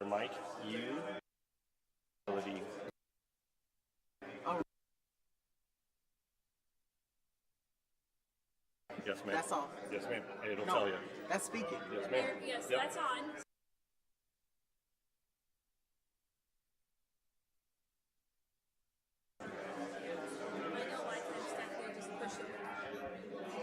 Mike, you. Ability. Yes, ma'am. That's all. Yes, ma'am. It'll No, tell you. that's speaking. Yes, ma'am. Yes, Yep. that's on. I know lifetime stuff, we just push it.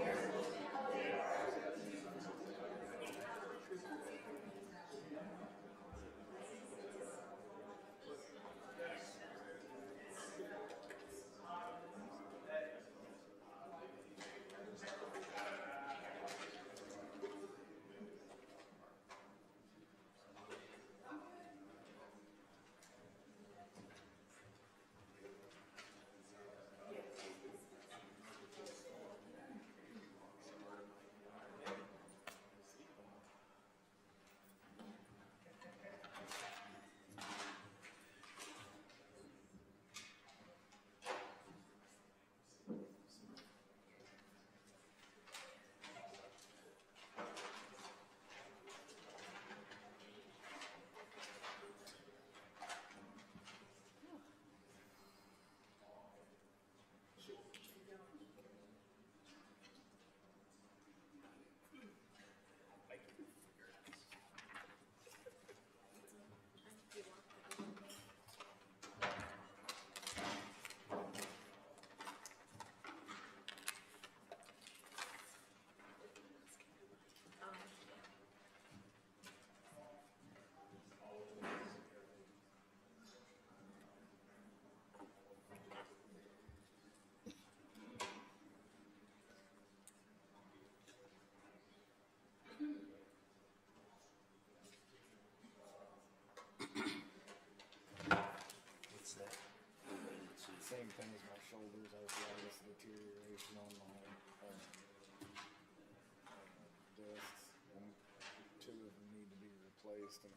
Same thing as my shoulders, arthritis, deterioration on my discs, and two of them need to be replaced. And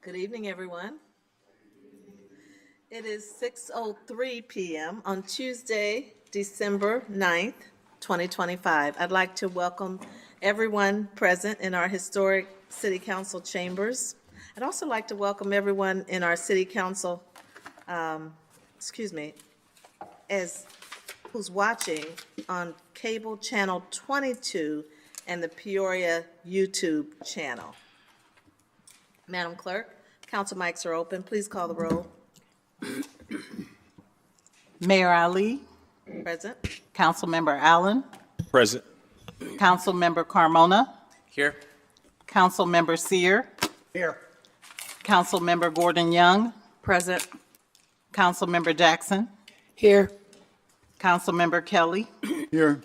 Good evening, everyone. It is 6:03 p.m. on Tuesday, December 9th, 2025. I'd like to welcome everyone present in our historic City Council chambers. I'd also like to welcome everyone in our City Council, who's watching on cable channel 22 and the Peoria YouTube channel. Madam Clerk, council mics are open. Please call the roll. Mayor Ali, Present. Councilmember Allen, Present. Councilmember Carmona, Here. Councilmember Sear, here, Councilmember Gordon Young, Present. Councilmember Jackson, Here. Councilmember Kelly, here,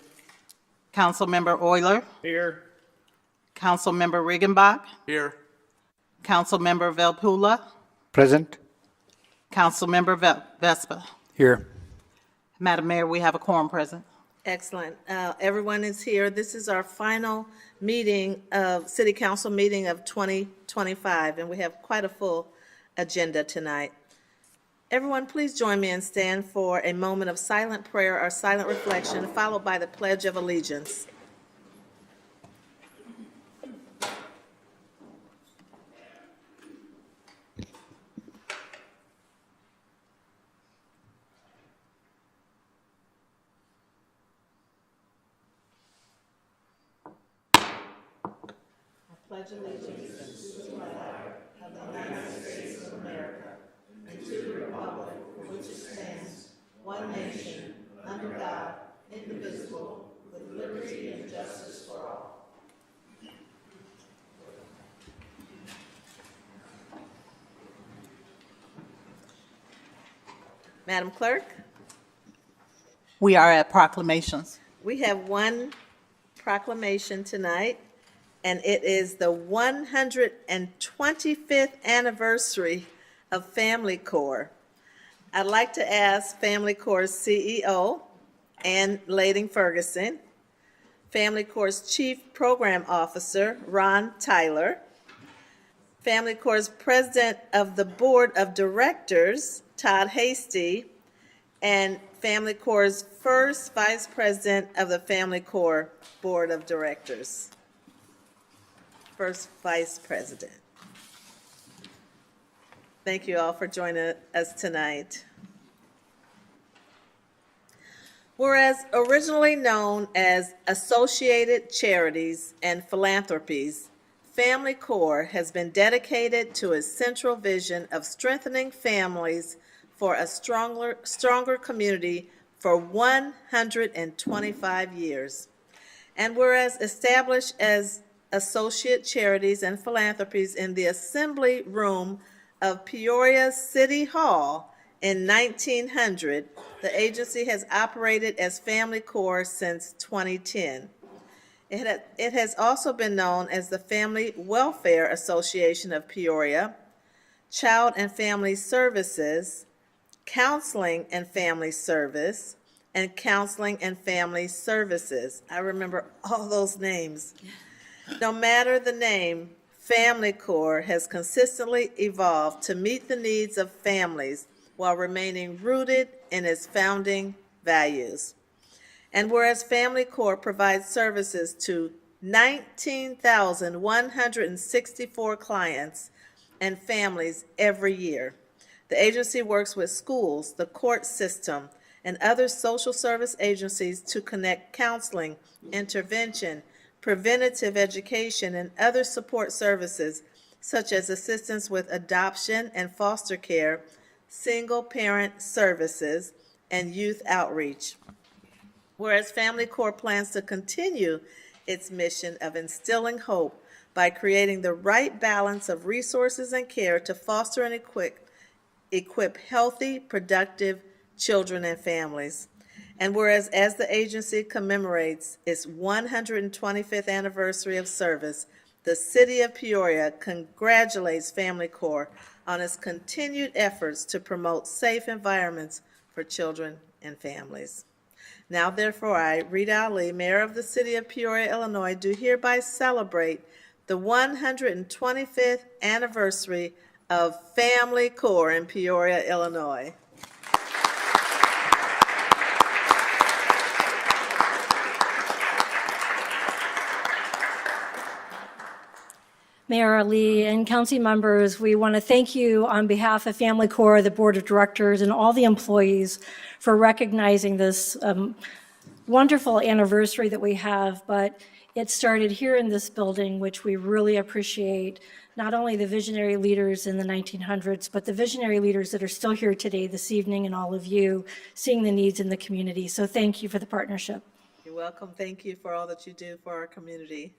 Councilmember Euler, Here. Councilmember Riggenbach, Here. Councilmember Velpula, present, Councilmember Vespa. here. Madam Mayor, we have a quorum present. Excellent. Everyone is here. This is our final meeting of, City Council meeting of 2025, and we have quite a full agenda tonight. Everyone, please join me and stand for a moment of silent prayer or silent reflection, followed by the Pledge of Allegiance. Pledge allegiance to the flag of the United States of America and to the republic for which it stands, one nation, under God, indivisible, with liberty and justice for all. Madam Clerk, We are at proclamations. we have one proclamation tonight, and it is the 125th anniversary of FamilyCore. I'd like to ask FamilyCore's CEO, Ann Lading Ferguson, FamilyCore's Chief Program Officer, Ron Tyler, FamilyCore's President of the Board of Directors, Todd Hasty, and FamilyCore's first Vice President of the FamilyCore Board of Directors. First Vice President. Thank you all for joining us tonight. Whereas originally known as Associated Charities and Philanthropies, FamilyCore has been dedicated to its central vision of strengthening families for a stronger community for 125 years. And whereas established as Associate Charities and Philanthropies in the Assembly Room of Peoria City Hall in 1900, the agency has operated as FamilyCore since 2010. It has also been known as the Family Welfare Association of Peoria, Child and Family Services, Counseling and Family Service, and Counseling and Family Services. I remember all those names. No matter the name, FamilyCore has consistently evolved to meet the needs of families while remaining rooted in its founding values. And whereas FamilyCore provides services to 19,164 clients and families every year, the agency works with schools, the court system, and other social service agencies to connect counseling, intervention, preventative education, and other support services such as assistance with adoption and foster care, single-parent services, and youth outreach. Whereas FamilyCore plans to continue its mission of instilling hope by creating the right balance of resources and care to foster and equip healthy, productive children and families. And whereas as the agency commemorates its 125th anniversary of service, the City of Peoria congratulates FamilyCore on its continued efforts to promote safe environments for children and families. Now, therefore, I, Rita Ali, Mayor of the City of Peoria, Illinois, do hereby celebrate the 125th anniversary of FamilyCore in Peoria, Illinois. Mayor Ali and council members, we want to thank you on behalf of FamilyCore, the Board of Directors, and all the employees for recognizing this wonderful anniversary that we have. But it started here in this building, which we really appreciate, not only the visionary leaders in the 1900s, but the visionary leaders that are still here today, this evening, and all of you seeing the needs in the community. So thank you for the partnership. You're welcome. Thank you for all that you do for our community.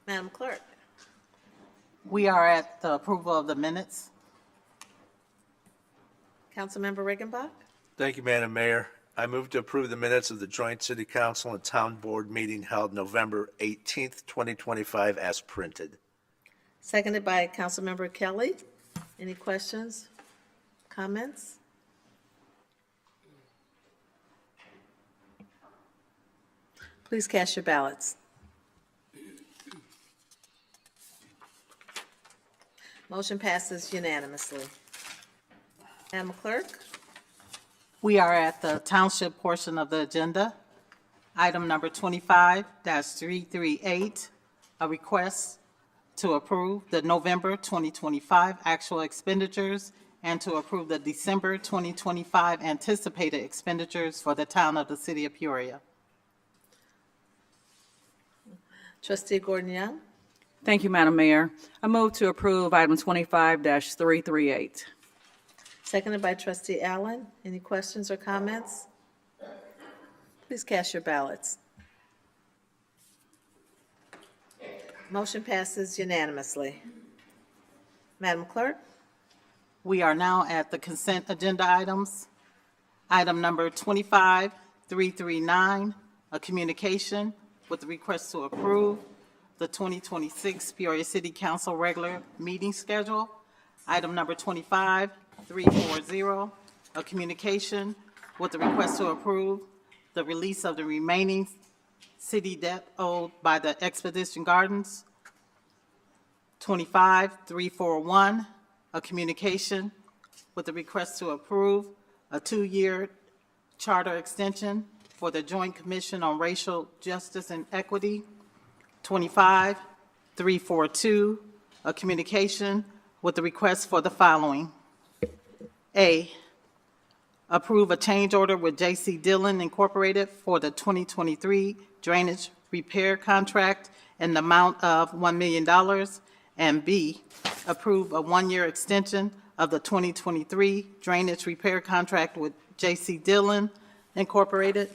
Madam Clerk. We are at the approval of the minutes. Councilmember Riggenbach. Thank you, Madam Mayor. I move to approve the minutes of the joint city council and town board meeting held November 18th, 2025 as printed. Seconded by Councilmember Kelly. Any questions, comments? Please cast your ballots. Motion passes unanimously. Madam Clerk. We are at the township portion of the agenda. Item number 25-338, a request to approve the November 2025 actual expenditures and to approve the December 2025 anticipated expenditures for the town of the City of Peoria. Trustee Gordon-Young. Thank you, Madam Mayor. I move to approve item 25-338. Seconded by Trustee Allen. Any questions or comments? Please cast your ballots. Motion passes unanimously. Madam Clerk. We are now at the consent agenda items. Item number 25339, a communication with the request to approve the 2026 Peoria City Council regular meeting schedule. Item number 25340, a communication with the request to approve the release of the remaining city debt owed by the Expedition Gardens. 25341, a communication with the request to approve a 2-year charter extension for the Joint Commission on Racial Justice and Equity. 25342, a communication with the request for the following. A, approve a change order with J.C. Dillon Incorporated for the 2023 drainage repair contract in the amount of $1 million. And B, approve a 1-year extension of the 2023 drainage repair contract with J.C. Dillon Incorporated.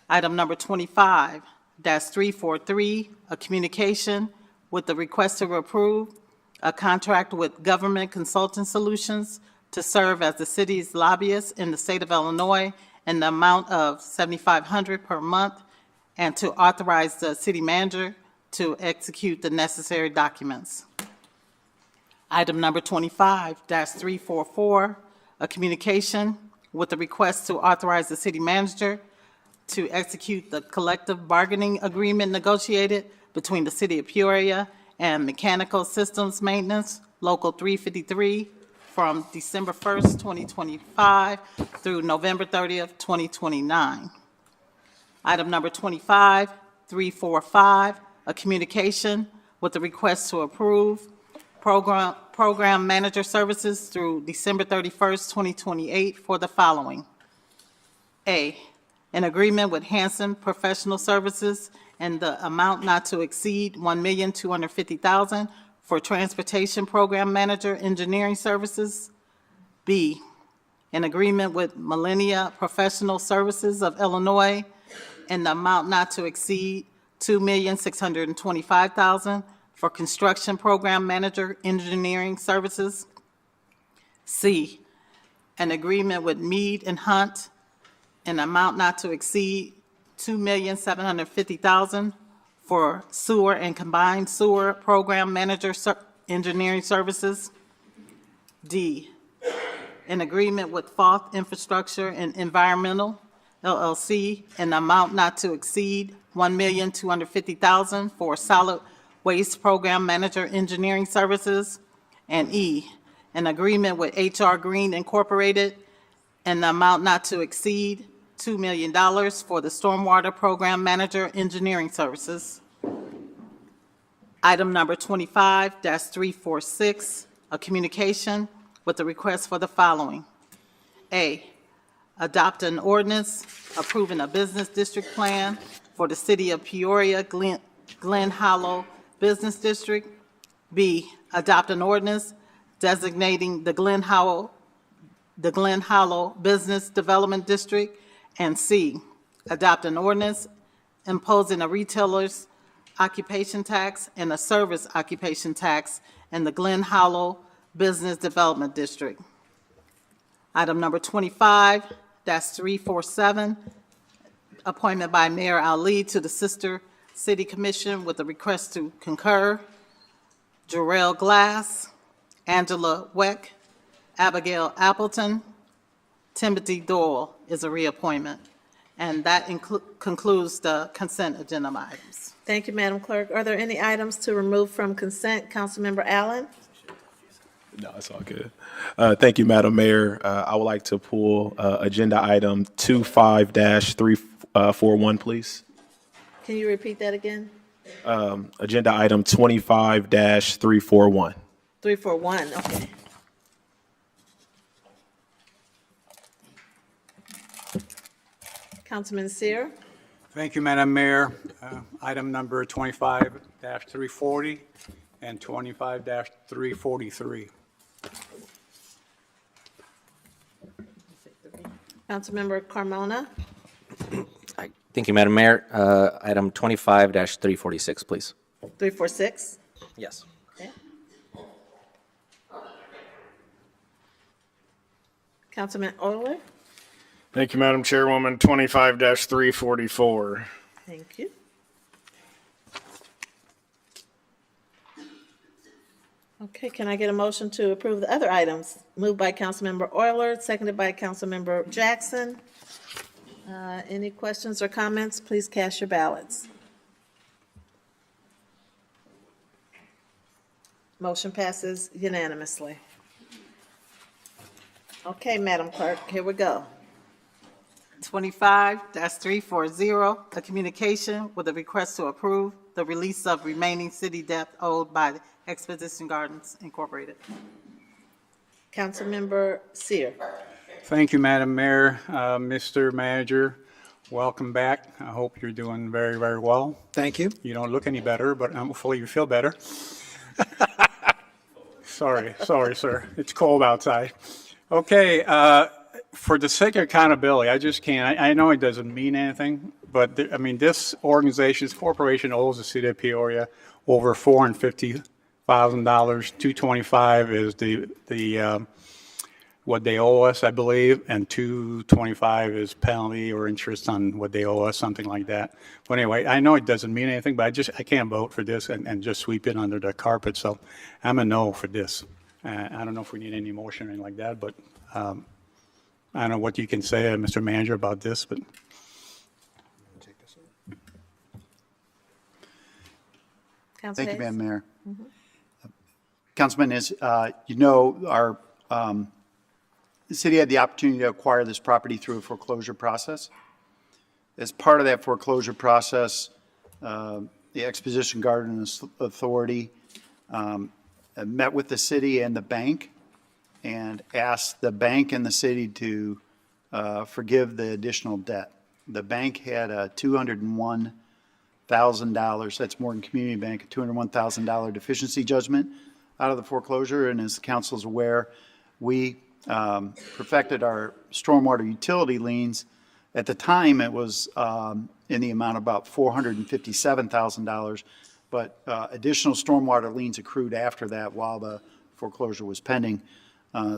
Item number 25-343, a communication with the request to approve a contract with Government Consulting Solutions to serve as the city's lobbyist in the state of Illinois in the amount of $7,500 per month, and to authorize the city manager to execute the necessary documents. Item number 25-344, a communication with the request to authorize the city manager to execute the collective bargaining agreement negotiated between the City of Peoria and Mechanical Systems Maintenance, Local 353, from December 1st, 2025 through November 30th, 2029. Item number 25-345, a communication with the request to approve program manager services through December 31st, 2028 for the following. A, an agreement with Hanson Professional Services and the amount not to exceed $1,250,000 for transportation program manager engineering services. B, an agreement with Millennia Professional Services of Illinois and the amount not to exceed $2,625,000 for construction program manager engineering services. C, an agreement with Mead and Hunt, an amount not to exceed $2,750,000 for sewer and combined sewer program manager engineering services. D, an agreement with Foth Infrastructure and Environmental, LLC, an amount not to exceed $1,250,000 for solid waste program manager engineering services. And E, an agreement with HR Green Incorporated, and the amount not to exceed $2 million for the stormwater program manager engineering services. Item number 25-346, a communication with the request for the following. A, adopt an ordinance approving a business district plan for the city of Peoria, Glen Hollow Business District. B, adopt an ordinance designating the Glen Hollow Business Development District. And C, adopt an ordinance imposing a retailer's occupation tax and a service occupation tax in the Glen Hollow Business Development District. Item number 25-347, appointment by Mayor Ali to the Sister City Commission with a request to concur. Jorell Glass, Angela Weck, Abigail Appleton, Timothy Doyle is a reappointment. And that concludes the consent agenda items. Thank you, Madam Clerk. Are there any items to remove from consent? Councilmember Allen? No, it's all good. Thank you, Madam Mayor. I would like to pull agenda item 25-341, please. Can you repeat that again? Agenda item 25-341. 341, okay. Councilman Seer? Thank you, Madam Mayor. Item number 25-340 and 25-343. Councilmember Carmona? Thank you, Madam Mayor. Item 25-346, please. 346? Yes. Okay. Councilman Euler? Thank you, Madam Chairwoman. 25-344. Thank you. Okay, can I get a motion to approve the other items? Moved by Councilmember Euler, seconded by Councilmember Jackson. Any questions or comments? Please cast your ballots. Motion passes unanimously. Okay, Madam Clerk, here we go. 25-340, a communication with a request to approve the release of remaining city debt owed by Expedition Gardens Incorporated. Councilmember Seer. Thank you, Madam Mayor. Mr. Manager, welcome back. I hope you're doing very, very well. Thank you. You don't look any better, but hopefully you feel better. Sorry, sir. It's cold outside. Okay, for the sake of accountability, I just can't, I know it doesn't mean anything, but I mean, this organization, this corporation owes the city of Peoria over $450,000. $225 is the what they owe us, I believe, and $225 is penalty or interest on what they owe us, something like that. But anyway, I know it doesn't mean anything, but I can't vote for this and just sweep it under the carpet. So I'm a no for this. I don't know if we need any motion or anything like that, but I don't know what you can say, Mr. Manager, about this, but. Council Thank you, Hayes? Madam Mayor. Councilman, as you know, our the city had the opportunity to acquire this property through a foreclosure process. As part of that foreclosure process, the Expedition Gardens Authority met with the city and the bank and asked the bank and the city to forgive the additional debt. The bank had a $201,000, that's Morgan Community Bank, a $201,000 deficiency judgment out of the foreclosure. And as the council is aware, we perfected our stormwater utility liens. At the time, it was in the amount of about $457,000, but additional stormwater liens accrued after that while the foreclosure was pending.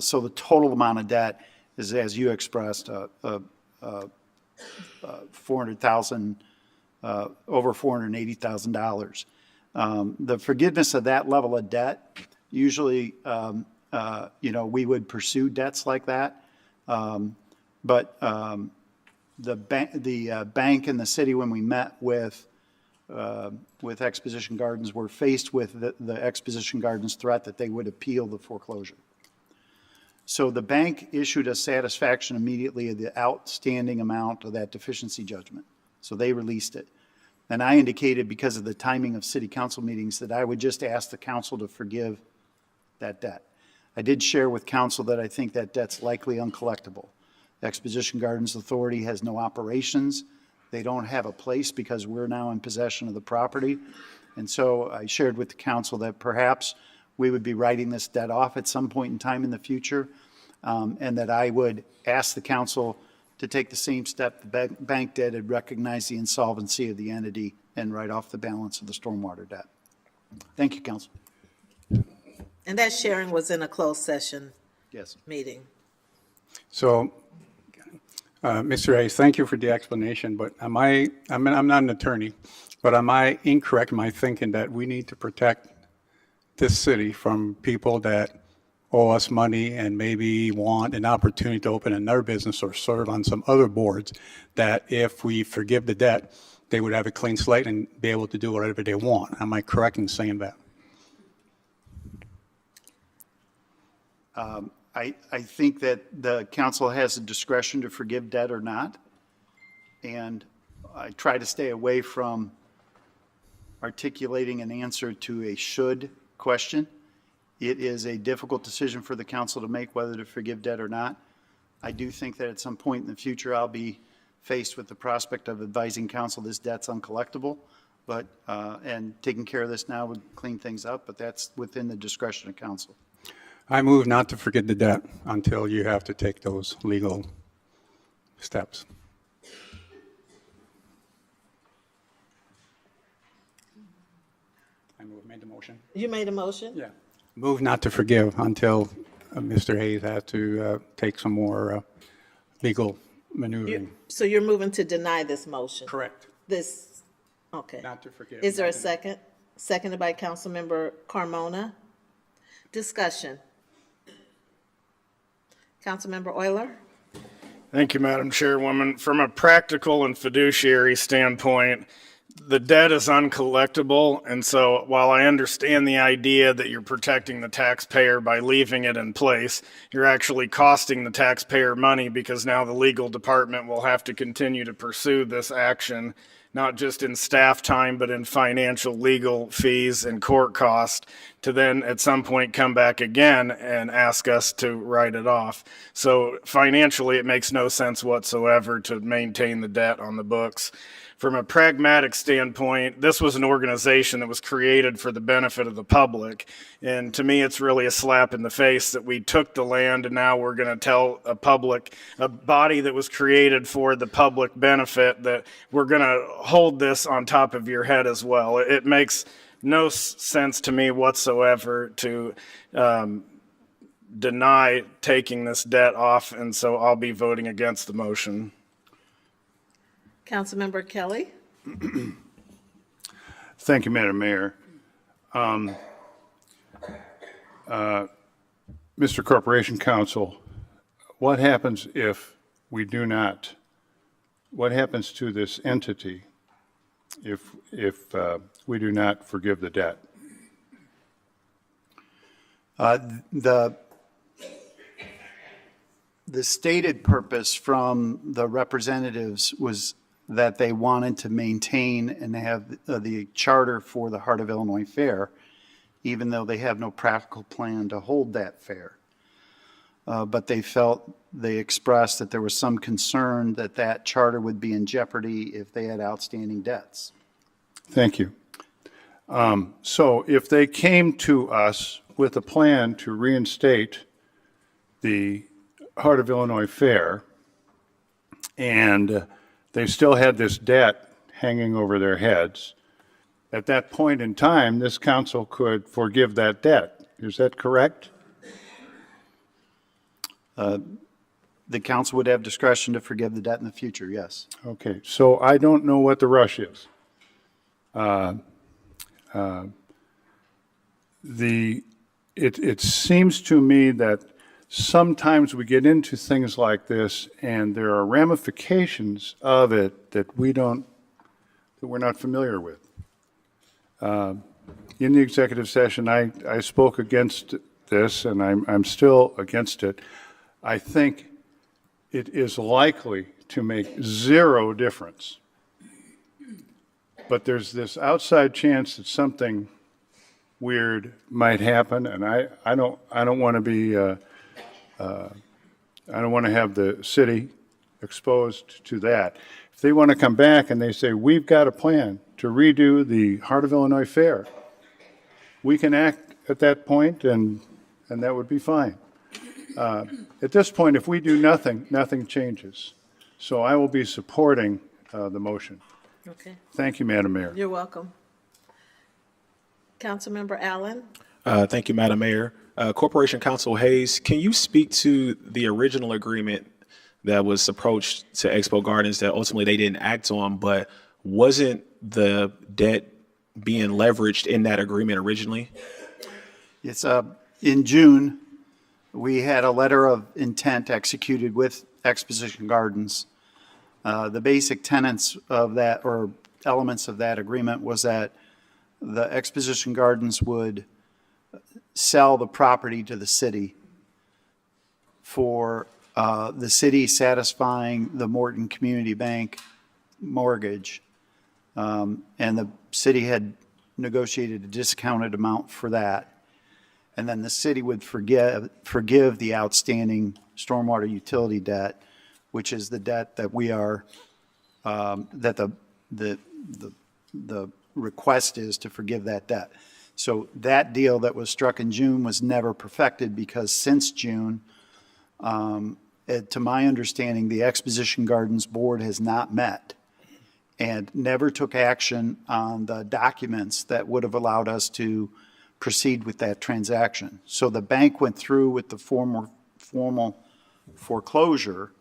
So the total amount of debt is, as you expressed, $400,000, over $480,000. The forgiveness of that level of debt, usually, we would pursue debts like that. But the bank and the city, when we met with Expedition Gardens, were faced with the Expedition Gardens threat that they would appeal the foreclosure. So the bank issued a satisfaction immediately of the outstanding amount of that deficiency judgment. So they released it. And I indicated, because of the timing of city council meetings, that I would just ask the council to forgive that debt. I did share with council that I think that debt's likely uncollectible. The Expedition Gardens Authority has no operations. They don't have a place because we're now in possession of the property. And so I shared with the council that perhaps we would be writing this debt off at some point in time in the future, and that I would ask the council to take the same step the bank did and recognize the insolvency of the entity and write off the balance of the stormwater debt. Thank you, council. And that sharing was in a closed session Yes. meeting. So, Mr. Hayes, thank you for the explanation, but I'm not an attorney, but am I incorrect in my thinking that we need to protect this city from people that owe us money and maybe want an opportunity to open another business or serve on some other boards, that if we forgive the debt, they would have a clean slate and be able to do whatever they want? Am I correct in saying that? I think that the council has the discretion to forgive debt or not, and I try to stay away from articulating an answer to a should question. It is a difficult decision for the council to make whether to forgive debt or not. I do think that at some point in the future, I'll be faced with the prospect of advising council this debt's uncollectible, but and taking care of this now would clean things up, but that's within the discretion of council. I move not to forget the debt until you have to take those legal steps. I made the motion. You made a motion? Yeah. Move not to forgive until Mr. Hayes had to take some more legal maneuvering. So you're moving to deny this motion? Correct. This, okay. Not to forgive. Is there a second? Seconded by Councilmember Carmona. Discussion. Councilmember Euler? Thank you, Madam Chairwoman. From a practical and fiduciary standpoint, the debt is uncollectible, and so while I understand the idea that you're protecting the taxpayer by leaving it in place, you're actually costing the taxpayer money because now the legal department will have to continue to pursue this action, not just in staff time, but in financial, legal fees and court cost, to then at some point come back again and ask us to write it off. So financially, it makes no sense whatsoever to maintain the debt on the books. From a pragmatic standpoint, this was an organization that was created for the benefit of the public. And to me, it's really a slap in the face that we took the land and now we're going to tell a body that was created for the public benefit, that we're going to hold this on top of your head as well. It makes no sense to me whatsoever to deny taking this debt off. And so I'll be voting against the motion. Councilmember Kelly? Thank you, Madam Mayor. Mr. Corporation Counsel, what happens if we do not, what happens to this entity if we do not forgive the debt? The stated purpose from the representatives was that they wanted to maintain and have the charter for the Heart of Illinois Fair, even though they have no practical plan to hold that fair. But they expressed that there was some concern that that charter would be in jeopardy if they had outstanding debts. Thank you. So if they came to us with a plan to reinstate the Heart of Illinois Fair, and they still had this debt hanging over their heads, at that point in time, this council could forgive that debt. Is that correct? The council would have discretion to forgive the debt in the future, yes. Okay, so I don't know what the rush is. It seems to me that sometimes we get into things like this and there are ramifications of it that we're not familiar with. In the executive session, I spoke against this, and I'm still against it. I think it is likely to make zero difference. But there's this outside chance that something weird might happen, and I don't want to be I don't want to have the city exposed to that. If they want to come back and they say, we've got a plan to redo the Heart of Illinois Fair, we can act at that point, and that would be fine. At this point, if we do nothing, nothing changes. So I will be supporting the motion. Okay, Thank you, Madam Mayor. you're welcome. Councilmember Allen? Thank you, Madam Mayor. Corporation Counsel Hayes, can you speak to the original agreement that was approached to Expo Gardens that ultimately they didn't act on, but wasn't the debt being leveraged in that agreement originally? It's in June, we had a letter of intent executed with Exposition Gardens. The basic tenets of that, or elements of that agreement, was that the Exposition Gardens would sell the property to the city for the city satisfying the Morton Community Bank mortgage. And the city had negotiated a discounted amount for that. And then the city would forgive the outstanding stormwater utility debt, which is the debt that we are, that the request is to forgive that debt. So that deal that was struck in June was never perfected, because since June, to my understanding, the Exposition Gardens Board has not met and never took action on the documents that would have allowed us to proceed with that transaction. So the bank went through with the formal foreclosure,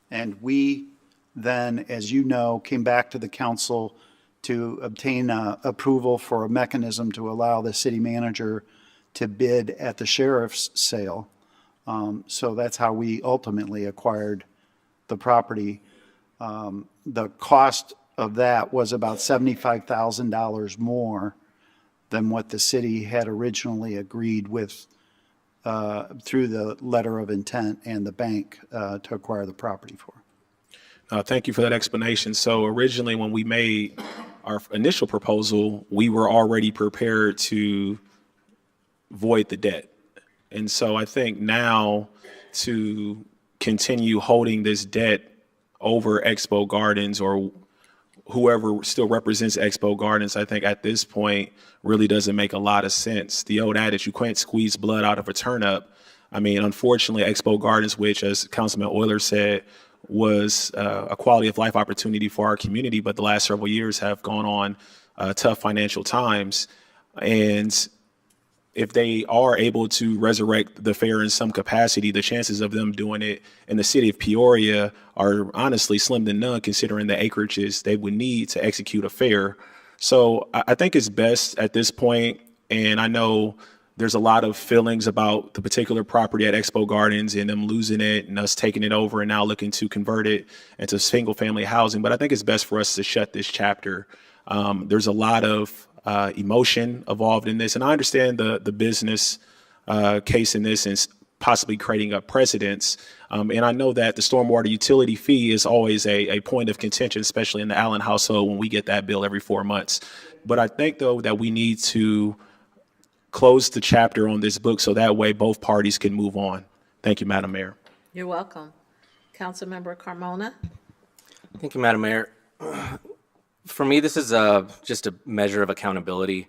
and we then, as you know, came back to the council to obtain approval for a mechanism to allow the city manager to bid at the sheriff's sale. So that's how we ultimately acquired the property. The cost of that was about $75,000 more than what the city had originally agreed with through the letter of intent and the bank to acquire the property for. Thank you for that explanation. So originally, when we made our initial proposal, we were already prepared to void the debt. And so I think now to continue holding this debt over Expo Gardens or whoever still represents Expo Gardens, I think at this point really doesn't make a lot of sense. The old adage, you can't squeeze blood out of a turnip. I mean, unfortunately, Expo Gardens, which, as Councilman Euler said, was a quality of life opportunity for our community, but the last several years have gone on tough financial times. And if they are able to resurrect the fair in some capacity, the chances of them doing it in the city of Peoria are honestly slim to none, considering the acreages they would need to execute a fair. So I think it's best at this point, and I know there's a lot of feelings about the particular property at Expo Gardens and them losing it and us taking it over and now looking to convert it into single family housing. But I think it's best for us to shut this chapter. There's a lot of emotion involved in this. And I understand the business case in this and possibly creating a precedence. And I know that the stormwater utility fee is always a point of contention, especially in the Allen household when we get that bill every 4 months. But I think, though, that we need to close the chapter on this book so that way both parties can move on. Thank you, Madam Mayor. You're welcome. Councilmember Carmona? Thank you, Madam Mayor. For me, this is just a measure of accountability.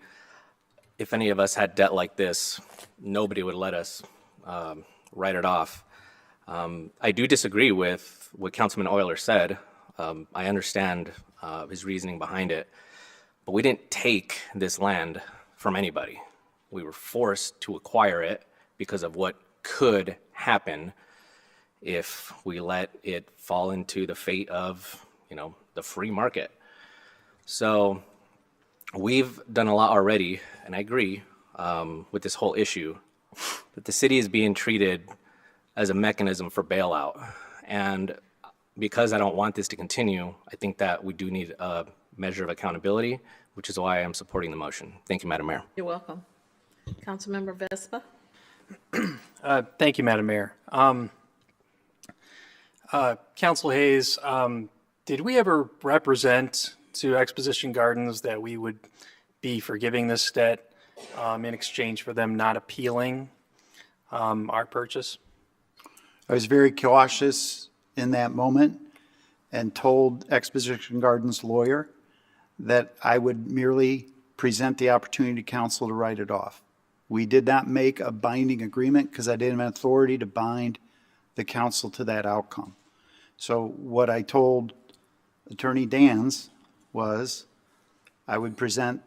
If any of us had debt like this, nobody would let us write it off. I do disagree with what Councilman Euler said. I understand his reasoning behind it, but we didn't take this land from anybody. We were forced to acquire it because of what could happen if we let it fall into the fate of, the free market. So we've done a lot already, and I agree with this whole issue, that the city is being treated as a mechanism for bailout. And because I don't want this to continue, I think that we do need a measure of accountability, which is why I'm supporting the motion. Thank you, Madam Mayor. You're welcome. Councilmember Vespa? Thank you, Madam Mayor. Council Hayes, did we ever represent to Exposition Gardens that we would be forgiving this debt in exchange for them not appealing our purchase? I was very cautious in that moment and told Exposition Gardens' lawyer that I would merely present the opportunity to council to write it off. We did not make a binding agreement because I didn't have authority to bind the council to that outcome. So what I told Attorney Dans was I would present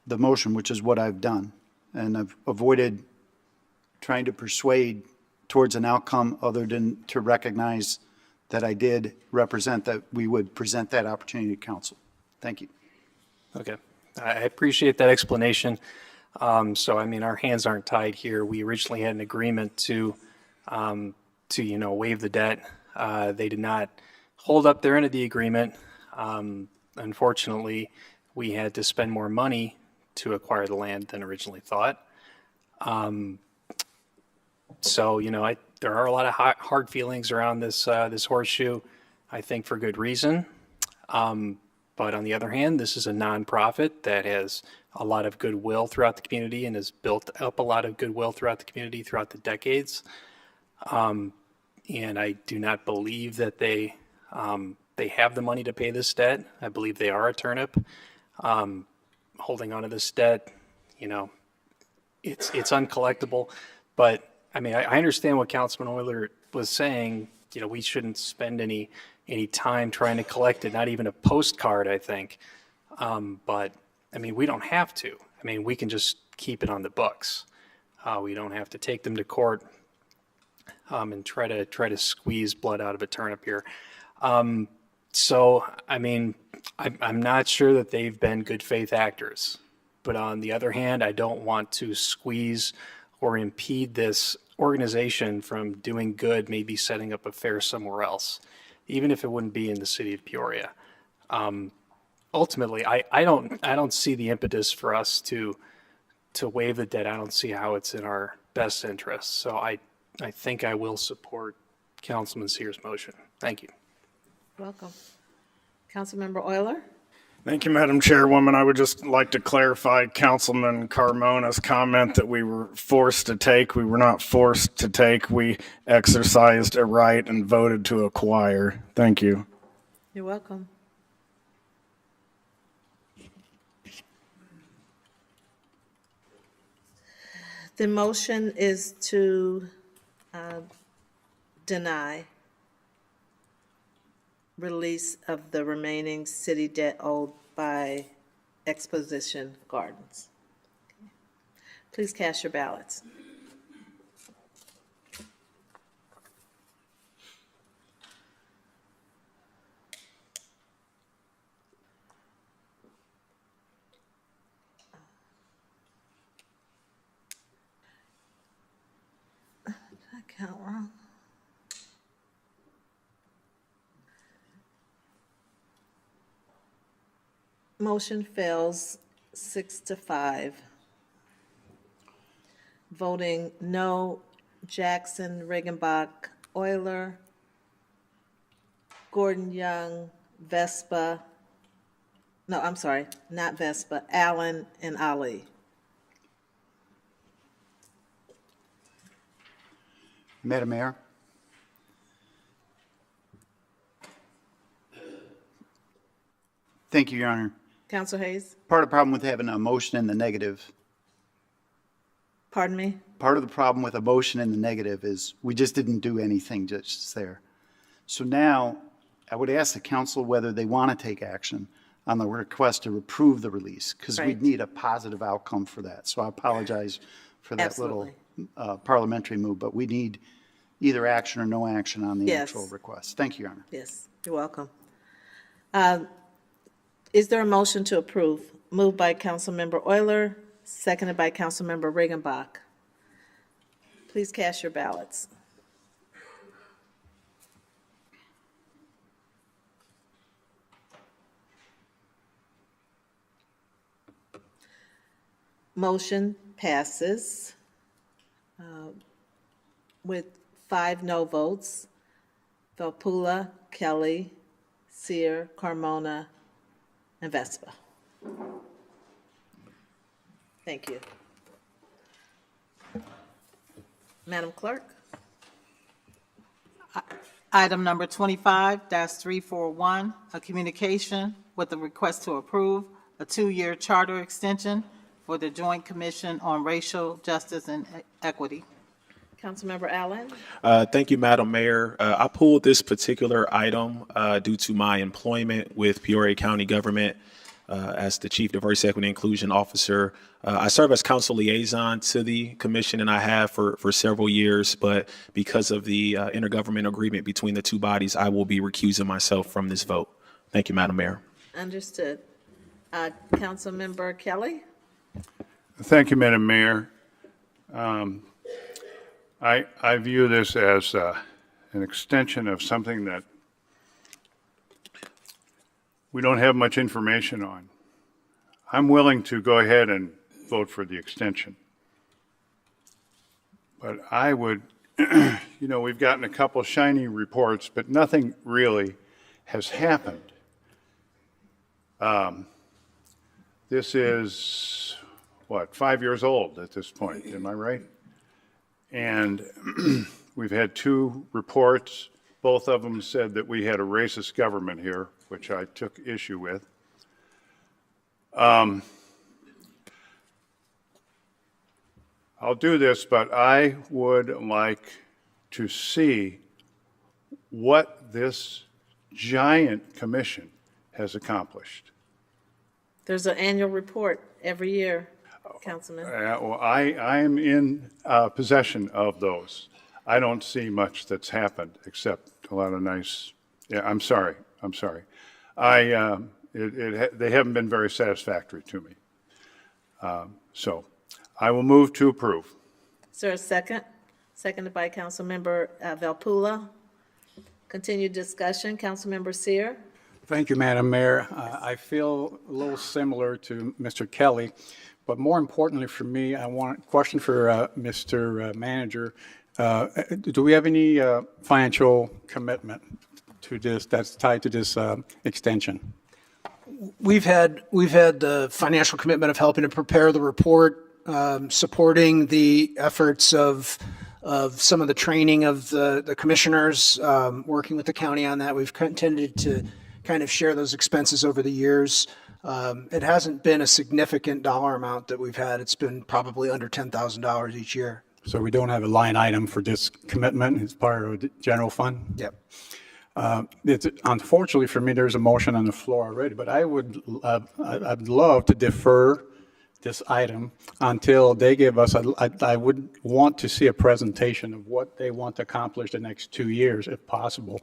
the motion, which is what I've done. And I've avoided trying to persuade towards an outcome other than to recognize that I did represent that we would present that opportunity to council. Thank you. Okay, I appreciate that explanation. So, I mean, our hands aren't tied here. We originally had an agreement to waive the debt. They did not hold up their end of the agreement. Unfortunately, we had to spend more money to acquire the land than originally thought. So, there are a lot of hard feelings around this horseshoe, I think for good reason. But on the other hand, this is a nonprofit that has a lot of goodwill throughout the community and has built up a lot of goodwill throughout the community throughout the decades. And I do not believe that they have the money to pay this debt. I believe they are a turnip. Holding on to this debt, it's uncollectible. But I mean, I understand what Councilman Euler was saying. We shouldn't spend any time trying to collect it, not even a postcard, I think. But I mean, we don't have to. I mean, we can just keep it on the books. We don't have to take them to court and try to squeeze blood out of a turnip here. So, I mean, I'm not sure that they've been good faith actors. But on the other hand, I don't want to squeeze or impede this organization from doing good, maybe setting up a fair somewhere else, even if it wouldn't be in the city of Peoria. Ultimately, I don't see the impetus for us to waive the debt. I don't see how it's in our best interest. So I think I will support Councilman Sears' motion. Thank you. Welcome. Councilmember Euler? Thank you, Madam Chairwoman. I would just like to clarify Councilman Carmona's comment that we were forced to take. We were not forced to take. We exercised a right and voted to acquire. Thank you. You're welcome. The motion is to deny release of the remaining city debt owed by Exposition Gardens. Please cast your ballots. Did I count wrong? Motion fails 6-5. Voting no, Jackson, Regenbach, Euler, Gordon Young, Vespa, no, I'm sorry, not Vespa, Allen and Ali. Madam Mayor? Thank you, Your Honor. Council Hayes, Part of the problem with having a motion in the negative, pardon me? part of the problem with a motion in the negative is we just didn't do anything just there. So now, I would ask the council whether they want to take action on the request to approve the release, because Right. we'd need a positive outcome for that. So I apologize for that little parliamentary move, but we need either action or no action on the Yes. actual request. Thank you, Your Honor. Yes, you're welcome. Is there a motion to approve? Moved by Councilmember Euler, seconded by Councilmember Regenbach. Please cast your ballots. Motion passes with 5 no votes. Valpula, Kelly, Sear, Carmona, and Vespa. Thank you. Madam Clerk? Item number 25-341, a communication with a request to approve a 2-year charter extension for the Joint Commission on Racial Justice and Equity. Councilmember Allen? Thank you, Madam Mayor. I pulled this particular item due to my employment with Peoria County government as the Chief Diversity, Equity, and Inclusion Officer. I serve as council liaison to the commission, and I have for several years, but because of the intergovernmental agreement between the two bodies, I will be recusing myself from this vote. Thank you, Madam Mayor. Understood. Councilmember Kelly? Thank you, Madam Mayor. I view this as an extension of something that we don't have much information on. I'm willing to go ahead and vote for the extension. But I would, we've gotten a couple shiny reports, but nothing really has happened. This is, 5 years old at this point, am I right? And we've had 2 reports. Both of them said that we had a racist government here, which I took issue with. I'll do this, but I would like to see what this giant commission has accomplished. There's an annual report every year. Councilman? Well, I am in possession of those. I don't see much that's happened except a lot of nice, yeah, I'm sorry. They haven't been very satisfactory to me. So I will move to approve. Is there a second? Seconded by Councilmember Valpula. Continued discussion, Councilmember Seer. Thank you, Madam Mayor. I feel a little similar to Mr. Kelly, but more importantly for me, I want a question for Mr. Manager. Do we have any financial commitment to this that's tied to this extension? We've had the financial commitment of helping to prepare the report, supporting the efforts of some of the training of the commissioners, working with the county on that. We've intended to kind of share those expenses over the years. It hasn't been a significant dollar amount that we've had. It's been probably under $10,000 each year. So we don't have a line item for this commitment. It's part of the general fund? Yep. Unfortunately for me, there's a motion on the floor already, but I'd love to defer this item until they give us, I would want to see a presentation of what they want to accomplish the next 2 years, if possible.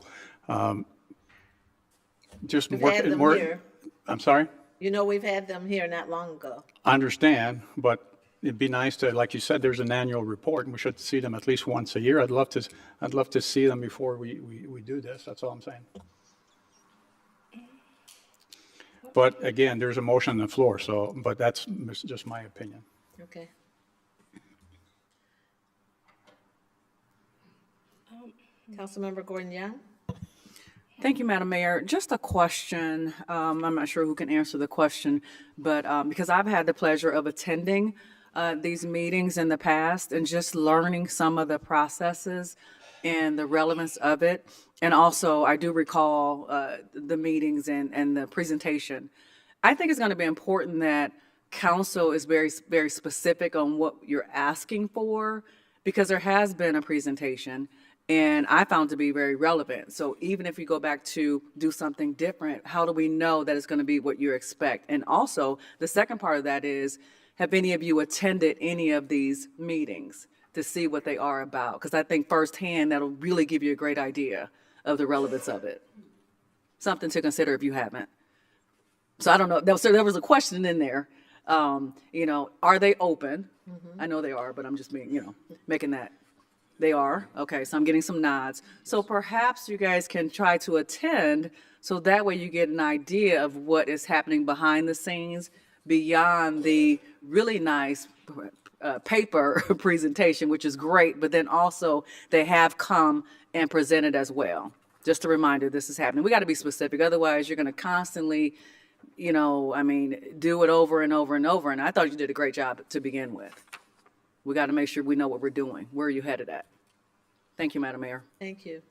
Just We've work. had them here. I'm sorry? You know, we've had them here not long ago. I understand, but it'd be nice to, like you said, there's an annual report, and we should see them at least once a year. I'd love to see them before we do this. That's all I'm saying. But again, there's a motion on the floor, so, but that's just my opinion. Okay. Councilmember Gordon Young? Thank you, Madam Mayor. Just a question. I'm not sure who can answer the question, but because I've had the pleasure of attending these meetings in the past and just learning some of the processes and the relevance of it. And also, I do recall the meetings and the presentation. I think it's going to be important that council is very, very specific on what you're asking for, because there has been a presentation and I found to be very relevant. So even if you go back to do something different, how do we know that it's going to be what you expect? And also, the second part of that is, have any of you attended any of these meetings to see what they are about? Because I think firsthand, that'll really give you a great idea of the relevance of it. Something to consider if you haven't. So I don't know. So there was a question in there. You know, are they open? Mm-hmm. I know they are, but I'm just being, making that. They are? Okay, so I'm getting some nods. So perhaps you guys can try to attend, so that way you get an idea of what is happening behind the scenes beyond the really nice paper presentation, which is great, but then also they have come and presented as well. Just a reminder, this is happening. We got to be specific. Otherwise, you're going to constantly, do it over and over and over. And I thought you did a great job to begin with. We got to make sure we know what we're doing. Where are you headed at? Thank you, Madam Mayor. Thank you.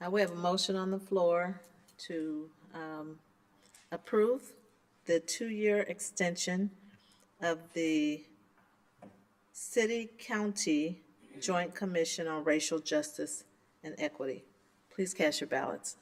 Now we have a motion on the floor to approve the 2-year extension of the City-County Joint Commission on Racial Justice and Equity. Please cast your ballots.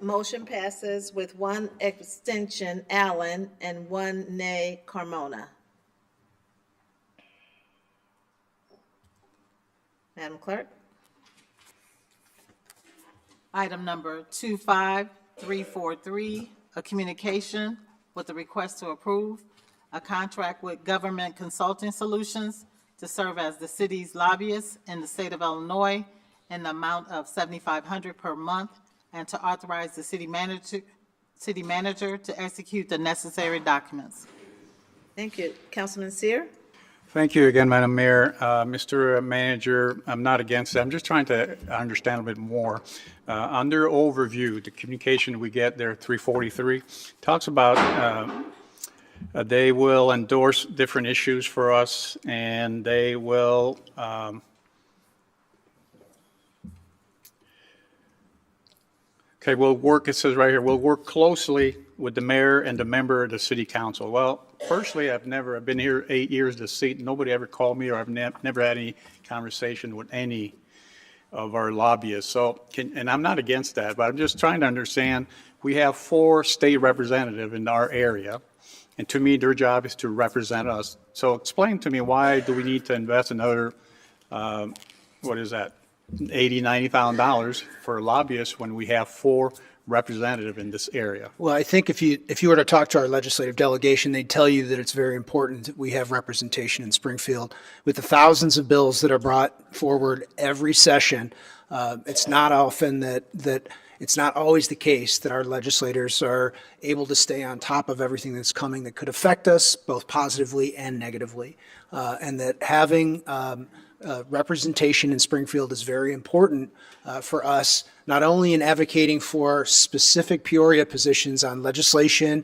Motion passes with 1 abstention, Allen, and 1 nay, Carmona. Madam Clerk? Item number 25343, a communication with a request to approve a contract with Government Consulting Solutions to serve as the city's lobbyist in the state of Illinois in the amount of $7,500 per month, and to authorize the city manager to execute the necessary documents. Thank you. Councilman Seer? Thank you again, Madam Mayor. Mr. Manager, I'm not against it. I'm just trying to understand a bit more. Under overview, the communication we get there, 343, talks about they will endorse different issues for us, and they will we'll work, it says right here, we'll work closely with the mayor and the member of the city council. Well, personally, I've been here 8 years to see, nobody ever called me, or I've never had any conversation with any of our lobbyists. So, and I'm not against that, but I'm just trying to understand, we have 4 state representatives in our area, and to me, their job is to represent us. So explain to me, why do we need to invest another, what is that, $80,000, $90,000 for lobbyists when we have 4 representatives in this area? Well, I think if you were to talk to our legislative delegation, they'd tell you that it's very important that we have representation in Springfield. With the thousands of bills that are brought forward every session, it's not often that it's not always the case that our legislators are able to stay on top of everything that's coming that could affect us both positively and negatively, and that having representation in Springfield is very important for us, not only in advocating for specific Peoria positions on legislation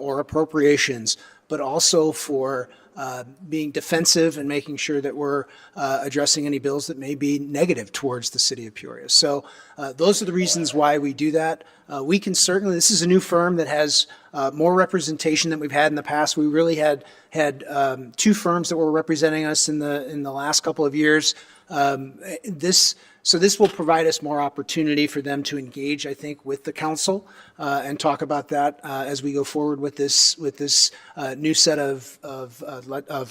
or appropriations, but also for being defensive and making sure that we're addressing any bills that may be negative towards the city of Peoria. So those are the reasons why we do that. We can certainly, this is a new firm that has more representation than we've had in the past. We really had 2 firms that were representing us in the last couple of years. So this will provide us more opportunity for them to engage, I think, with the council and talk about that as we go forward with this new set of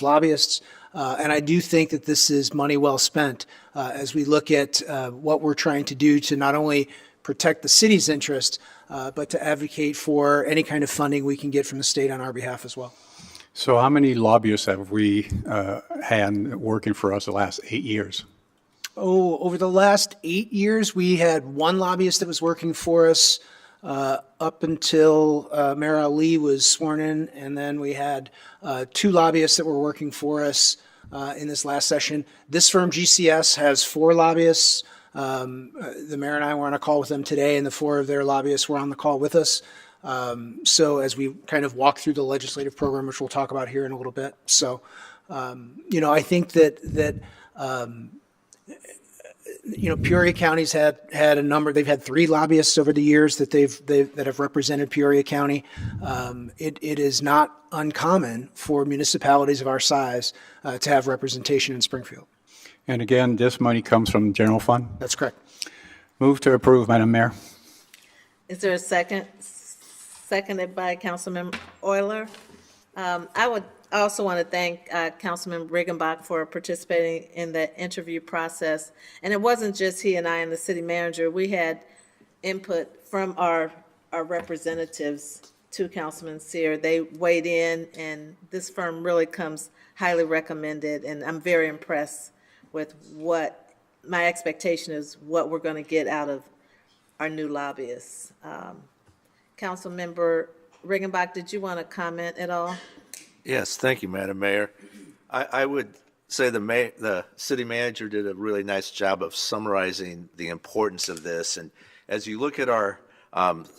lobbyists. And I do think that this is money well spent as we look at what we're trying to do to not only protect the city's interest, but to advocate for any kind of funding we can get from the state on our behalf as well. So how many lobbyists have we had working for us the last 8 years? Oh, over the last 8 years, we had 1 lobbyist that was working for us up until Mayor Ali was sworn in, and then we had 2 lobbyists that were working for us in this last session. This firm, GCS, has 4 lobbyists. The mayor and I were on a call with them today, and the 4 of their lobbyists were on the call with us. So as we kind of walk through the legislative program, which we'll talk about here in a little bit. So, I think that Peoria County's had a number. They've had 3 lobbyists over the years that that have represented Peoria County. It is not uncommon for municipalities of our size to have representation in Springfield. And again, this money comes from general fund? That's correct. Move to approve, Madam Mayor. Is there a second? Seconded by Councilmember Euler. I also want to thank Councilman Riggenbach for participating in the interview process. And it wasn't just he and I and the city manager. We had input from our representatives to Councilman Sear. They weighed in, and this firm really comes highly recommended. And I'm very impressed with what my expectation is, what we're going to get out of our new lobbyists. Councilmember Riggenbach, did you want to comment at all? Yes, thank you, Madam Mayor. I would say the city manager did a really nice job of summarizing the importance of this. And as you look at our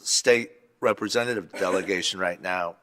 state representative delegation right now,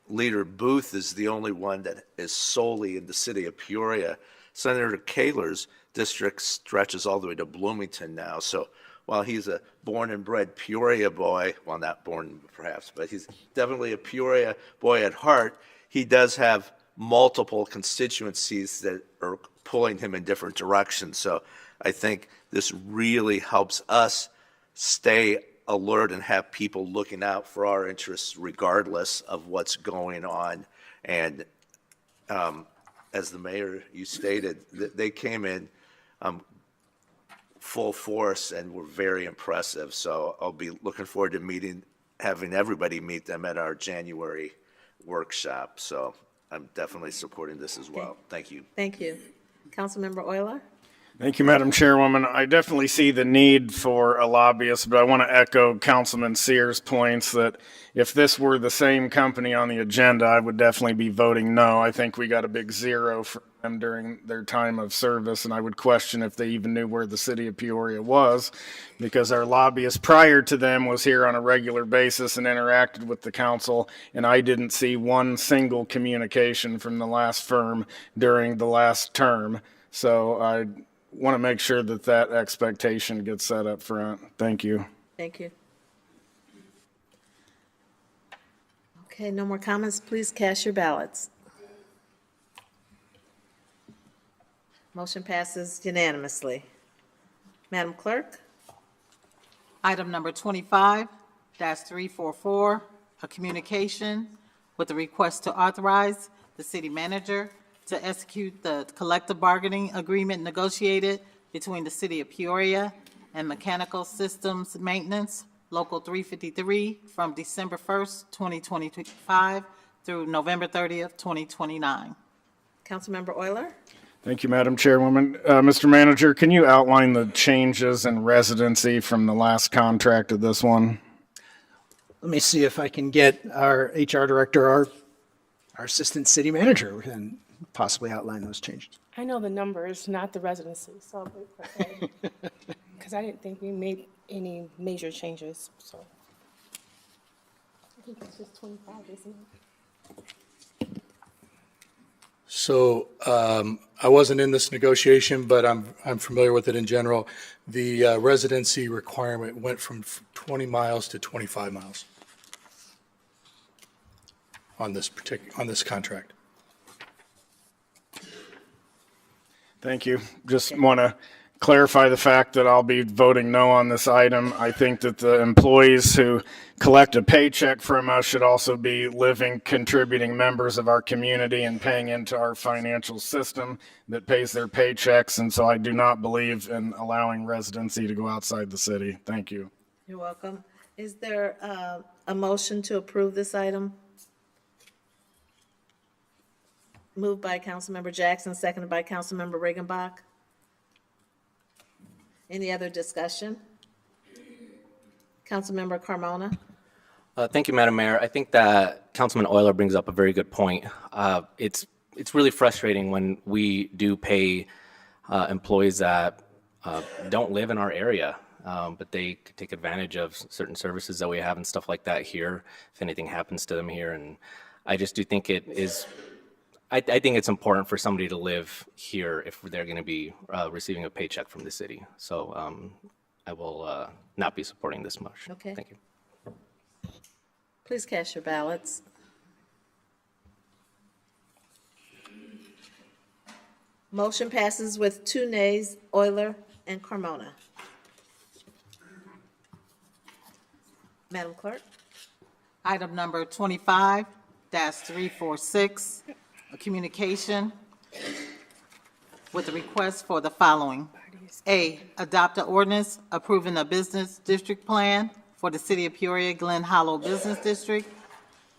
Leader Booth is the only one that is solely in the city of Peoria. Senator Kaler's district stretches all the way to Bloomington now. So while he's a born and bred Peoria boy, well, not born perhaps, but he's definitely a Peoria boy at heart, he does have multiple constituencies that are pulling him in different directions. So I think this really helps us stay alert and have people looking out for our interests regardless of what's going on. And as the mayor, you stated, they came in full force and were very impressive. So I'll be looking forward to having everybody meet them at our January workshop. So I'm definitely supporting this as well. Thank you. Thank you. Councilmember Euler? Thank you, Madam Chairwoman. I definitely see the need for a lobbyist, but I want to echo Councilman Sear's points that if this were the same company on the agenda, I would definitely be voting no. I think we got a big 0 for them during their time of service, and I would question if they even knew where the city of Peoria was, because our lobbyist prior to them was here on a regular basis and interacted with the council, and I didn't see one single communication from the last firm during the last term. So I want to make sure that that expectation gets set up front. Thank you. Thank you. Okay, no more comments. Please cast your ballots. Motion passes unanimously. Madam Clerk? Item number 25-344, a communication with a request to authorize the city manager to execute the collective bargaining agreement negotiated between the city of Peoria and Mechanical Systems Maintenance, Local 353, from December 1st, 2025 through November 30th, 2029. Councilmember Euler? Thank you, Madam Chairwoman. Mr. Manager, can you outline the changes in residency from the last contract to this one? Let me see if I can get our HR director, our assistant city manager, and possibly outline those changes. I know the numbers, not the residency, so I'll wait for Ed, because I didn't think we made any major changes, so. I think it's just 25, isn't it? So I wasn't in this negotiation, but I'm familiar with it in general. The residency requirement went from 20 miles to 25 miles on this contract. Thank you. Just want to clarify the fact that I'll be voting no on this item. I think that the employees who collect a paycheck from us should also be living, contributing members of our community and paying into our financial system that pays their paychecks. And so I do not believe in allowing residency to go outside the city. Thank you. You're welcome. Is there a motion to approve this item? Moved by Councilmember Jackson, seconded by Councilmember Regenbach. Any other discussion? Councilmember Carmona? Thank you, Madam Mayor. I think that Councilman Euler brings up a very good point. It's really frustrating when we do pay employees that don't live in our area, but they take advantage of certain services that we have and stuff like that here, if anything happens to them here. And I just do think it is, I think it's important for somebody to live here if they're going to be receiving a paycheck from the city. So I will not be supporting this motion. Okay. Thank you. Please cast your ballots. Motion passes with 2 nays, Euler and Carmona. Madam Clerk? Item number 25-346, a communication with a request for the following. A, adopt an ordinance approving a business district plan for the City of Peoria Glen Hollow Business District.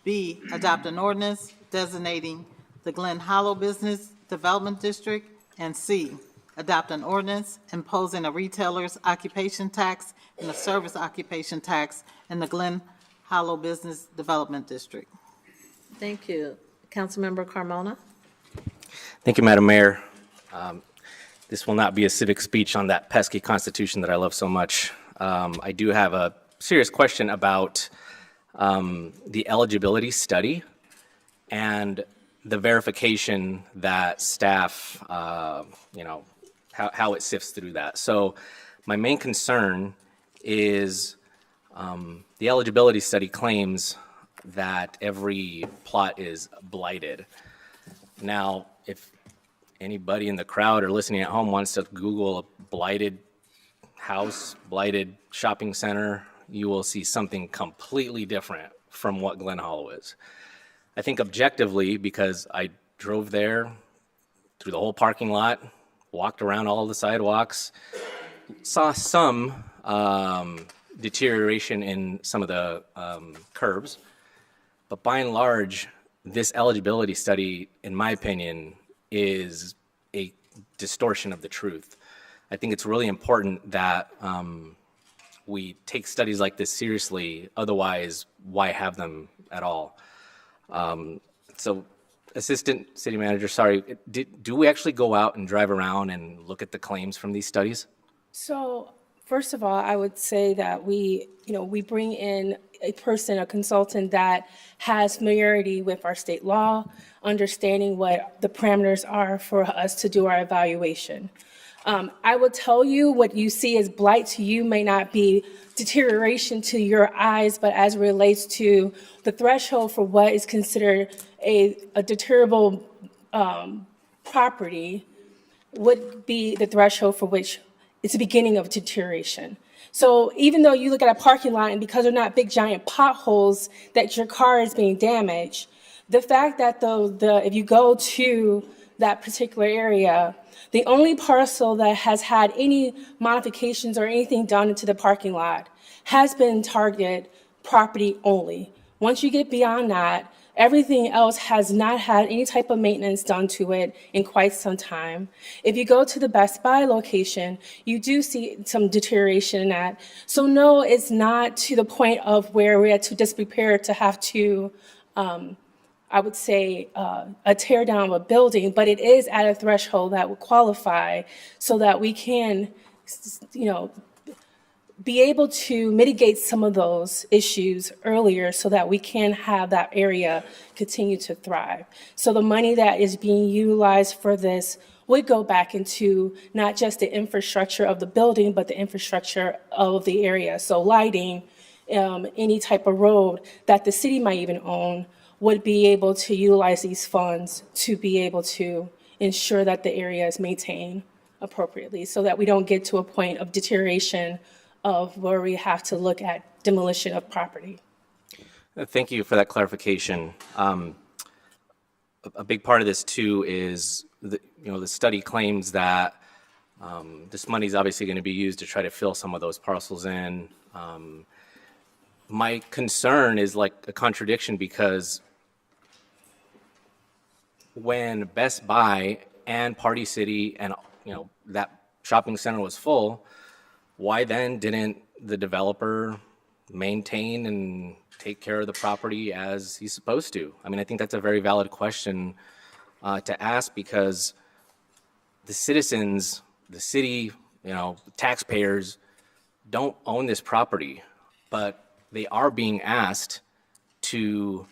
B, adopt an ordinance designating the Glen Hollow Business Development District. And C, adopt an ordinance imposing a retailer's occupation tax and a service occupation tax in the Glen Hollow Business Development District. Thank you. Councilmember Carmona? Thank you, Madam Mayor. This will not be a civic speech on that pesky Constitution that I love so much. I do have a serious question about the eligibility study and the verification that staff, how it sifts through that. So my main concern is the eligibility study claims that every plot is blighted. Now, if anybody in the crowd or listening at home wants to Google a blighted house, blighted shopping center, you will see something completely different from what Glen Hollow is. I think objectively, because I drove there through the whole parking lot, walked around all the sidewalks, saw some deterioration in some of the curbs, but by and large, this eligibility study, in my opinion, is a distortion of the truth. I think it's really important that we take studies like this seriously. Otherwise, why have them at all? So, Assistant City Manager, sorry, do we actually go out and drive around and look at the claims from these studies? So First of all, I would say that we bring in a person, a consultant that has familiarity with our state law, understanding what the parameters are for us to do our evaluation. I will tell you what you see as blight to you may not be deterioration to your eyes, but as it relates to the threshold for what is considered a deteriorable property would be the threshold for which it's the beginning of deterioration. So even though you look at a parking lot and because they're not big giant potholes that your car is being damaged, the fact that if you go to that particular area, the only parcel that has had any modifications or anything done into the parking lot has been target property only. Once you get beyond that, everything else has not had any type of maintenance done to it in quite some time. If you go to the Best Buy location, you do see some deterioration in that. So no, it's not to the point of where we're too disprepared to have to, I would say, a tear down of a building, but it is at a threshold that would qualify so that we can, be able to mitigate some of those issues earlier so that we can have that area continue to thrive. So the money that is being utilized for this would go back into not just the infrastructure of the building, but the infrastructure of the area. So lighting, any type of road that the city might even own would be able to utilize these funds to be able to ensure that the area is maintained appropriately so that we don't get to a point of deterioration of where we have to look at demolition of property. Thank you for that clarification. A big part of this too is the study claims that this money is obviously going to be used to try to fill some of those parcels in. My concern is like a contradiction because when Best Buy and Party City and that shopping center was full, why then didn't the developer maintain and take care of the property as he's supposed to? I mean, I think that's a very valid question to ask because the citizens, the city, taxpayers don't own this property, but they are being asked to,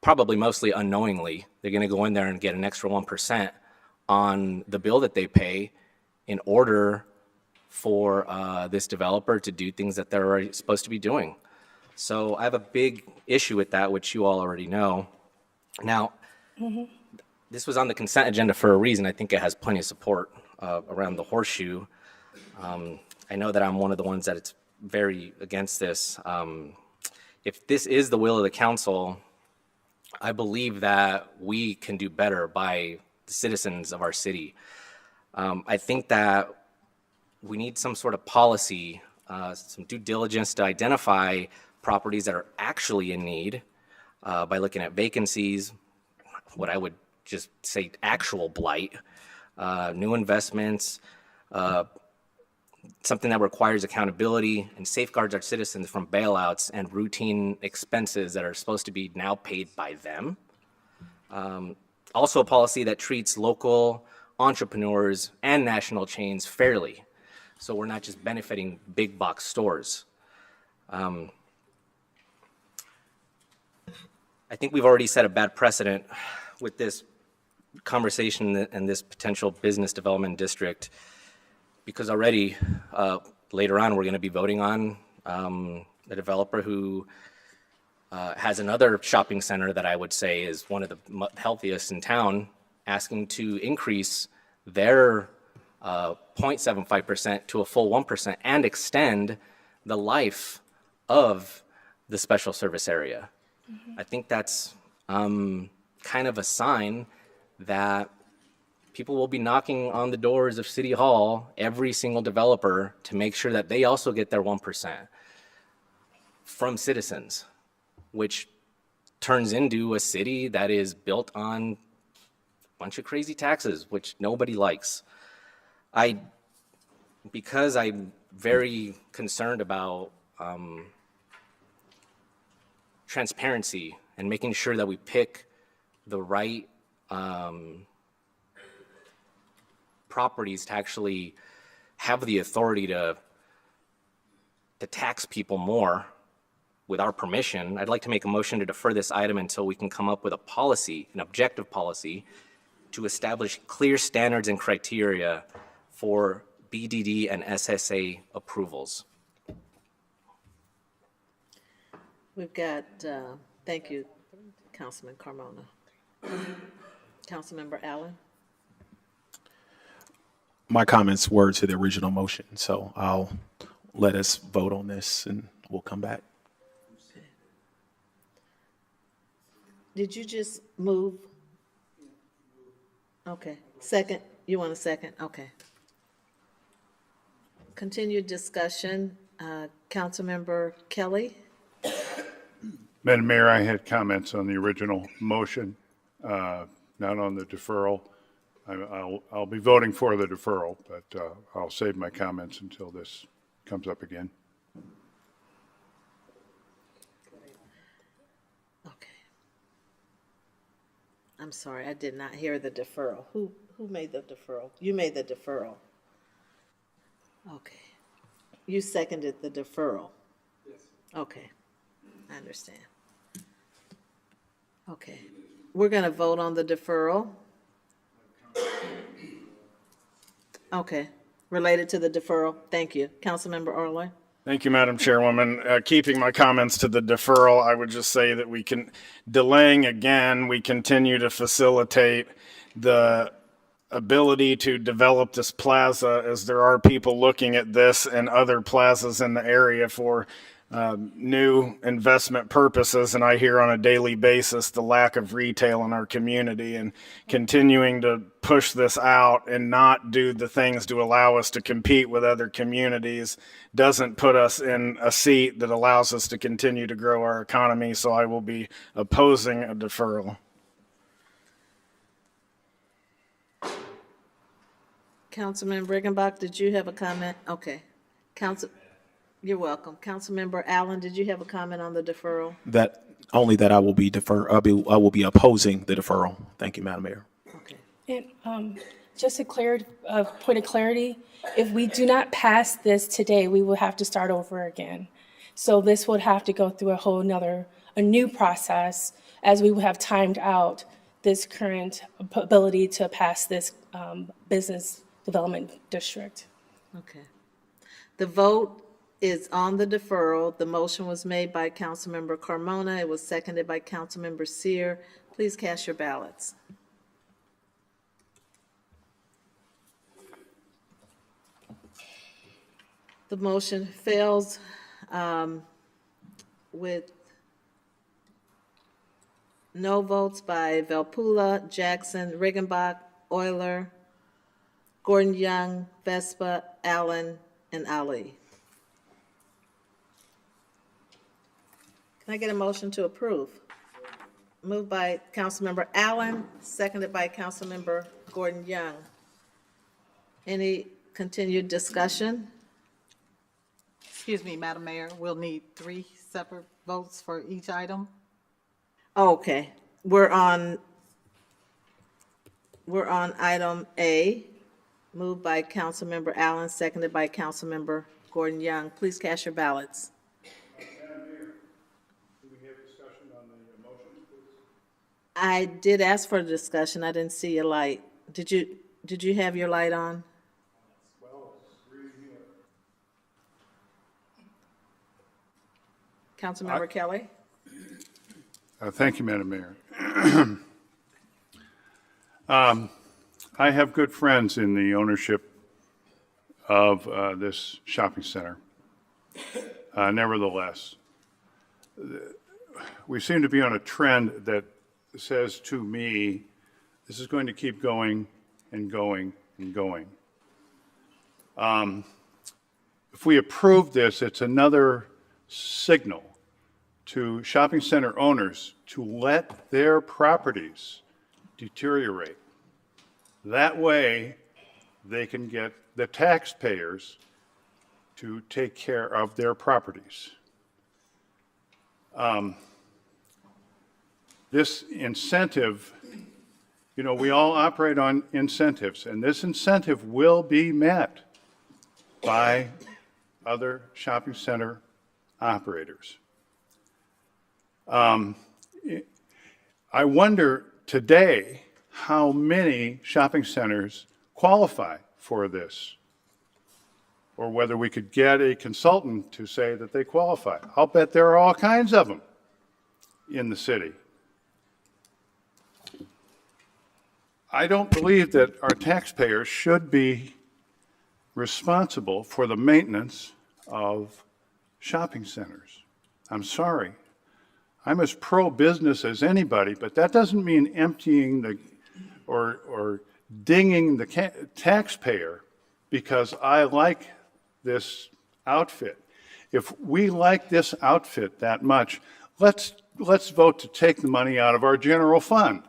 probably mostly unknowingly, they're going to go in there and get an extra 1% on the bill that they pay in order for this developer to do things that they're already supposed to be doing. So I have a big issue with that, which you all already know. Now, this was on the consent agenda for a reason. I think it has plenty of support around the horseshoe. I know that I'm one of the ones that it's very against this. If this is the will of the council, I believe that we can do better by the citizens of our city. I think that we need some sort of policy, some due diligence to identify properties that are actually in need by looking at vacancies, what I would just say actual blight, new investments, something that requires accountability and safeguards our citizens from bailouts and routine expenses that are supposed to be now paid by them. Also a policy that treats local entrepreneurs and national chains fairly, so we're not just benefiting big box stores. I think we've already set a bad precedent with this conversation and this potential business development district, because already later on we're going to be voting on a developer who has another shopping center that I would say is one of the healthiest in town, asking to increase their 0.75% to a full 1% and extend the life of the special service area. I think that's kind of a sign that people will be knocking on the doors of City Hall, every single developer, to make sure that they also get their 1% from citizens, which turns into a city that is built on a bunch of crazy taxes, which nobody likes. Because I'm very concerned about transparency and making sure that we pick the right properties to actually have the authority to tax people more with our permission, I'd like to make a motion to defer this item until we can come up with a policy, an objective policy, to establish clear standards and criteria for BDD and SSA approvals. We've got, thank you, Councilman Carmona. Councilmember Allen? My comments were to the original motion, so I'll let us vote on this and we'll come back. Did you just move? Okay, second, you want a second? Okay. Continued discussion, Councilmember Kelly? Madam Mayor, I had comments on the original motion, not on the deferral. I'll be voting for the deferral, but I'll save my comments until this comes up again. Okay. I'm sorry, I did not hear the deferral. Who made the deferral? You made the deferral. Okay. You seconded the deferral? Yes. Okay, I understand. Okay, we're going to vote on the deferral. Okay, related to the deferral. Thank you. Councilmember Orloy? Thank you, Madam Chairwoman. Keeping my comments to the deferral, I would just say that we can, delaying again, we continue to facilitate the ability to develop this plaza as there are people looking at this and other plazas in the area for new investment purposes. And I hear on a daily basis the lack of retail in our community, and continuing to push this out and not do the things to allow us to compete with other communities doesn't put us in a seat that allows us to continue to grow our economy. So I will be opposing a deferral. Councilman Briggenbach, did you have a comment? Okay. You're welcome. Councilmember Allen, did you have a comment on the deferral? That I will be I will be opposing the deferral. Thank you, Madam Mayor. Okay. And just a point of clarity, if we do not pass this today, we will have to start over again. So this would have to go through a new process, as we would have timed out this current ability to pass this business development district. Okay. The vote is on the deferral. The motion was made by Councilmember Carmona. It was seconded by Councilmember Sear. Please cast your ballots. The motion fails with no votes by Velpula, Jackson, Riggenbach, Euler, Gordon Young, Vespa, Allen, and Ali. Can I get a motion to approve? Moved by Councilmember Allen, seconded by Councilmember Gordon Young. Any continued discussion? Excuse me, Madam Mayor, we'll need 3 separate votes for each item. Okay, we're on item A, moved by Councilmember Allen, seconded by Councilmember Gordon Young. Please cast your ballots. Madam Mayor, do we have discussion on the motion, please? I did ask for a discussion. I didn't see your light. Did you have your light on? Well, it's green here. Councilmember Kelly? Thank you, Madam Mayor. I have good friends in the ownership of this shopping center. Nevertheless, we seem to be on a trend that says to me, this is going to keep going and going and going. If we approve this, it's another signal to shopping center owners to let their properties deteriorate. That way, they can get the taxpayers to take care of their properties. This incentive, we all operate on incentives, and this incentive will be met by other shopping center operators. I wonder today how many shopping centers qualify for this, or whether we could get a consultant to say that they qualify. I'll bet there are all kinds of them in the city. I don't believe that our taxpayers should be responsible for the maintenance of shopping centers. I'm sorry. I'm as pro-business as anybody, but that doesn't mean emptying the, or dinging the taxpayer because I like this outfit. If we like this outfit that much, let's vote to take the money out of our general fund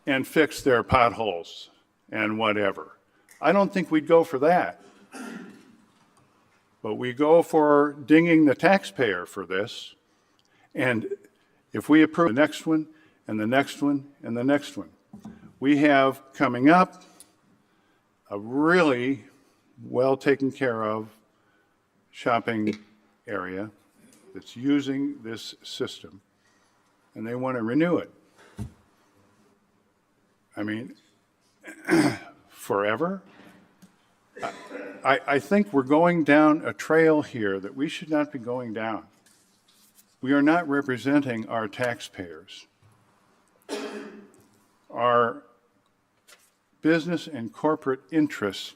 and fix their potholes and whatever. I don't think we'd go for that. But we go for dinging the taxpayer for this. And if we approve the next one, and the next one, and the next one, we have coming up a really well taken care of shopping area that's using this system, and they want to renew it. I mean, forever? I think we're going down a trail here that we should not be going down. We are not representing our taxpayers. Our business and corporate interests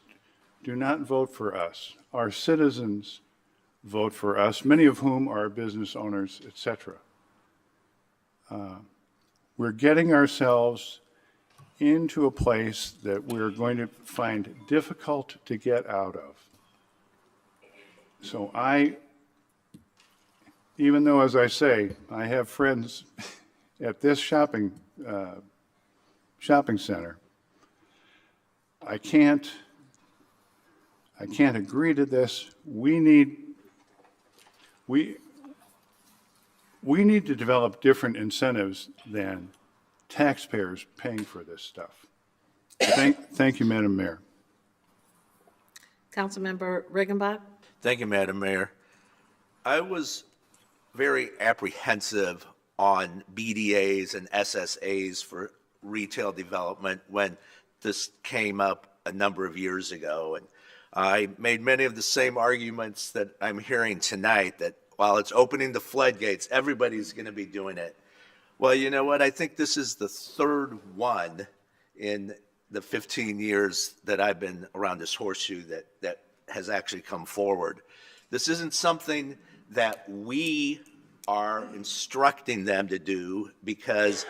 do not vote for us. Our citizens vote for us, many of whom are business owners, etc. We're getting ourselves into a place that we're going to find difficult to get out of. So even though, as I say, I have friends at this shopping center, I can't agree to this. We need to develop different incentives than taxpayers paying for this stuff. Thank you, Madam Mayor. Councilmember Riggenbach? Thank you, Madam Mayor. I was very apprehensive on BDAs and SSAs for retail development when this came up a number of years ago. And I made many of the same arguments that I'm hearing tonight, that while it's opening the floodgates, everybody's going to be doing it. Well, you know what? I think this is the third one in the 15 years that I've been around this horseshoe that has actually come forward. This isn't something that we are instructing them to do because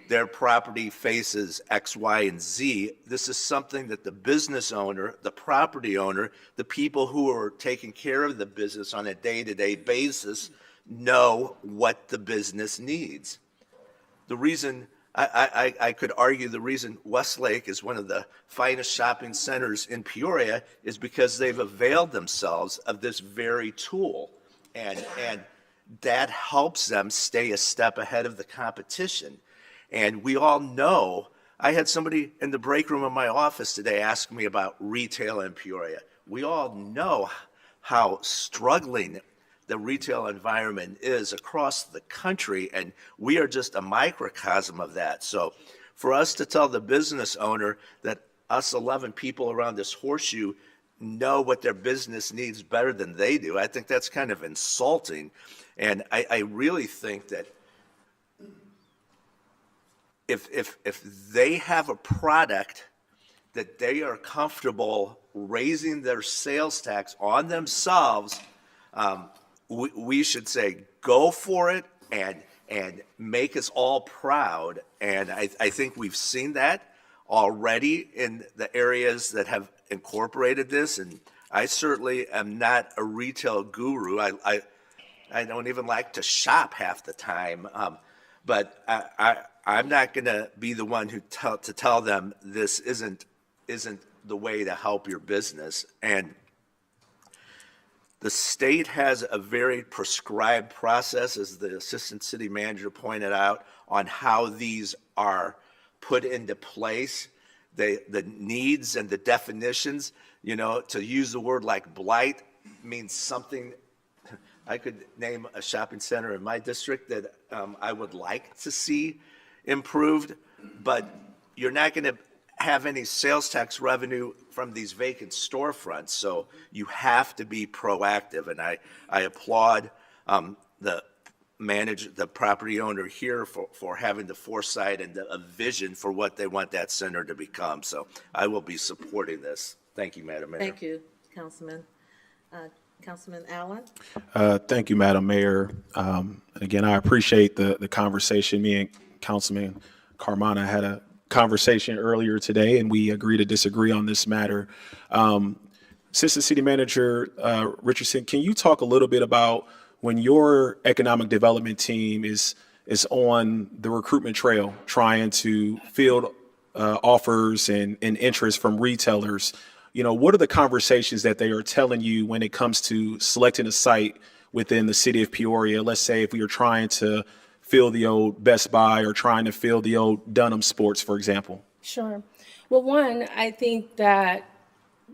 their property faces X, Y, and Z. This is something that the business owner, the property owner, the people who are taking care of the business on a day-to-day basis know what the business needs. The reason, I could argue the reason Westlake is one of the finest shopping centers in Peoria is because they've availed themselves of this very tool. And that helps them stay a step ahead of the competition. And we all know, I had somebody in the break room of my office today ask me about retail in Peoria. We all know how struggling the retail environment is across the country, and we are just a microcosm of that. So for us to tell the business owner that us 11 people around this horseshoe know what their business needs better than they do, I think that's kind of insulting. And I really think that if they have a product that they are comfortable raising their sales tax on themselves, we should say, go for it and make us all proud. And I think we've seen that already in the areas that have incorporated this. And I certainly am not a retail guru. I don't even like to shop half the time. But I'm not going to be the one who to tell them this isn't the way to help your business. And the state has a very prescribed process, as the assistant city manager pointed out, on how these are put into place. the needs and the definitions, to use the word like blight means something. I could name a shopping center in my district that I would like to see improved, but you're not going to have any sales tax revenue from these vacant storefronts. So you have to be proactive, and I applaud the property owner here for having the foresight and a vision for what they want that center to become. So I will be supporting this. Thank you, Madam Mayor. Thank you, Councilman. Councilman Allen? Thank you, Madam Mayor. Again, I appreciate the conversation. Me and Councilman Carmona had a conversation earlier today, and we agree to disagree on this matter. Assistant City Manager Richardson, can you talk a little bit about when your economic development team is on the recruitment trail trying to field offers and interest from retailers? What are the conversations that they are telling you when it comes to selecting a site within the city of Peoria? Let's say if we are trying to fill the old Best Buy or trying to fill the old Dunham Sports, for example. Sure. Well, one, I think that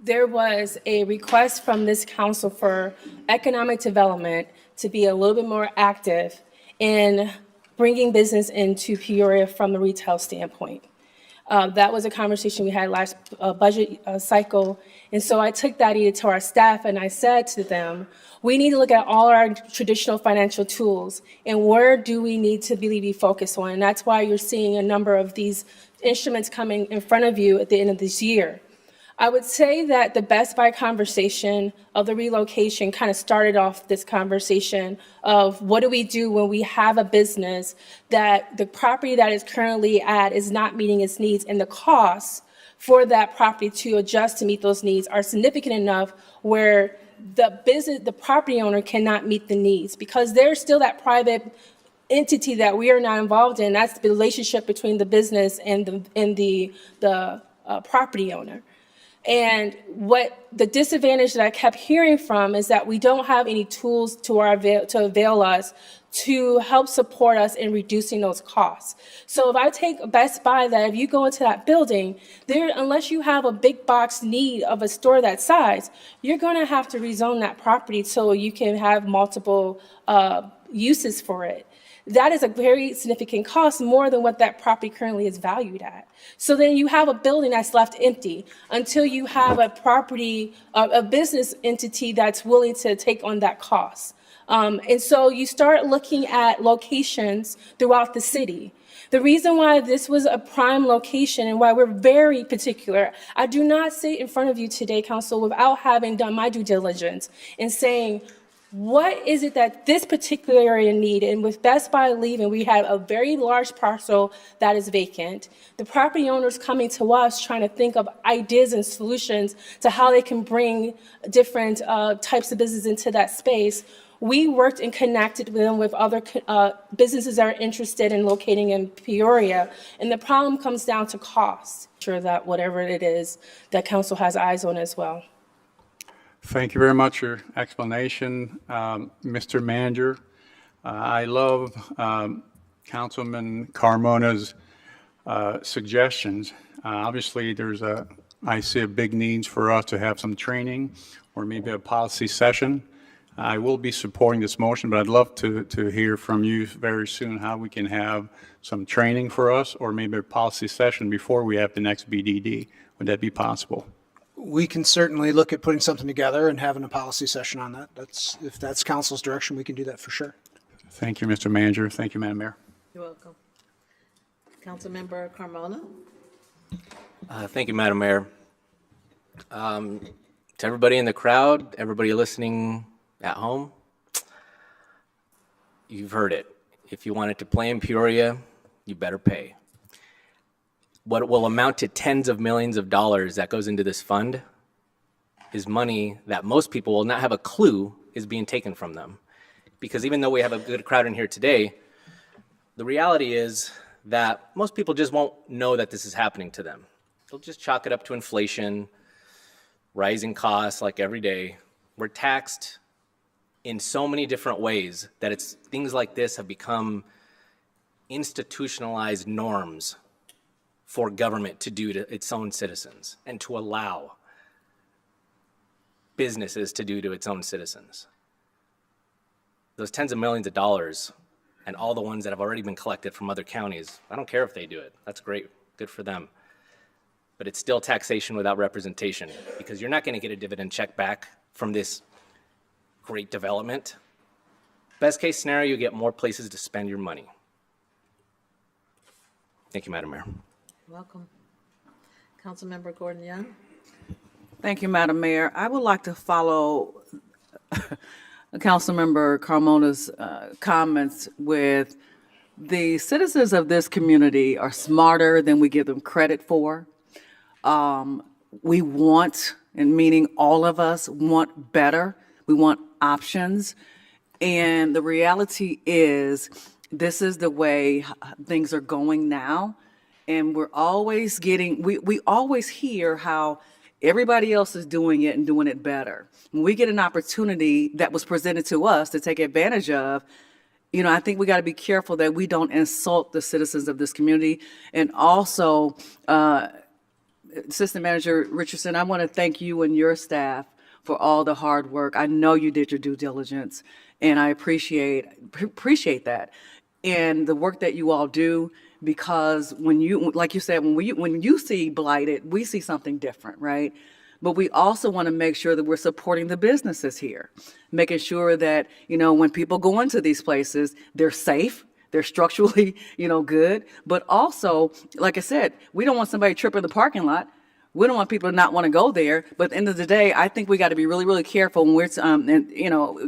there was a request from this council for economic development to be a little bit more active in bringing business into Peoria from the retail standpoint. That was a conversation we had last budget cycle. And so I took that either to our staff and I said to them, we need to look at all our traditional financial tools and where do we need to really be focused on. And that's why you're seeing a number of these instruments coming in front of you at the end of this year. I would say that the Best Buy conversation of the relocation kind of started off this conversation of what do we do when we have a business that the property that is currently at is not meeting its needs, and the costs for that property to adjust to meet those needs are significant enough where the property owner cannot meet the needs because there's still that private entity that we are not involved in. That's the relationship between the business and the property owner. And what the disadvantage that I kept hearing from is that we don't have any tools to avail us to help support us in reducing those costs. So if I take Best Buy, that if you go into that building, unless you have a big box need of a store that size, you're going to have to rezone that property so you can have multiple uses for it. That is a very significant cost, more than what that property currently is valued at. So then you have a building that's left empty until you have a property, a business entity that's willing to take on that cost. And so you start looking at locations throughout the city. The reason why this was a prime location and why we're very particular, I do not sit in front of you today, Council, without having done my due diligence and saying, what is it that this particular area need? And with Best Buy leaving, we have a very large parcel that is vacant. The property owners coming to us trying to think of ideas and solutions to how they can bring different types of business into that space. We worked and connected with them with other businesses that are interested in locating in Peoria. And the problem comes down to cost. Sure that whatever it is that council has eyes on as well. Thank you very much for your explanation, Mr. Manager. I love Councilman Carmona's suggestions. Obviously, I see a big needs for us to have some training or maybe a policy session. I will be supporting this motion, but I'd love to hear from you very soon how we can have some training for us or maybe a policy session before we have the next BDD. Would that be possible? We can certainly look at putting something together and having a policy session on that. If that's council's direction, we can do that for sure. Thank you, Mr. Manager. Thank you, Madam Mayor. You're welcome. Councilmember Carmona? Thank you, Madam Mayor. To everybody in the crowd, everybody listening at home, you've heard it. If you wanted to play in Peoria, you better pay. What will amount to tens of millions of dollars that goes into this fund is money that most people will not have a clue is being taken from them. Because even though we have a good crowd in here today, the reality is that most people just won't know that this is happening to them. They'll just chalk it up to inflation, rising costs like every day. We're taxed in so many different ways that things like this have become institutionalized norms for government to do to its own citizens and to allow businesses to do to its own citizens. Those tens of millions of dollars and all the ones that have already been collected from other counties, I don't care if they do it. That's great, good for them. But it's still taxation without representation, because you're not going to get a dividend check back from this great development. Best case scenario, you get more places to spend your money. Thank you, Madam Mayor. Welcome. Councilmember Gordon Young. Thank you, Madam Mayor. I would like to follow Councilmember Carmona's comments with the citizens of this community are smarter than we give them credit for. We want, and meaning all of us want better. We want options. And the reality is, this is the way things are going now. And we're always getting, we always hear how everybody else is doing it and doing it better. When we get an opportunity that was presented to us to take advantage of, you know, I think we got to be careful that we don't insult the citizens of this community. And also, Assistant Manager Richardson, I want to thank you and your staff for all the hard work. I know you did your due diligence, and I appreciate that. And the work that you all do, because when you, like you said, when you see blighted, we see something different, right? But we also want to make sure that we're supporting the businesses here, making sure that, you know, when people go into these places, they're safe, they're structurally, you know, good. But also, like I said, we don't want somebody tripping in the parking lot. We don't want people to not want to go there. But at the end of the day, I think we got to be really, really careful when we're, and, you know,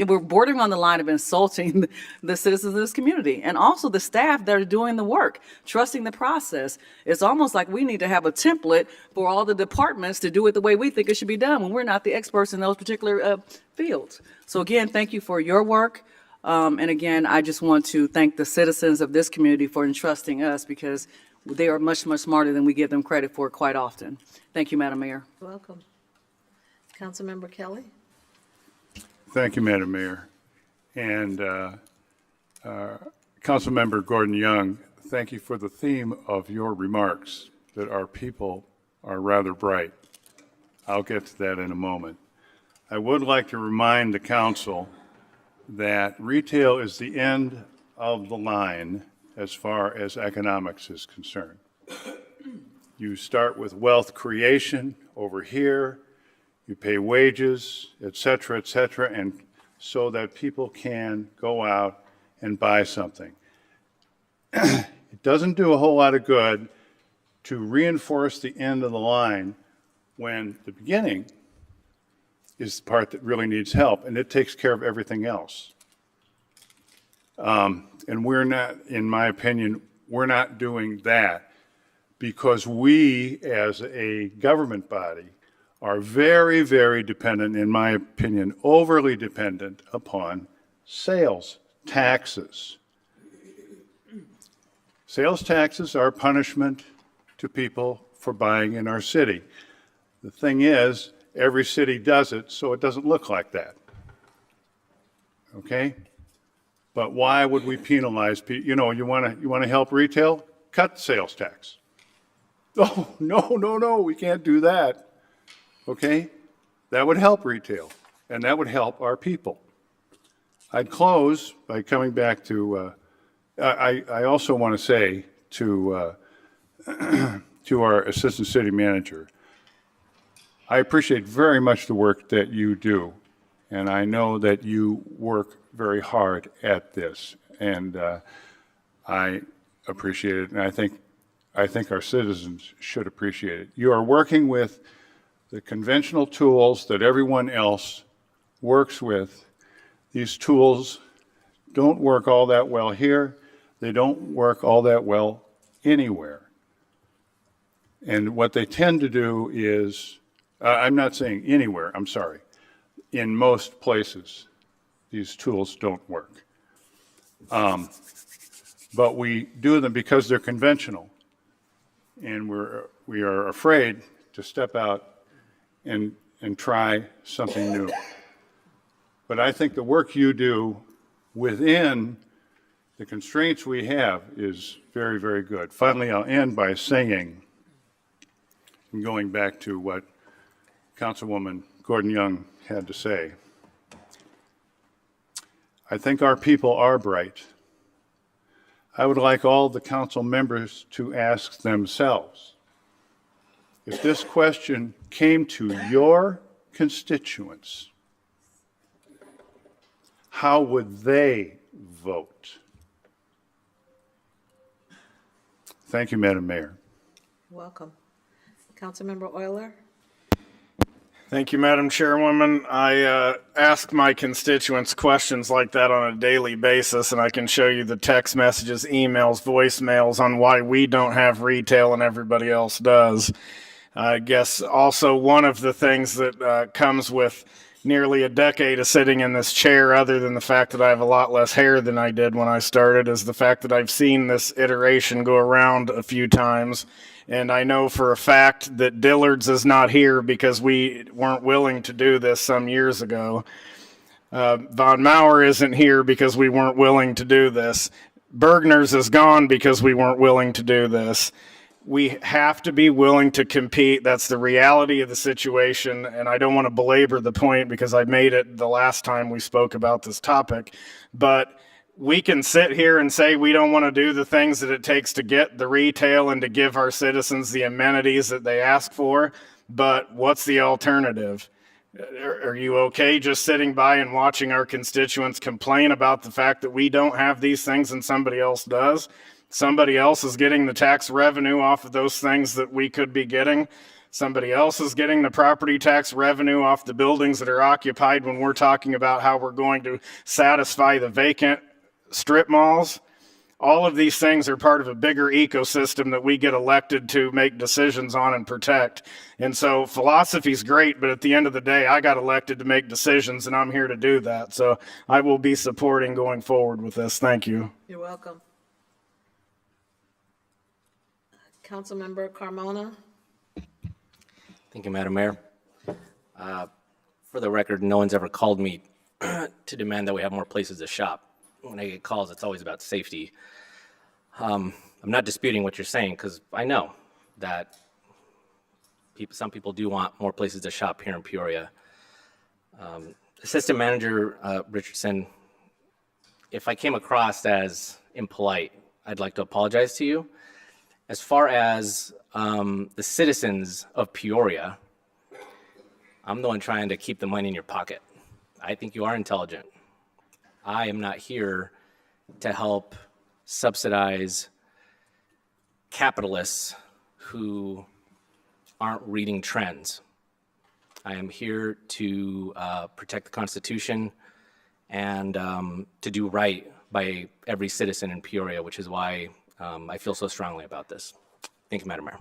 we're bordering on the line of insulting the citizens of this community, and also the staff that are doing the work, trusting the process. It's almost like we need to have a template for all the departments to do it the way we think it should be done when we're not the experts in those particular fields. So again, thank you for your work. And again, I just want to thank the citizens of this community for entrusting us, because they are much, much smarter than we give them credit for quite often. Thank you, Madam Mayor. Welcome. Councilmember Kelly. Thank you, Madam Mayor. And Councilmember Gordon Young, thank you for the theme of your remarks, that our people are rather bright. I'll get to that in a moment. I would like to remind the council that retail is the end of the line as far as economics is concerned. You start with wealth creation over here, you pay wages, et cetera, and so that people can go out and buy something. It doesn't do a whole lot of good to reinforce the end of the line when the beginning is the part that really needs help, and it takes care of everything else. And we're not, in my opinion, we're not doing that, because we, as a government body, are very, very dependent, in my opinion, overly dependent upon sales taxes. Sales taxes are punishment to people for buying in our city. The thing is, every city does it, so it doesn't look like that. Okay? But why would we penalize people? You know, you want to help retail? Cut sales tax. Oh, no, we can't do that. Okay? That would help retail, and that would help our people. I'd close by coming back to, I also want to say to, to our Assistant City Manager, I appreciate very much the work that you do, and I know that you work very hard at this, and I appreciate it, and I think our citizens should appreciate it. You are working with the conventional tools that everyone else works with. These tools don't work all that well here. They don't work all that well anywhere. And what they tend to do is, I'm not saying anywhere, I'm sorry, in most places, these tools don't work. But we do them because they're conventional, and we are afraid to step out and try something new. But I think the work you do within the constraints we have is very, very good. Finally, I'll end by saying, and going back to what Councilwoman Gordon Young had to say, I think our people are bright. I would like all the council members to ask themselves, if this question came to your constituents, how would they vote? Thank you, Madam Mayor. Welcome. Councilmember Euler? Thank you, Madam Chairwoman. I ask my constituents questions like that on a daily basis, and I can show you the text messages, emails, voicemails on why we don't have retail and everybody else does. I guess also one of the things that comes with nearly a decade of sitting in this chair, other than the fact that I have a lot less hair than I did when I started, is the fact that I've seen this iteration go around a few times. And I know for a fact that Dillard's is not here because we weren't willing to do this some years ago. Von Mauer isn't here because we weren't willing to do this. Bergner's is gone because we weren't willing to do this. We have to be willing to compete. That's the reality of the situation. And I don't want to belabor the point because I made it the last time we spoke about this topic. But we can sit here and say we don't want to do the things that it takes to get the retail and to give our citizens the amenities that they ask for, but what's the alternative? Are you okay just sitting by and watching our constituents complain about the fact that we don't have these things and somebody else does? Somebody else is getting the tax revenue off of those things that we could be getting. Somebody else is getting the property tax revenue off the buildings that are occupied when we're talking about how we're going to satisfy the vacant strip malls. All of these things are part of a bigger ecosystem that we get elected to make decisions on and protect. And so philosophy's great, but at the end of the day, I got elected to make decisions and I'm here to do that. So I will be supporting going forward with this. Thank you. You're welcome. Councilmember Carmona? Thank you, Madam Mayor. For the record, no one's ever called me to demand that we have more places to shop. When I get calls, it's always about safety. I'm not disputing what you're saying because I know that some people do want more places to shop here in Peoria. Assistant Manager Richardson, if I came across as impolite, I'd like to apologize to you. As far as the citizens of Peoria, I'm the one trying to keep the money in your pocket. I think you are intelligent. I am not here to help subsidize capitalists who aren't reading trends. I am here to protect the Constitution and to do right by every citizen in Peoria, which is why I feel so strongly about this. Thank you, Madam Mayor.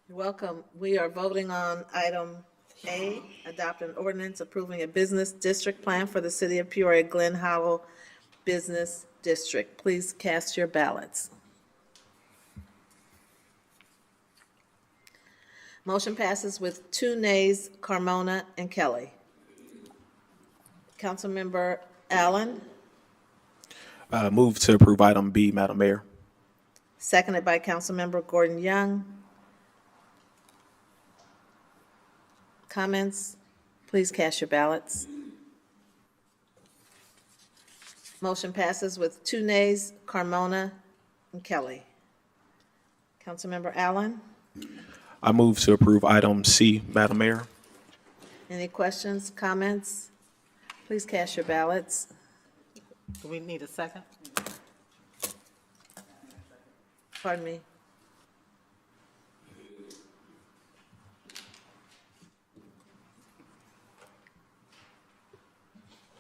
You're welcome. We are voting on item A, adopt an ordinance approving a business district plan for the city of Peoria Glen Hollow Business District. Please cast your ballots. Motion passes with 2 nays, Carmona and Kelly. Councilmember Allen, Move to approve item B, Madam Mayor. seconded by Councilmember Gordon Young. Comments? Please cast your ballots. Motion passes with 2 nays, Carmona and Kelly. Councilmember Allen, I move to approve item C, Madam Mayor. any questions, comments? Please cast your ballots. Do we need a second? Pardon me.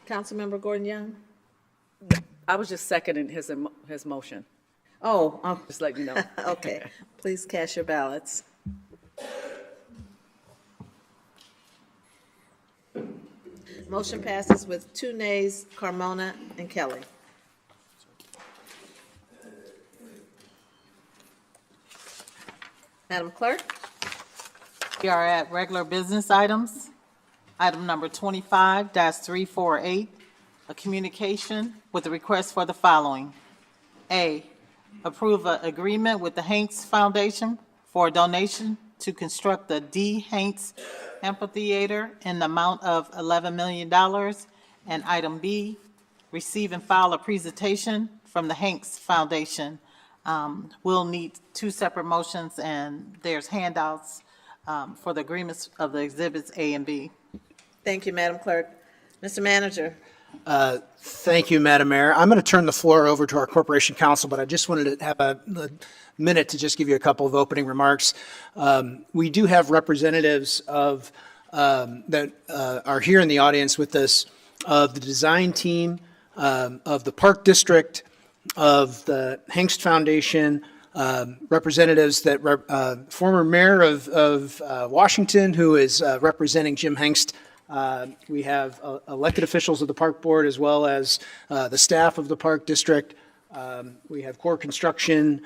Councilmember Gordon Young? I was just seconding his motion, Oh, just letting you know. okay. Please cast your ballots. Motion passes with 2 nays, Carmona and Kelly. Madam Clerk? We are at regular business items. Item number 25-348, a communication with a request for the following. A, approve an agreement with the Hanks Foundation for a donation to construct the D. Hanks Amphitheater in the amount of $11 million. And item B, receive and file a presentation from the Hanks Foundation. We'll need two separate motions, and there's handouts for the agreements of the exhibits A and B. Thank you, Madam Clerk. Mr. Manager. Thank you, Madam Mayor. I'm going to turn the floor over to our Corporation Counsel, but I just wanted to have a minute to just give you a couple of opening remarks. We do have representatives of that are here in the audience with us, of the design team, of the Park District, of the Hanks Foundation, representatives that former mayor of Washington, who is representing Jim Hanks. We have elected officials of the Park Board, as well as the staff of the Park District. We have Core Construction.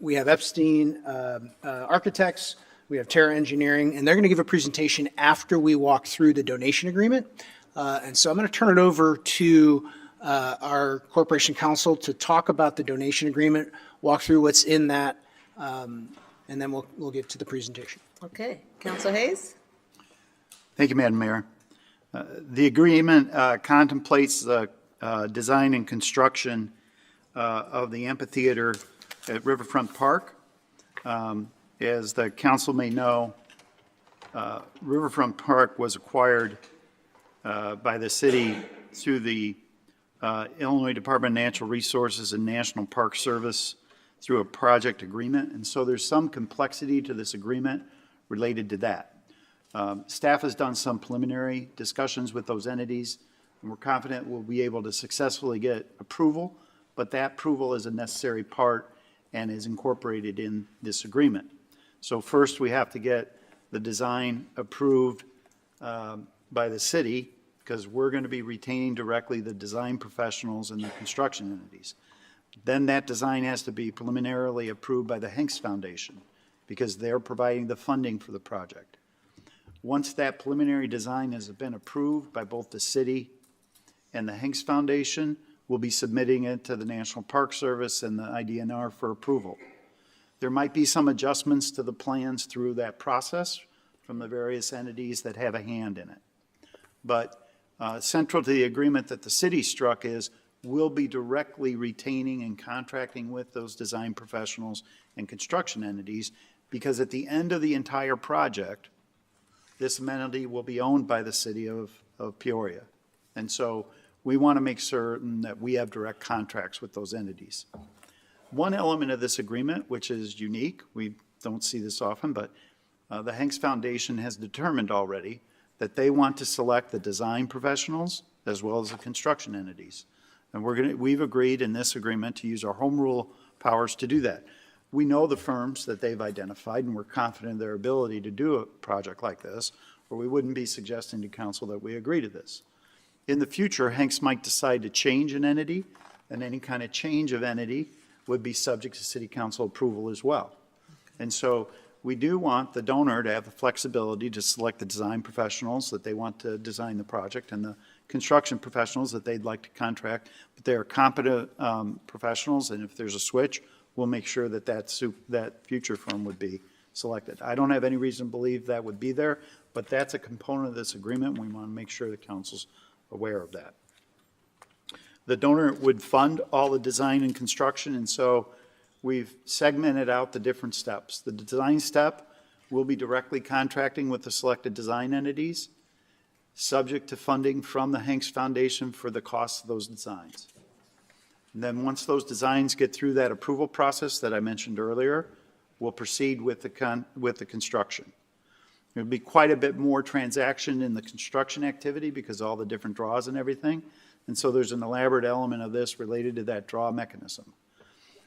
We have Epstein Architects. We have Terra Engineering, and they're going to give a presentation after we walk through the donation agreement. And so I'm going to turn it over to our Corporation Counsel to talk about the donation agreement, walk through what's in that, and then we'll get to the presentation. Okay. Council Hayes? Thank you, Madam Mayor. The agreement contemplates the design and construction of the amphitheater at Riverfront Park. As the council may know, Riverfront Park was acquired by the city through the Illinois Department of Natural Resources and National Park Service through a project agreement. And so there's some complexity to this agreement related to that. Staff has done some preliminary discussions with those entities, and we're confident we'll be able to successfully get approval, but that approval is a necessary part and is incorporated in this agreement. So first, we have to get the design approved by the city, because we're going to be retaining directly the design professionals and the construction entities. Then that design has to be preliminarily approved by the Hanks Foundation, because they're providing the funding for the project. Once that preliminary design has been approved by both the city and the Hanks Foundation, we'll be submitting it to the National Park Service and the IDNR for approval. There might be some adjustments to the plans through that process from the various entities that have a hand in it. But central to the agreement that the city struck is we'll be directly retaining and contracting with those design professionals and construction entities, because at the end of the entire project, this amenity will be owned by the city of Peoria. And so we want to make certain that we have direct contracts with those entities. One element of this agreement, which is unique, we don't see this often, but the Hanks Foundation has determined already that they want to select the design professionals as well as the construction entities. And we've agreed in this agreement to use our home rule powers to do that. We know the firms that they've identified, and we're confident in their ability to do a project like this, or we wouldn't be suggesting to council that we agree to this. In the future, Hanks might decide to change an entity, and any kind of change of entity would be subject to city council approval as well. And so we do want the donor to have the flexibility to select the design professionals that they want to design the project and the construction professionals that they'd like to contract, but they are competent professionals, and if there's a switch, we'll make sure that that future firm would be selected. I don't have any reason to believe that would be there, but that's a component of this agreement. We want to make sure the council's aware of that. The donor would fund all the design and construction, and so we've segmented out the different steps. The design step will be directly contracting with the selected design entities, subject to funding from the Hanks Foundation for the cost of those designs. And then once those designs get through that approval process that I mentioned earlier, we'll proceed with the construction. There'll be quite a bit more transaction in the construction activity because of all the different draws and everything. And so there's an elaborate element of this related to that draw mechanism.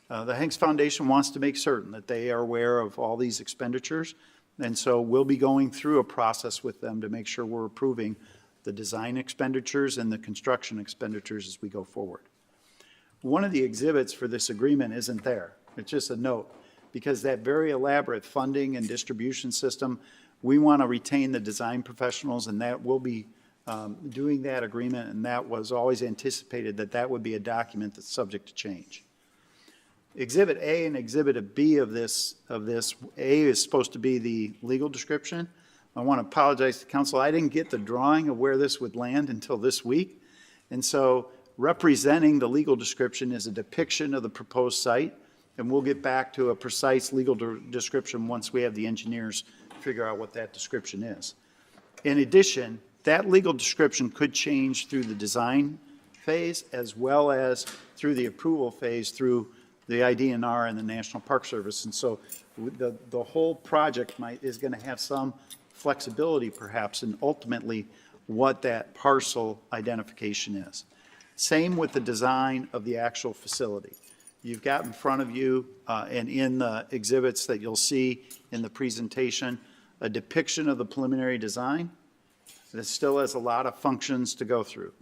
The Hanks Foundation wants to make certain that they are aware of all these expenditures. And so we'll be going through a process with them to make sure we're approving the design expenditures and the construction expenditures as we go forward. One of the exhibits for this agreement isn't there. It's just a note, because that very elaborate funding and distribution system, we want to retain the design professionals, and that will be doing that agreement, and that was always anticipated that that would be a document that's subject to change. Exhibit A and Exhibit B of this, A is supposed to be the legal description. I want to apologize to council. I didn't get the drawing of where this would land until this week. And so representing the legal description is a depiction of the proposed site. And we'll get back to a precise legal description once we have the engineers figure out what that description is. In addition, that legal description could change through the design phase as well as through the approval phase through the IDNR and the National Park Service. And so the whole project is going to have some flexibility perhaps in ultimately what that parcel identification is. Same with the design of the actual facility. You've got in front of you and in the exhibits that you'll see in the presentation, a depiction of the preliminary design that still has a lot of functions to go through.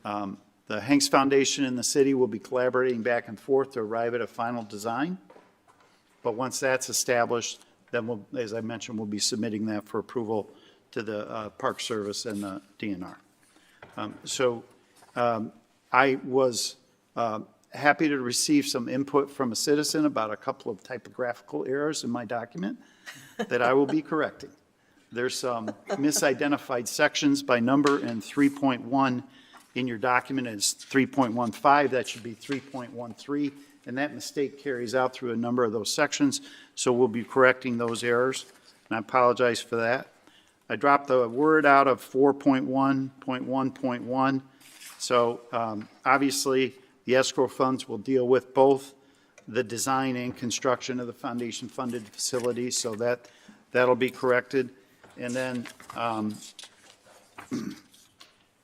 The Hanks Foundation and the city will be collaborating back and forth to arrive at a final design. But once that's established, then we'll, as I mentioned, we'll be submitting that for approval to the Park Service and the DNR. I was happy to receive some input from a citizen about a couple of typographical errors in my document that I will be correcting. There's some misidentified sections by number, and 3.1 in your document is 3.15. That should be 3.13, and that mistake carries out through a number of those sections, so we'll be correcting those errors, and I apologize for that. I dropped the word out of 4.1.1.1, so obviously the escrow funds will deal with both the design and construction of the foundation-funded facility, so that'll be corrected. And then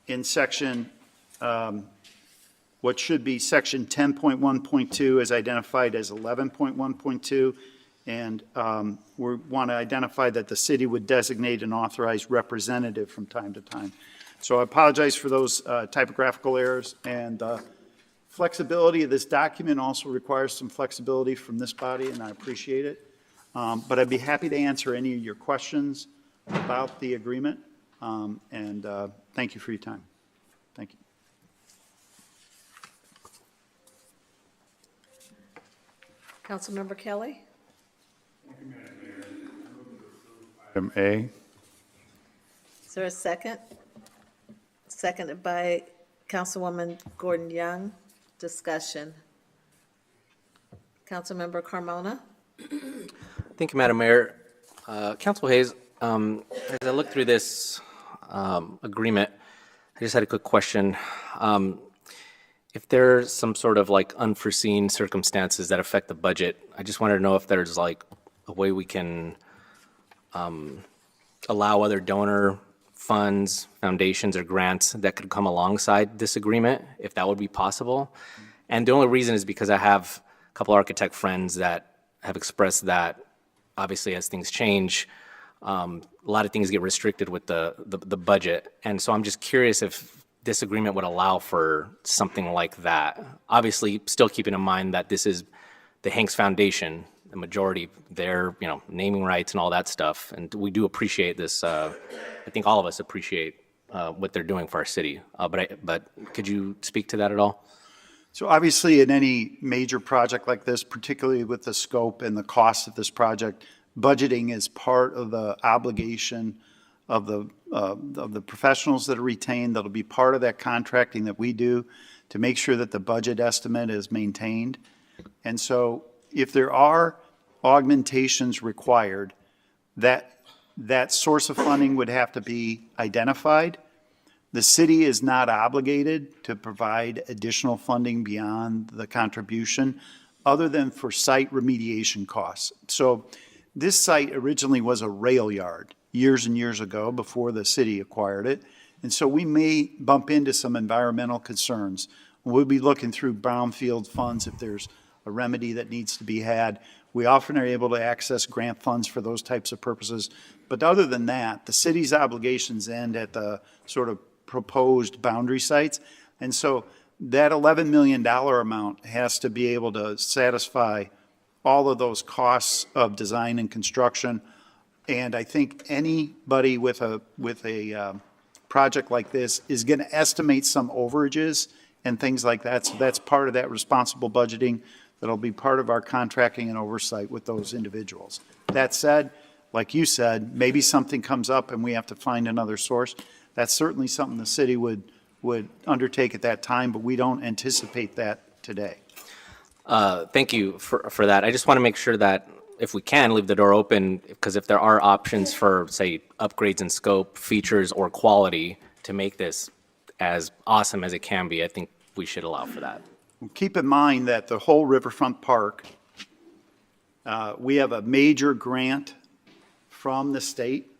in section, what should be section 10.1.2 is identified as 11.1.2, and we want to identify that the city would designate an authorized representative from time to time. So I apologize for those typographical errors, and flexibility of this document also requires some flexibility from this body, and I appreciate it. But I'd be happy to answer any of your questions about the agreement, and thank you for your time. Thank you. Councilmember Kelly? Item A. Is there a second? Seconded by Councilwoman Gordon Young. Discussion. Councilmember Carmona? Thank you, Madam Mayor. Council Hayes, as I look through this agreement, I just had a quick question. If there's some sort of like unforeseen circumstances that affect the budget, I just wanted to know if there's like a way we can allow other donor funds, foundations, or grants that could come alongside this agreement, if that would be possible. And the only reason is because I have a couple architect friends that have expressed that obviously as things change, a lot of things get restricted with the budget. And so I'm just curious if this agreement would allow for something like that. Obviously, still keeping in mind that this is the Hanks Foundation, the majority, their naming rights and all that stuff. And we do appreciate this. I think all of us appreciate what they're doing for our city. But could you speak to that at all? So obviously, in any major project like this, particularly with the scope and the cost of this project, budgeting is part of the obligation of the professionals that are retained. That'll be part of that contracting that we do to make sure that the budget estimate is maintained. And so if there are augmentations required, that source of funding would have to be identified. The city is not obligated to provide additional funding beyond the contribution other than for site remediation costs. So this site originally was a rail yard years and years ago before the city acquired it. And so we may bump into some environmental concerns. We'll be looking through brownfield funds if there's a remedy that needs to be had. We often are able to access grant funds for those types of purposes. But other than that, the city's obligations end at the sort of proposed boundary sites. And so that $11 million amount has to be able to satisfy all of those costs of design and construction. And I think anybody with a project like this is going to estimate some overages and things like that. So that's part of that responsible budgeting that'll be part of our contracting and oversight with those individuals. That said, like you said, maybe something comes up and we have to find another source. That's certainly something the city would undertake at that time, but we don't anticipate that today. Thank you for that. I just want to make sure that if we can, leave the door open, because if there are options for, say, upgrades in scope, features, or quality to make this as awesome as it can be, I think we should allow for that. Keep in mind that the whole Riverfront Park, we have a major grant from the state,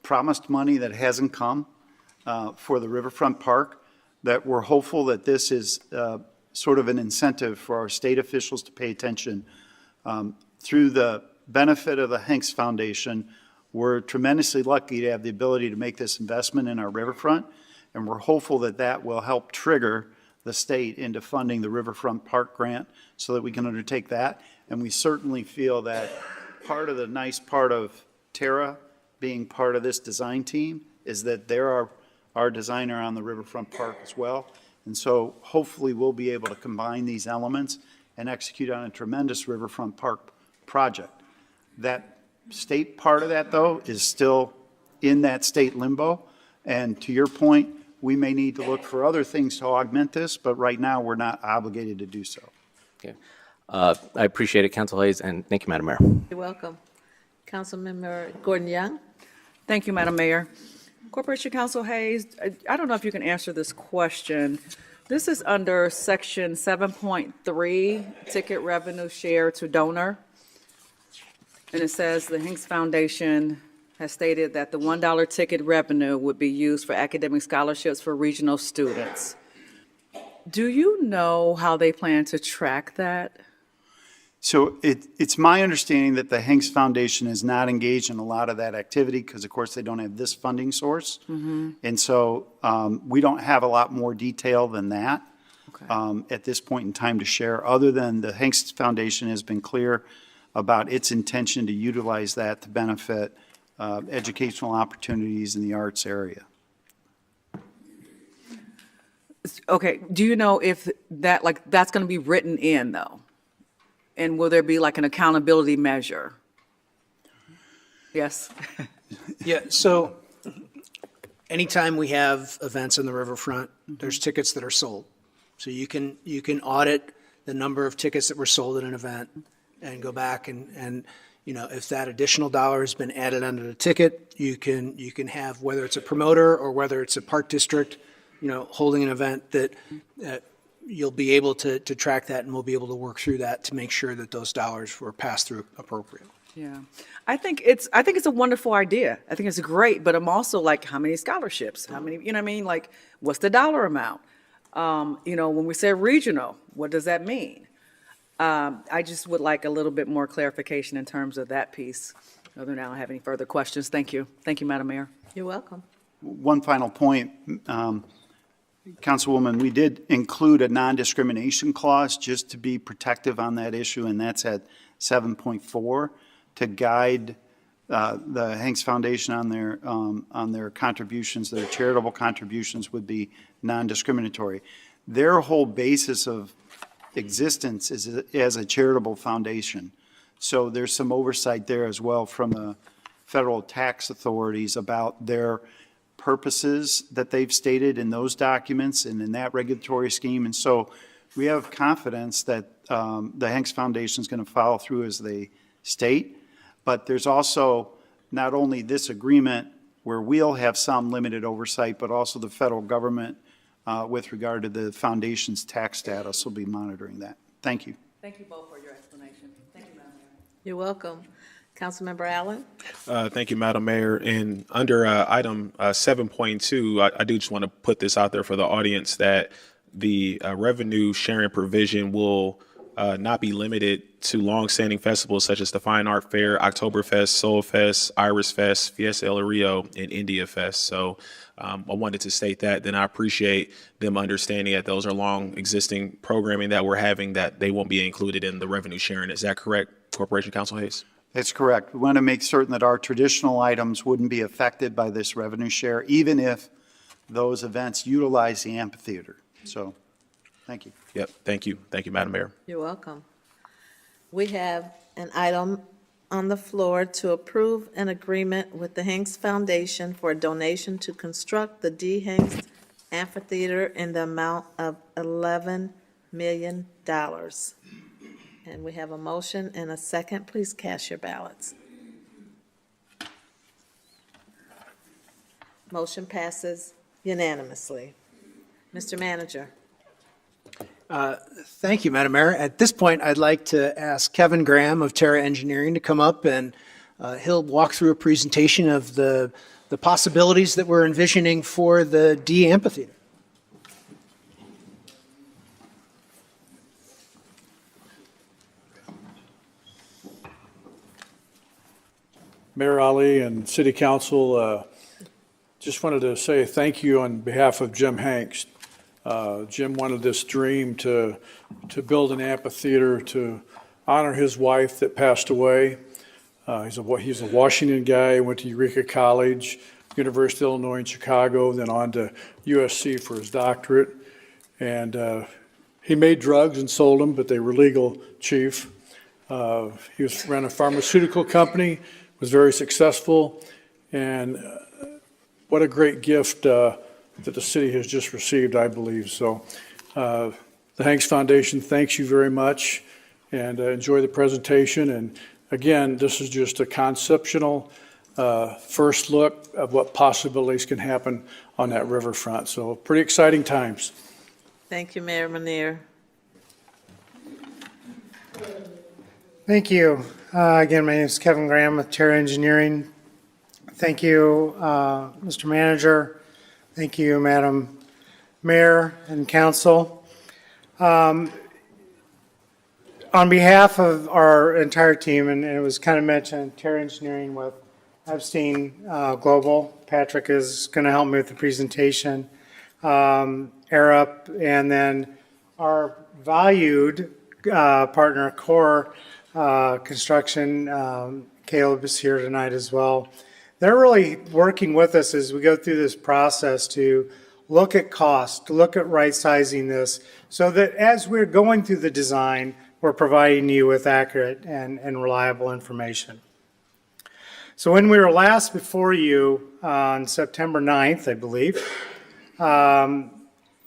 promised money that hasn't come for the Riverfront Park, that we're hopeful that this is sort of an incentive for our state officials to pay attention. Through the benefit of the Hanks Foundation, we're tremendously lucky to have the ability to make this investment in our riverfront, and we're hopeful that that will help trigger the state into funding the Riverfront Park grant so that we can undertake that. And we certainly feel that part of the nice part of Terra being part of this design team is that they're our designer on the Riverfront Park as well. And so hopefully we'll be able to combine these elements and execute on a tremendous Riverfront Park project. That state part of that, though, is still in that state limbo. And to your point, we may need to look for other things to augment this, but right now we're not obligated to do so. Okay. I appreciate it, Council Hayes, and thank you, Madam Mayor. You're welcome. Councilmember Gordon Young. Thank you, Madam Mayor. Corporation Counsel Hayes, I don't know if you can answer this question. This is under section 7.3, ticket revenue share to donor. And it says the Hanks Foundation has stated that the $1 ticket revenue would be used for academic scholarships for regional students. Do you know how they plan to track that? So it's my understanding that the Hanks Foundation is not engaged in a lot of that activity because, of course, they don't have this funding source. And so we don't have a lot more detail than that at this point in time to share, other than the Hanks Foundation has been clear about its intention to utilize that to benefit educational opportunities in the arts area. Okay, do you know if that, like, that's going to be written in, though? And will there be like an accountability measure? Yes? Yeah, so anytime we have events in the riverfront, there's tickets that are sold. So you can audit the number of tickets that were sold at an event and go back and you know, if that additional dollar has been added onto the ticket, you can have, whether it's a promoter or whether it's a park district, you know, holding an event that you'll be able to track that, and we'll be able to work through that to make sure that those dollars were passed through appropriately. Yeah, I think it's a wonderful idea. I think it's great, but I'm also like, how many scholarships? How many, you know what I mean? Like, what's the dollar amount? You know, when we say regional, what does that mean? I just would like a little bit more clarification in terms of that piece. Other than I don't have any further questions. Thank you. Thank you, Madam Mayor. You're welcome. One final point, Councilwoman, we did include a non-discrimination clause just to be protective on that issue, and that's at 7.4 to guide the Hanks Foundation on their contributions. Their charitable contributions would be non-discriminatory. Their whole basis of existence is as a charitable foundation. So there's some oversight there as well from the federal tax authorities about their purposes that they've stated in those documents and in that regulatory scheme. And so we have confidence that the Hanks Foundation is going to follow through as they state. But there's also not only this agreement where we'll have some limited oversight, but also the federal government with regard to the foundation's tax status will be monitoring that. Thank you. Thank you both for your explanation. Thank you, Madam Mayor. You're welcome. Councilmember Allen? Thank you, Madam Mayor. And under item 7.2, I do just want to put this out there for the audience that the revenue sharing provision will not be limited to longstanding festivals such as the Fine Art Fair, Oktoberfest, Soul Fest, Iris Fest, Fiesta El Rio, and India Fest. So I wanted to state that. Then I appreciate them understanding that those are long existing programming that we're having, that they won't be included in the revenue sharing. Is that correct, Corporation Counsel Hayes? That's correct. We want to make certain that our traditional items wouldn't be affected by this revenue share, even if those events utilize the amphitheater. So Thank you. Yep, thank you. Thank you, Madam Mayor. You're welcome. We have an item on the floor to approve an agreement with the Hanks Foundation for a donation to construct the D. Hanks Amphitheater in the amount of $11 million. And we have a motion and a second. Please cast your ballots. Motion passes unanimously. Mr. Manager. Thank you, Madam Mayor. At this point, I'd like to ask Kevin Graham of Terra Engineering to come up, and he'll walk through a presentation of the possibilities that we're envisioning for the D Amphitheater. Mayor Ali and City Council, just wanted to say thank you on behalf of Jim Hanks. Jim wanted this dream to build an amphitheater to honor his wife that passed away. He's a Washington guy, went to Eureka College, University of Illinois in Chicago, then on to USC for his doctorate. And he made drugs and sold them, but they were legal, Chief. He ran a pharmaceutical company, was very successful, and what a great gift that the city has just received, I believe. So the Hanks Foundation thanks you very much, and enjoy the presentation. And again, this is just a conceptual first look of what possibilities can happen on that riverfront. So pretty exciting times. Thank you, Mayor Manier. Thank you. Again, my name is Kevin Graham with Terra Engineering. Thank you, Mr. Manager. Thank you, Madam Mayor and Council. On behalf of our entire team, and it was kind of mentioned, Terra Engineering with Epstein Global. Patrick is going to help me with the presentation. Arup, and then our valued partner, Core Construction. Caleb is here tonight as well. They're really working with us as we go through this process to look at cost, to look at right-sizing this, so that as we're going through the design, we're providing you with accurate and reliable information. So when we were last before you on September 9th, I believe,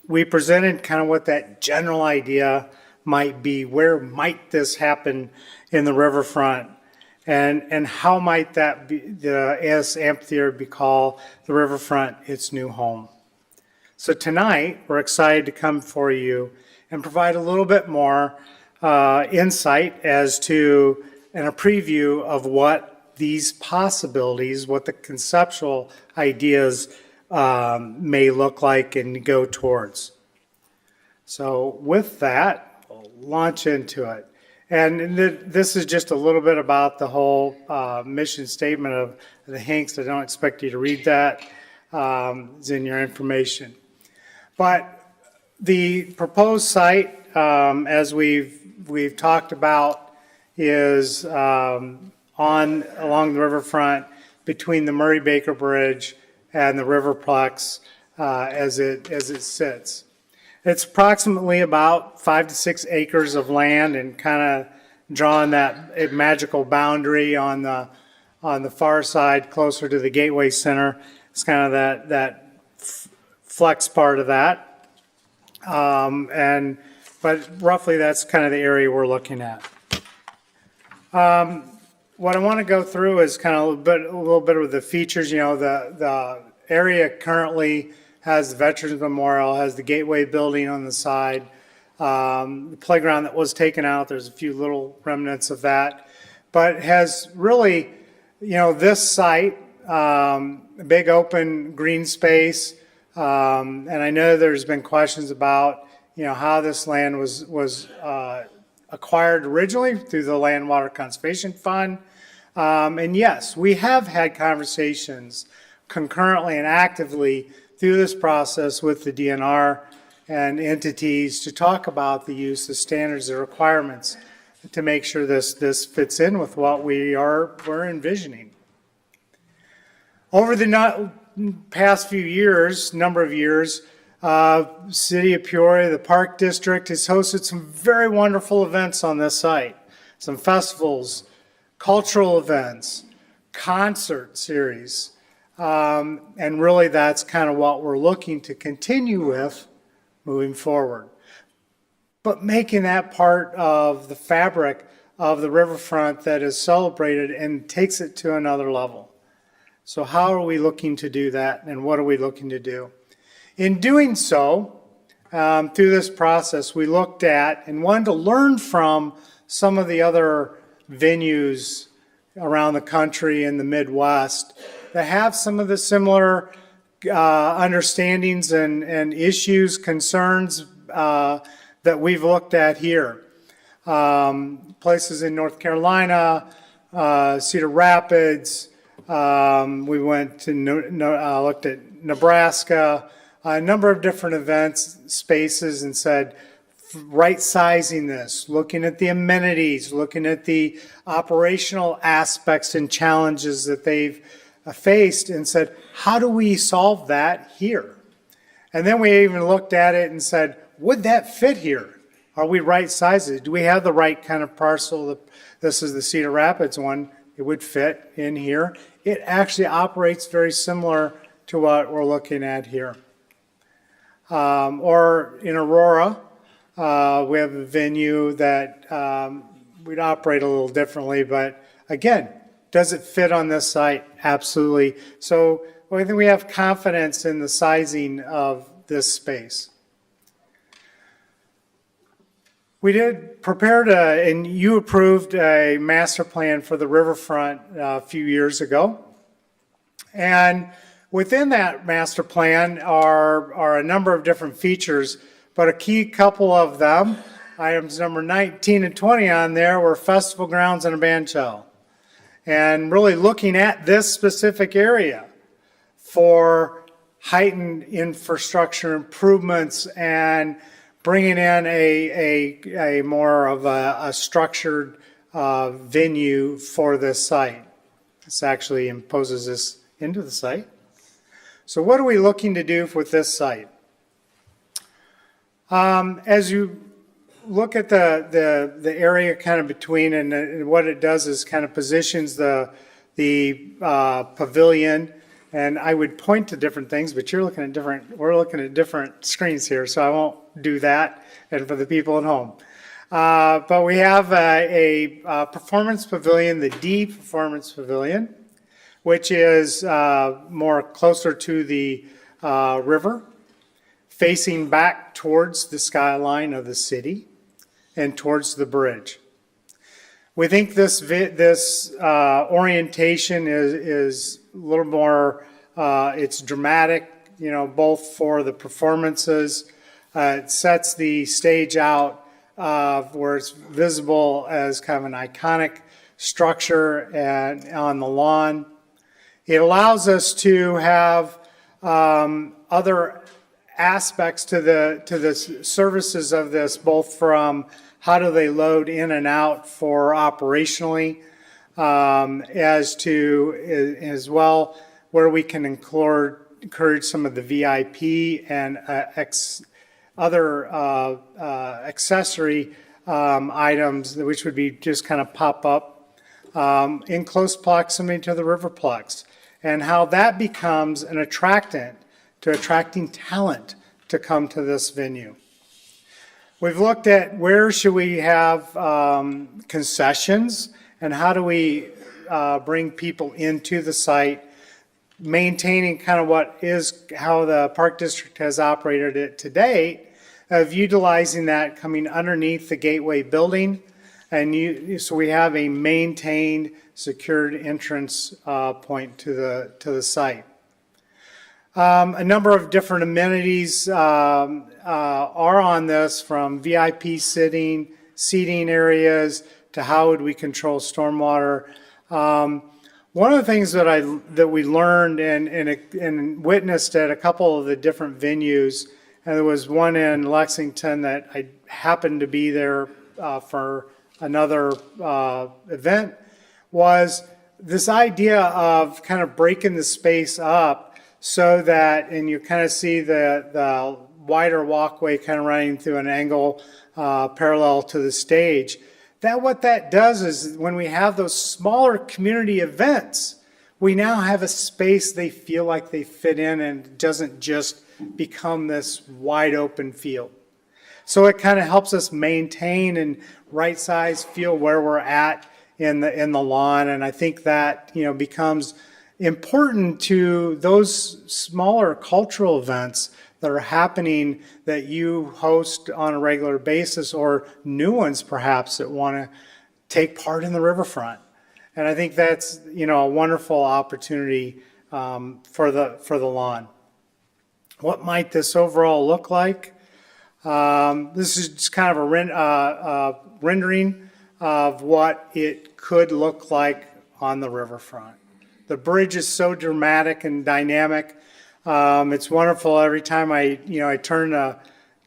we presented kind of what that general idea might be. Where might this happen in the riverfront? And how might that be, the AS Amphitheater be called the riverfront its new home? So tonight, we're excited to come for you and provide a little bit more insight as to, and a preview of what these possibilities, what the conceptual ideas may look like and go towards. So with that, we'll launch into it. And this is just a little bit about the whole mission statement of the Hanks. I don't expect you to read that. It's in your information. But the proposed site, as we've talked about, is along the riverfront between the Murray Baker Bridge and the Riverplex as it sits. It's approximately about 5 to 6 acres of land, and kind of drawing that magical boundary on the far side, closer to the Gateway Center. It's kind of that flex part of that, but roughly that's kind of the area we're looking at. What I want to go through is kind of a little bit of the features. You know, the area currently has the Veterans Memorial, has the Gateway building on the side, the playground that was taken out. There's a few little remnants of that, but has really, you know, this site, a big open green space, and I know there's been questions about, you know, how this land was acquired originally through the Land Water Conservation Fund, and yes, we have had conversations concurrently and actively through this process with the DNR and entities to talk about the use of standards and requirements to make sure this fits in with what we're envisioning. Over the past few years, number of years, City of Peoria, the Park District, has hosted some very wonderful events on this site. Some festivals, cultural events, concert series. And really that's kind of what we're looking to continue with moving forward. But making that part of the fabric of the riverfront that is celebrated and takes it to another level. So how are we looking to do that, and what are we looking to do? In doing so, through this process, we looked at and wanted to learn from some of the other venues around the country in the Midwest that have some of the similar understandings and issues, concerns that we've looked at here. Places in North Carolina, Cedar Rapids, we went to looked at Nebraska, a number of different events, spaces, and said, right sizing this, looking at the amenities, looking at the operational aspects and challenges that they've faced, and said, how do we solve that here? And then we even looked at it and said, would that fit here? Are we right sizes? Do we have the right kind of parcel? This is the Cedar Rapids one. It would fit in here. It actually operates very similar to what we're looking at here. Or in Aurora, we have a venue that we'd operate a little differently, but again, does it fit on this site? Absolutely. So I think we have confidence in the sizing of this space. We did prepare and you approved a master plan for the riverfront a few years ago. And within that master plan are a number of different features, but a key couple of them, items number 19 and 20 on there, were festival grounds and a band shell. And really looking at this specific area for heightened infrastructure improvements and bringing in a more of a structured venue for this site. This actually imposes this into the site. So what are we looking to do with this site? As you look at the area kind of between, and what it does is kind of positions the pavilion, and I would point to different things, but we're looking at different screens here, so I won't do that, and for the people at home. But we have a performance pavilion, the D performance pavilion, which is more closer to the river, facing back towards the skyline of the city and towards the bridge. We think this orientation is a little more, it's dramatic, both for the performances. It sets the stage out where it's visible as kind of an iconic structure and on the lawn. It allows us to have other aspects to the services of this, both from how do they load in and out for operationally, as well where we can encourage some of the VIP and other accessory items, which would be just kind of pop up in close proximity to the riverplex, and how that becomes an attractant to attracting talent to come to this venue. We've looked at where should we have concessions and how do we bring people into the site, maintaining kind of how the Park District has operated it to date, of utilizing that coming underneath the gateway building, and so we have a maintained, secured entrance point to the site. A number of different amenities are on this, from VIP seating areas to how would we control stormwater. One of the things that we learned and witnessed at a couple of the different venues, and there was one in Lexington that I happened to be there for another event, was this idea of kind of breaking the space up so that, and you kind of see the wider walkway kind of running through an angle parallel to the stage. What that does is when we have those smaller community events, we now have a space they feel like they fit in and it doesn't just become this wide open field. So it kind of helps us maintain and right size feel where we're at in the lawn. And I think that, becomes important to those smaller cultural events that are happening that you host on a regular basis, or new ones perhaps that want to take part in the riverfront. And I think that's, a wonderful opportunity for the lawn. What might this overall look like? This is just kind of a rendering of what it could look like on the riverfront. The bridge is so dramatic and dynamic. It's wonderful every time I turn the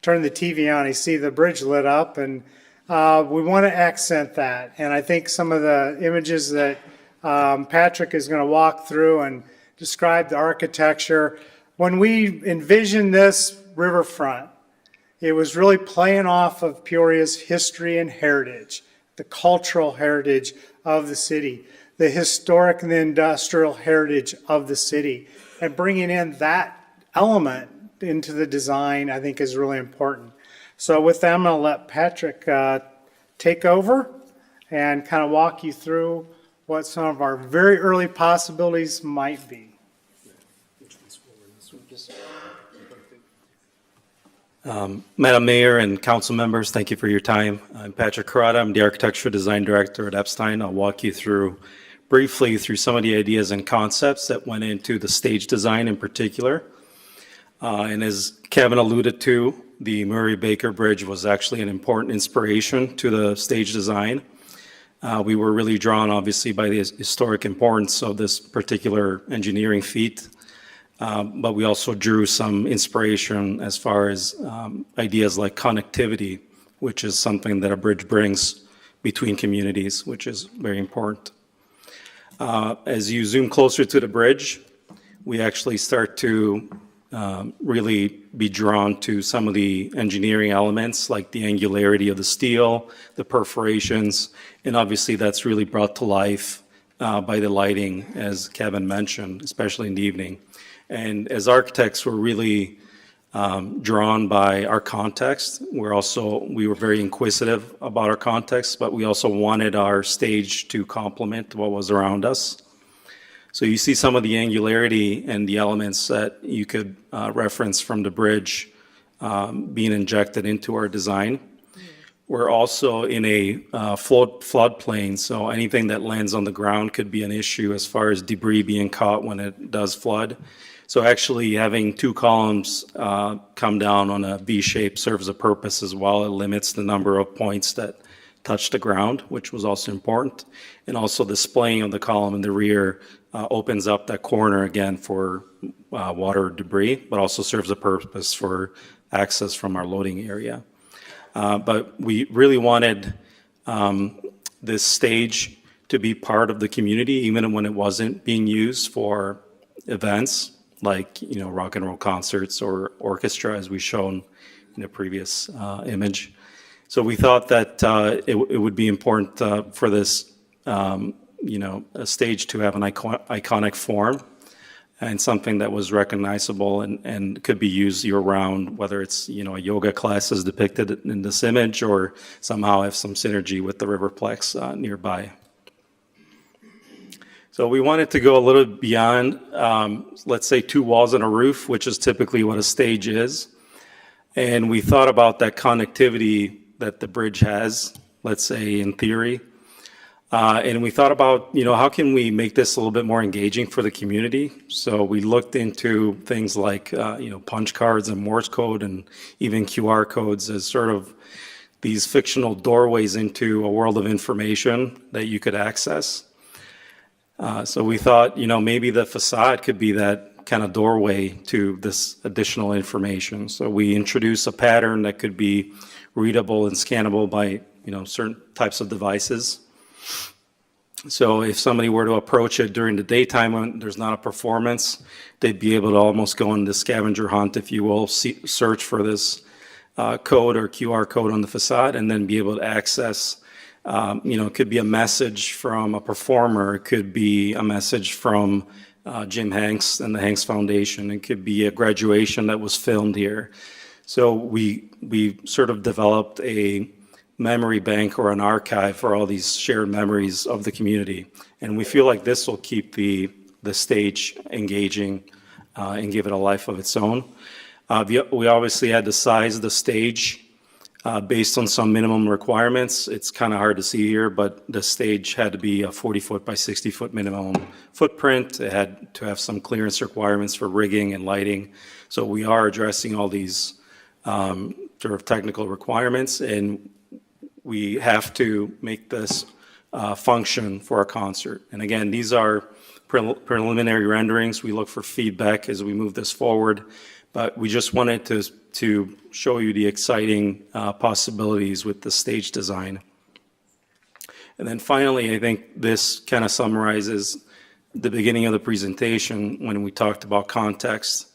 TV on, I see the bridge lit up, and we want to accent that. And I think some of the images that Patrick is going to walk through and describe the architecture. When we envisioned this riverfront, it was really playing off of Peoria's history and heritage, the cultural heritage of the city, the historic and the industrial heritage of the city. And bringing in that element into the design, I think, is really important. So with that, I'm going to let Patrick take over and kind of walk you through what some of our very early possibilities might be. Madam Mayor and council members, thank you for your time. I'm Patrick Carrata. I'm the Architecture Design Director at Epstein. I'll walk you briefly through some of the ideas and concepts that went into the stage design in particular. And as Kevin alluded to, the Murray Baker Bridge was actually an important inspiration to the stage design. We were really drawn, obviously, by the historic importance of this particular engineering feat. But we also drew some inspiration as far as ideas like connectivity, which is something that a bridge brings between communities, which is very important. As you zoom closer to the bridge, we actually start to really be drawn to some of the engineering elements, like the angularity of the steel, the perforations, and obviously that's really brought to life by the lighting, as Kevin mentioned, especially in the evening. And as architects, we're really drawn by our context. We were very inquisitive about our context, but we also wanted our stage to complement what was around us. So you see some of the angularity and the elements that you could reference from the bridge being injected into our design. We're also in a floodplain, so anything that lands on the ground could be an issue as far as debris being caught when it does flood. So actually having two columns come down on a V shape serves a purpose as well. It limits the number of points that touch the ground, which was also important. And also the splaying of the column in the rear opens up that corner again for water debris, but also serves a purpose for access from our loading area. But we really wanted this stage to be part of the community, even when it wasn't being used for events like, rock and roll concerts or orchestra, as we've shown in the previous image. So we thought that it would be important for this, a stage to have an iconic form and something that was recognizable and could be used year-round, whether it's, a yoga class as depicted in this image or somehow have some synergy with the Riverplex nearby. So we wanted to go a little beyond, let's say, 2 walls and a roof, which is typically what a stage is. And we thought about that connectivity that the bridge has, let's say, in theory. And we thought about, how can we make this a little bit more engaging for the community? So we looked into things like, punch cards and Morse code and even QR codes as sort of these fictional doorways into a world of information that you could access. So we thought, maybe the facade could be that kind of doorway to this additional information. So we introduced a pattern that could be readable and scannable by, certain types of devices. So if somebody were to approach it during the daytime when there's not a performance, they'd be able to almost go on the scavenger hunt, if you will, search for this code or QR code on the facade, and then be able to access, it could be a message from a performer, it could be a message from Jim Hanks and the Hanks Foundation, it could be a graduation that was filmed here. So we sort of developed a memory bank or an archive for all these shared memories of the community. And we feel like this will keep the stage engaging and give it a life of its own. We obviously had to size the stage based on some minimum requirements. It's kind of hard to see here, but the stage had to be a 40-foot by 60-foot minimum footprint. It had to have some clearance requirements for rigging and lighting. So we are addressing all these sort of technical requirements, and we have to make this function for a concert. And again, these are preliminary renderings. We look for feedback as we move this forward, but we just wanted to show you the exciting possibilities with the stage design. And then finally, I think this kind of summarizes the beginning of the presentation when we talked about context.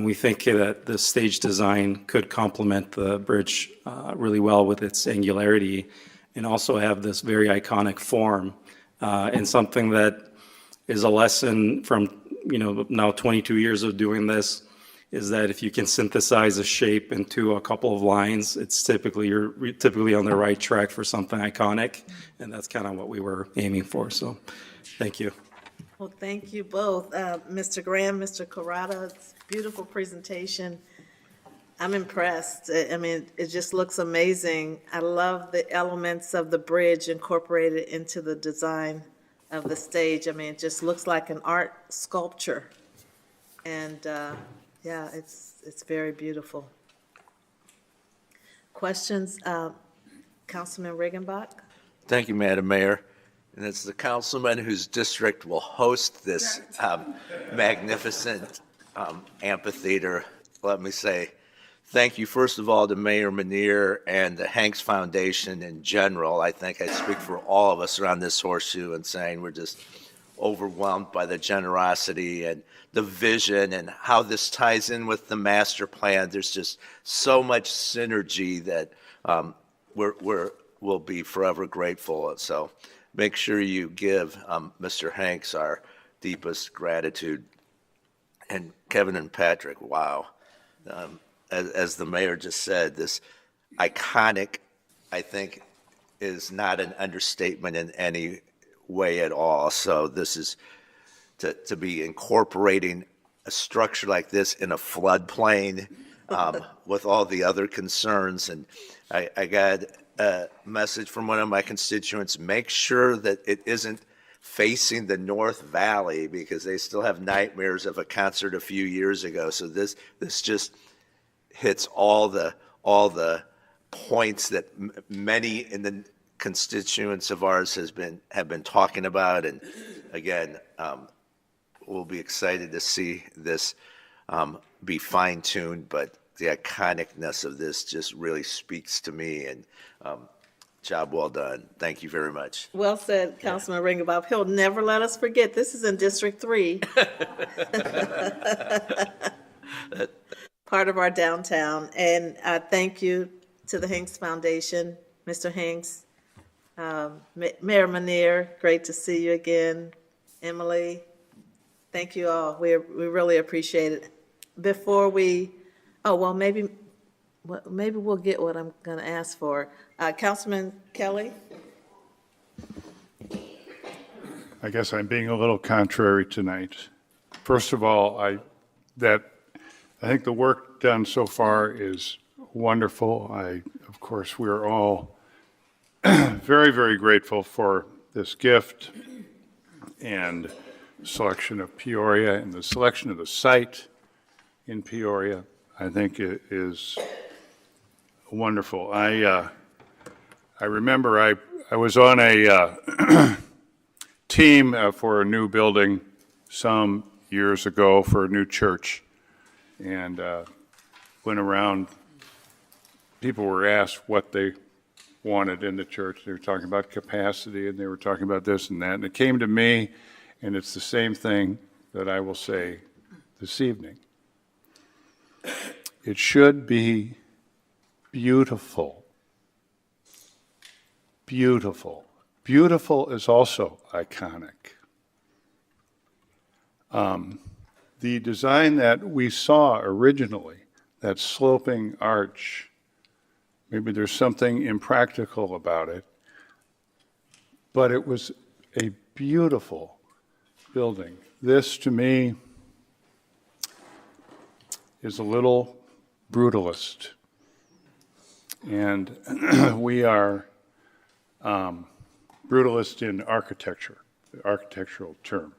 We think that the stage design could complement the bridge really well with its angularity and also have this very iconic form. And something that is a lesson from, now 22 years of doing this is that if you can synthesize a shape into a couple of lines, it's you're typically on the right track for something iconic. And that's kind of what we were aiming for. So thank you. Well, thank you both, Mr. Graham, Mr. Corrado. It's a beautiful presentation. I'm impressed. I mean, it just looks amazing. I love the elements of the bridge incorporated into the design of the stage. I mean, it just looks like an art sculpture. And yeah, it's very beautiful. Questions, Councilman Riggenbach? Thank you, Madam Mayor. And it's the councilman whose district will host this magnificent amphitheater. Let me say thank you, first of all, to Mayor Manier and the Hanks Foundation in general. I think I speak for all of us around this horseshoe in saying we're just overwhelmed by the generosity and the vision and how this ties in with the master plan. There's just so much synergy that we'll be forever grateful. And so make sure you give Mr. Hanks our deepest gratitude. And Kevin and Patrick, wow. As the mayor just said, this iconic, I think, is not an understatement in any way at all. So this is to be incorporating a structure like this in a floodplain with all the other concerns. And I got a message from one of my constituents, make sure that it isn't facing the North Valley because they still have nightmares of a concert a few years ago. So this just hits all the points that many in the constituents of ours have been talking about. And again, we'll be excited to see this be fine-tuned, but the iconicness of this just really speaks to me, and job well done. Thank you very much. Well said, Councilman Ringabop. He'll never let us forget. This is in District 3. Part of our downtown. And thank you to the Hanks Foundation, Mr. Hanks, Mayor Manier, great to see you again. Emily, thank you all. We really appreciate it. Before we, maybe we'll get what I'm going to ask for. Councilman Kelly? I guess I'm being a little contrary tonight. First of all, I think the work done so far is wonderful. Of course, we're all very, very grateful for this gift and selection of Peoria and the selection of the site in Peoria. I think it is wonderful. I remember I was on a team for a new building some years ago for a new church, and went around. People were asked what they wanted in the church. They were talking about capacity, and they were talking about this and that. And it came to me, and it's the same thing that I will say this evening. It should be beautiful. Beautiful. Beautiful is also iconic. The design that we saw originally, that sloping arch, maybe there's something impractical about it, but it was a beautiful building. This, to me, is a little brutalist. And we are brutalist in architecture, the architectural term.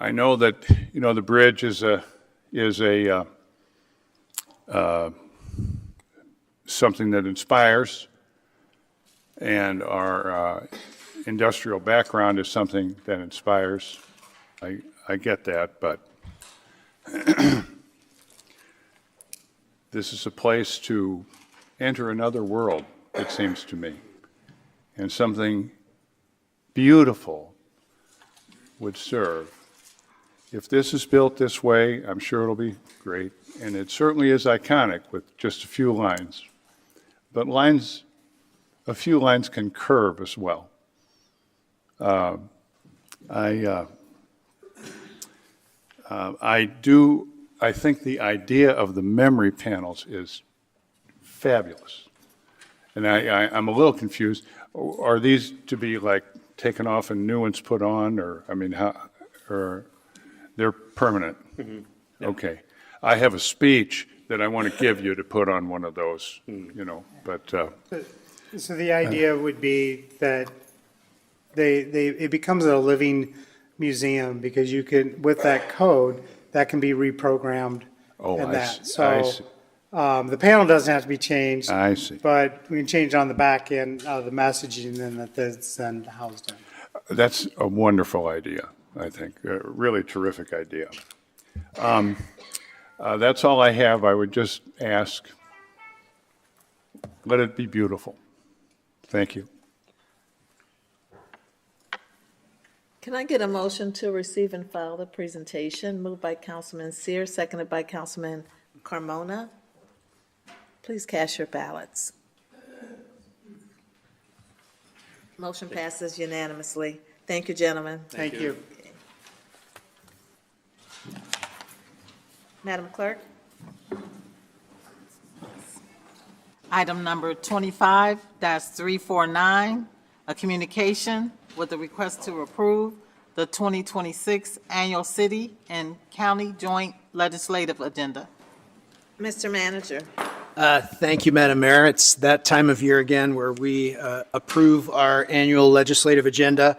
I know that, you know, the bridge is something that inspires, and our industrial background is something that inspires. I get that, but this is a place to enter another world, it seems to me, and something beautiful would serve. If this is built this way, I'm sure it'll be great, and it certainly is iconic with just a few lines. But a few lines can curve as well. I think the idea of the memory panels is fabulous. And I'm a little confused. Are these to be like taken off and new ones put on, or, I mean, or they're permanent? Mm-hmm. Yeah. Okay. I have a speech that I want to give you to put on one of those, you know, but. So the idea would be that it becomes a living museum, because you can, with that code, that can be reprogrammed. Oh, and I that. see. I see. The panel doesn't have to be changed. I see. But we can change on the back end of the messaging, and that's then housed in. That's a wonderful idea, I think. A really terrific idea. That's all I have. I would just ask, let it be beautiful. Thank you. Can I get a motion to receive and file the presentation? Moved by Councilman Seer, seconded by Councilman Carmona. Please cast your ballots. Motion passes unanimously. Thank you, gentlemen. Thank you. Okay. Madam Clerk? Item number 25-349, a communication with a request to approve the 2026 Annual City and County Joint Legislative Agenda. Mr. Manager. Thank you, Madam Mayor. It's that time of year again where we approve our annual legislative agenda.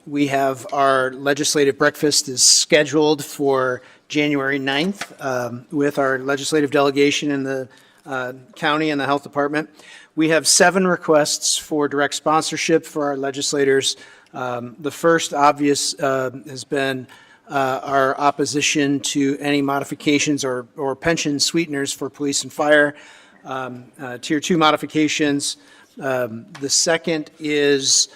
We have our legislative breakfast is scheduled for January 9th with our legislative delegation in the county and the health department. We have 7 requests for direct sponsorship for our legislators. The first obvious has been our opposition to any modifications or pension sweeteners for police and fire, Tier 2 modifications. The second is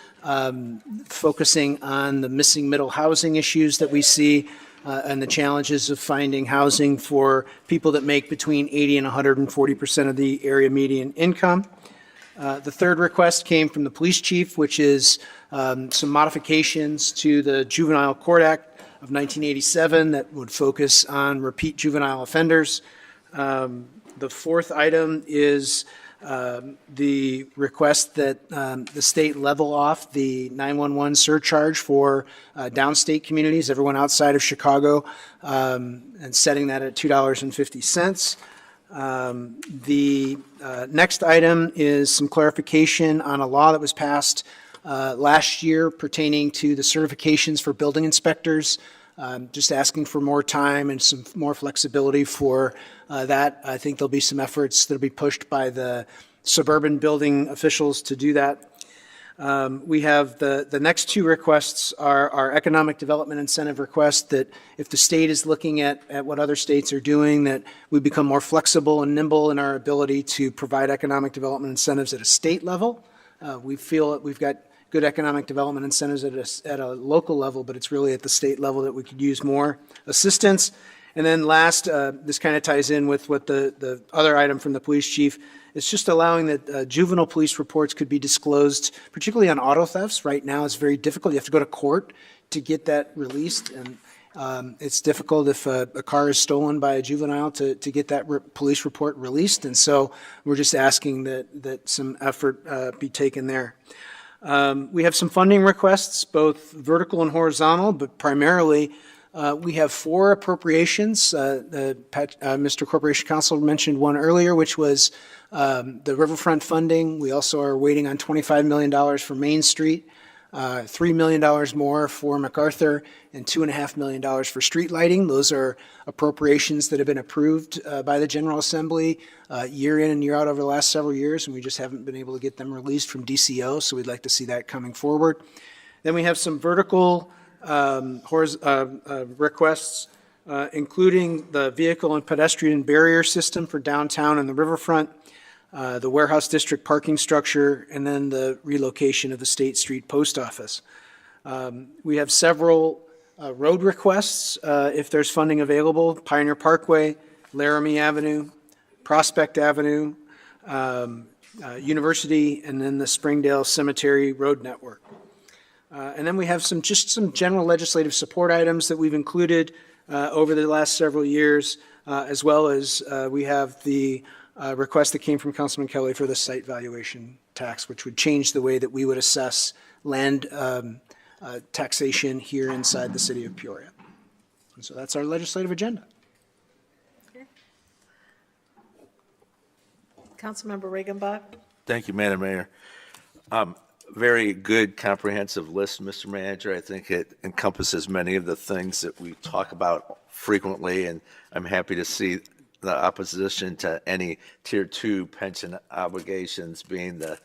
focusing on the missing middle housing issues that we see and the challenges of finding housing for people that make between 80 and 140% of the area median income. The third request came from the police chief, which is some modifications to the Juvenile Court Act of 1987 that would focus on repeat juvenile offenders. The fourth item is the request that the state level off the 911 surcharge for downstate communities, everyone outside of Chicago, and setting that at $2.50. The next item is some clarification on a law that was passed last year pertaining to the certifications for building inspectors. Just asking for more time and some more flexibility for that. I think there'll be some efforts that'll be pushed by the suburban building officials to do that. We have the next two requests are our economic development incentive request, that if the state is looking at what other states are doing, that we become more flexible and nimble in our ability to provide economic development incentives at a state level. We feel that we've got good economic development incentives at a local level, but it's really at the state level that we could use more assistance. And then last, this kind of ties in with what the other item from the police chief. It's just allowing that juvenile police reports could be disclosed, particularly on auto thefts. Right now, it's very difficult. You have to go to court to get that released, and it's difficult if a car is stolen by a juvenile to get that police report released. And so we're just asking that some effort be taken there. We have some funding requests, both vertical and horizontal, but primarily we have 4 appropriations. Mr. Corporation Counsel mentioned one earlier, which was the riverfront funding. We also are waiting on $25 million for Main Street, $3 million more for MacArthur, and $2.5 million for street lighting. Those are appropriations that have been approved by the General Assembly year in and year out over the last several years, and we just haven't been able to get them released from DCO, so we'd like to see that coming forward. Then we have some vertical requests, including the vehicle and pedestrian barrier system for downtown and the riverfront, the warehouse district parking structure, and then the relocation of the State Street Post Office. We have several road requests, if there's funding available: Pioneer Parkway, Laramie Avenue, Prospect Avenue, University, and then the Springdale Cemetery Road Network. And then we have some general legislative support items that we've included over the last several years, as well as we have the request that came from Councilman Kelly for the site valuation tax, which would change the way that we would assess land taxation here inside the city of Peoria. And so that's our legislative agenda. Okay. Councilmember Regenbach. Thank you, Madam Mayor. Very good, comprehensive list, Mr. Manager. I think it encompasses many of the things that we talk about frequently, and I'm happy to see the opposition to any Tier 2 pension obligations being the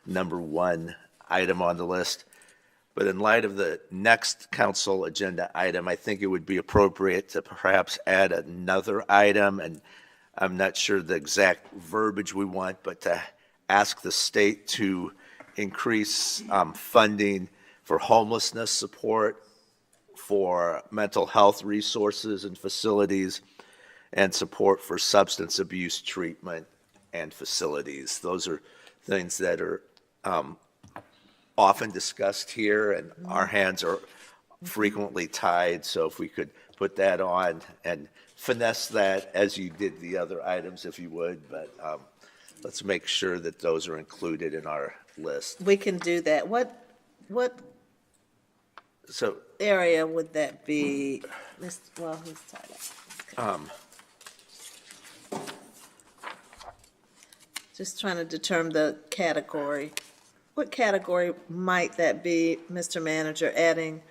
#1 item on the list. But in light of the next council agenda item, I think it would be appropriate to perhaps add another item, and I'm not sure the exact verbiage we want, but to ask the state to increase funding for homelessness support, for mental health resources and facilities, and support for substance abuse treatment and facilities. Those are things that are often discussed here, and our hands are frequently tied. So if we could put that on and finesse that as you did the other items, if you would, but let's make sure that those are included in our list. We can do that. What So area would that be? Well, who's tied up? Just trying to determine the category. What category might that be, Mr. Manager? Adding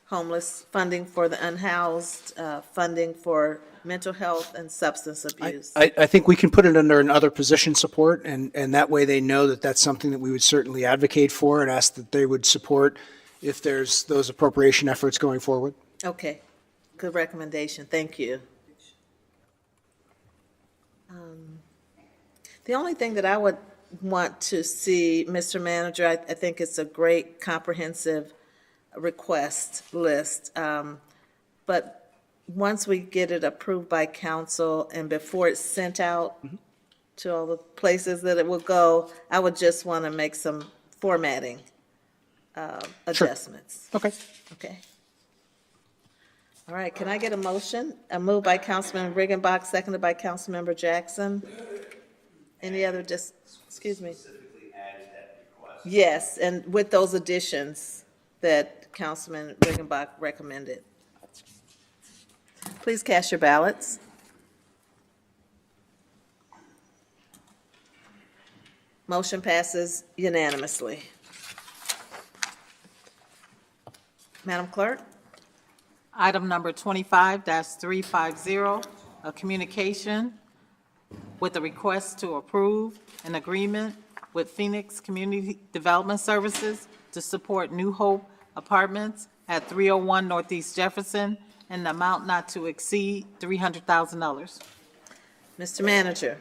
homeless, funding for the unhoused, funding for mental health and substance abuse? I think we can put it under another position support, and that way they know that that's something that we would certainly advocate for and ask that they would support if there's those appropriation efforts going forward. Okay, good recommendation. Thank you. The only thing that I would want to see, Mr. Manager, I think it's a great comprehensive request list, but once we get it approved by council and before it's sent out to all the places that it will go, I would just want to make some formatting adjustments. Okay. Okay. All right, can I get a motion? A move by Councilman Riggenbach, seconded by Councilmember Jackson. Any other excuse me? Yes, and with those additions that Councilman Riggenbach recommended. Please cast your ballots. Motion passes unanimously. Madam Clerk? Item number 25-350, a communication with a request to approve an agreement with Phoenix Community Development Services to support New Hope Apartments at 301 Northeast Jefferson in the amount not to exceed $300,000. Mr. Manager.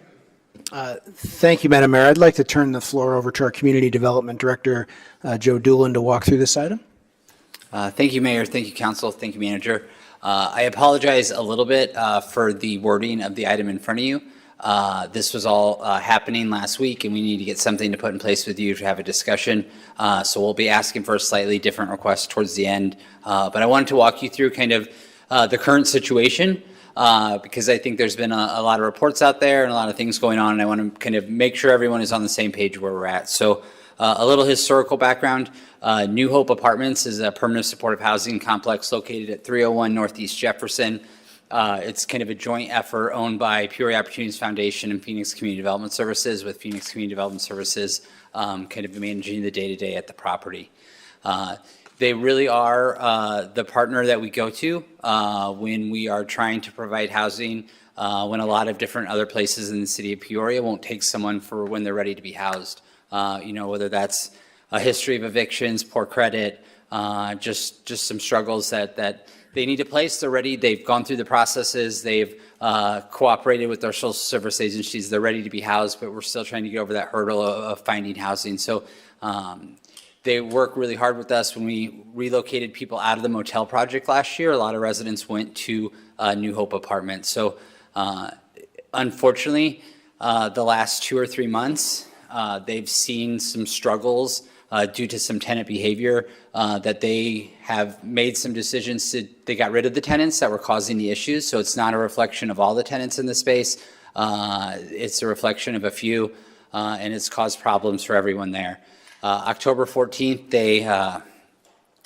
Thank you, Madam Mayor. I'd like to turn the floor over to our Community Development Director, Joe Doolin, to walk through this item. Thank you, Mayor. Thank you, Council. Thank you, Manager. I apologize a little bit for the wording of the item in front of you. This was all happening last week, and we need to get something to put in place with you to have a discussion. So we'll be asking for a slightly different request towards the end. But I wanted to walk you through kind of the current situation because I think there's been a lot of reports out there and a lot of things going on, and I want to kind of make sure everyone is on the same page where we're at. So a little historical background. New Hope Apartments is a permanent supportive housing complex located at 301 Northeast Jefferson. It's kind of a joint effort owned by Peoria Opportunities Foundation and Phoenix Community Development Services, with Phoenix Community Development Services kind of managing the day-to-day at the property. They really are the partner that we go to when we are trying to provide housing, when a lot of different other places in the city of Peoria won't take someone for when they're ready to be housed. Whether that's a history of evictions, poor credit, just some struggles that they need a place. They're ready. They've gone through the processes. They've cooperated with our social service agencies. They're ready to be housed, but we're still trying to get over that hurdle of finding housing. So they work really hard with us. When we relocated people out of the motel project last year, a lot of residents went to New Hope Apartments. So unfortunately, the last 2 or 3 months, they've seen some struggles due to some tenant behavior that they have made some decisions they got rid of the tenants that were causing the issues. So it's not a reflection of all the tenants in the space. It's a reflection of a few, and it's caused problems for everyone there. October 14th, they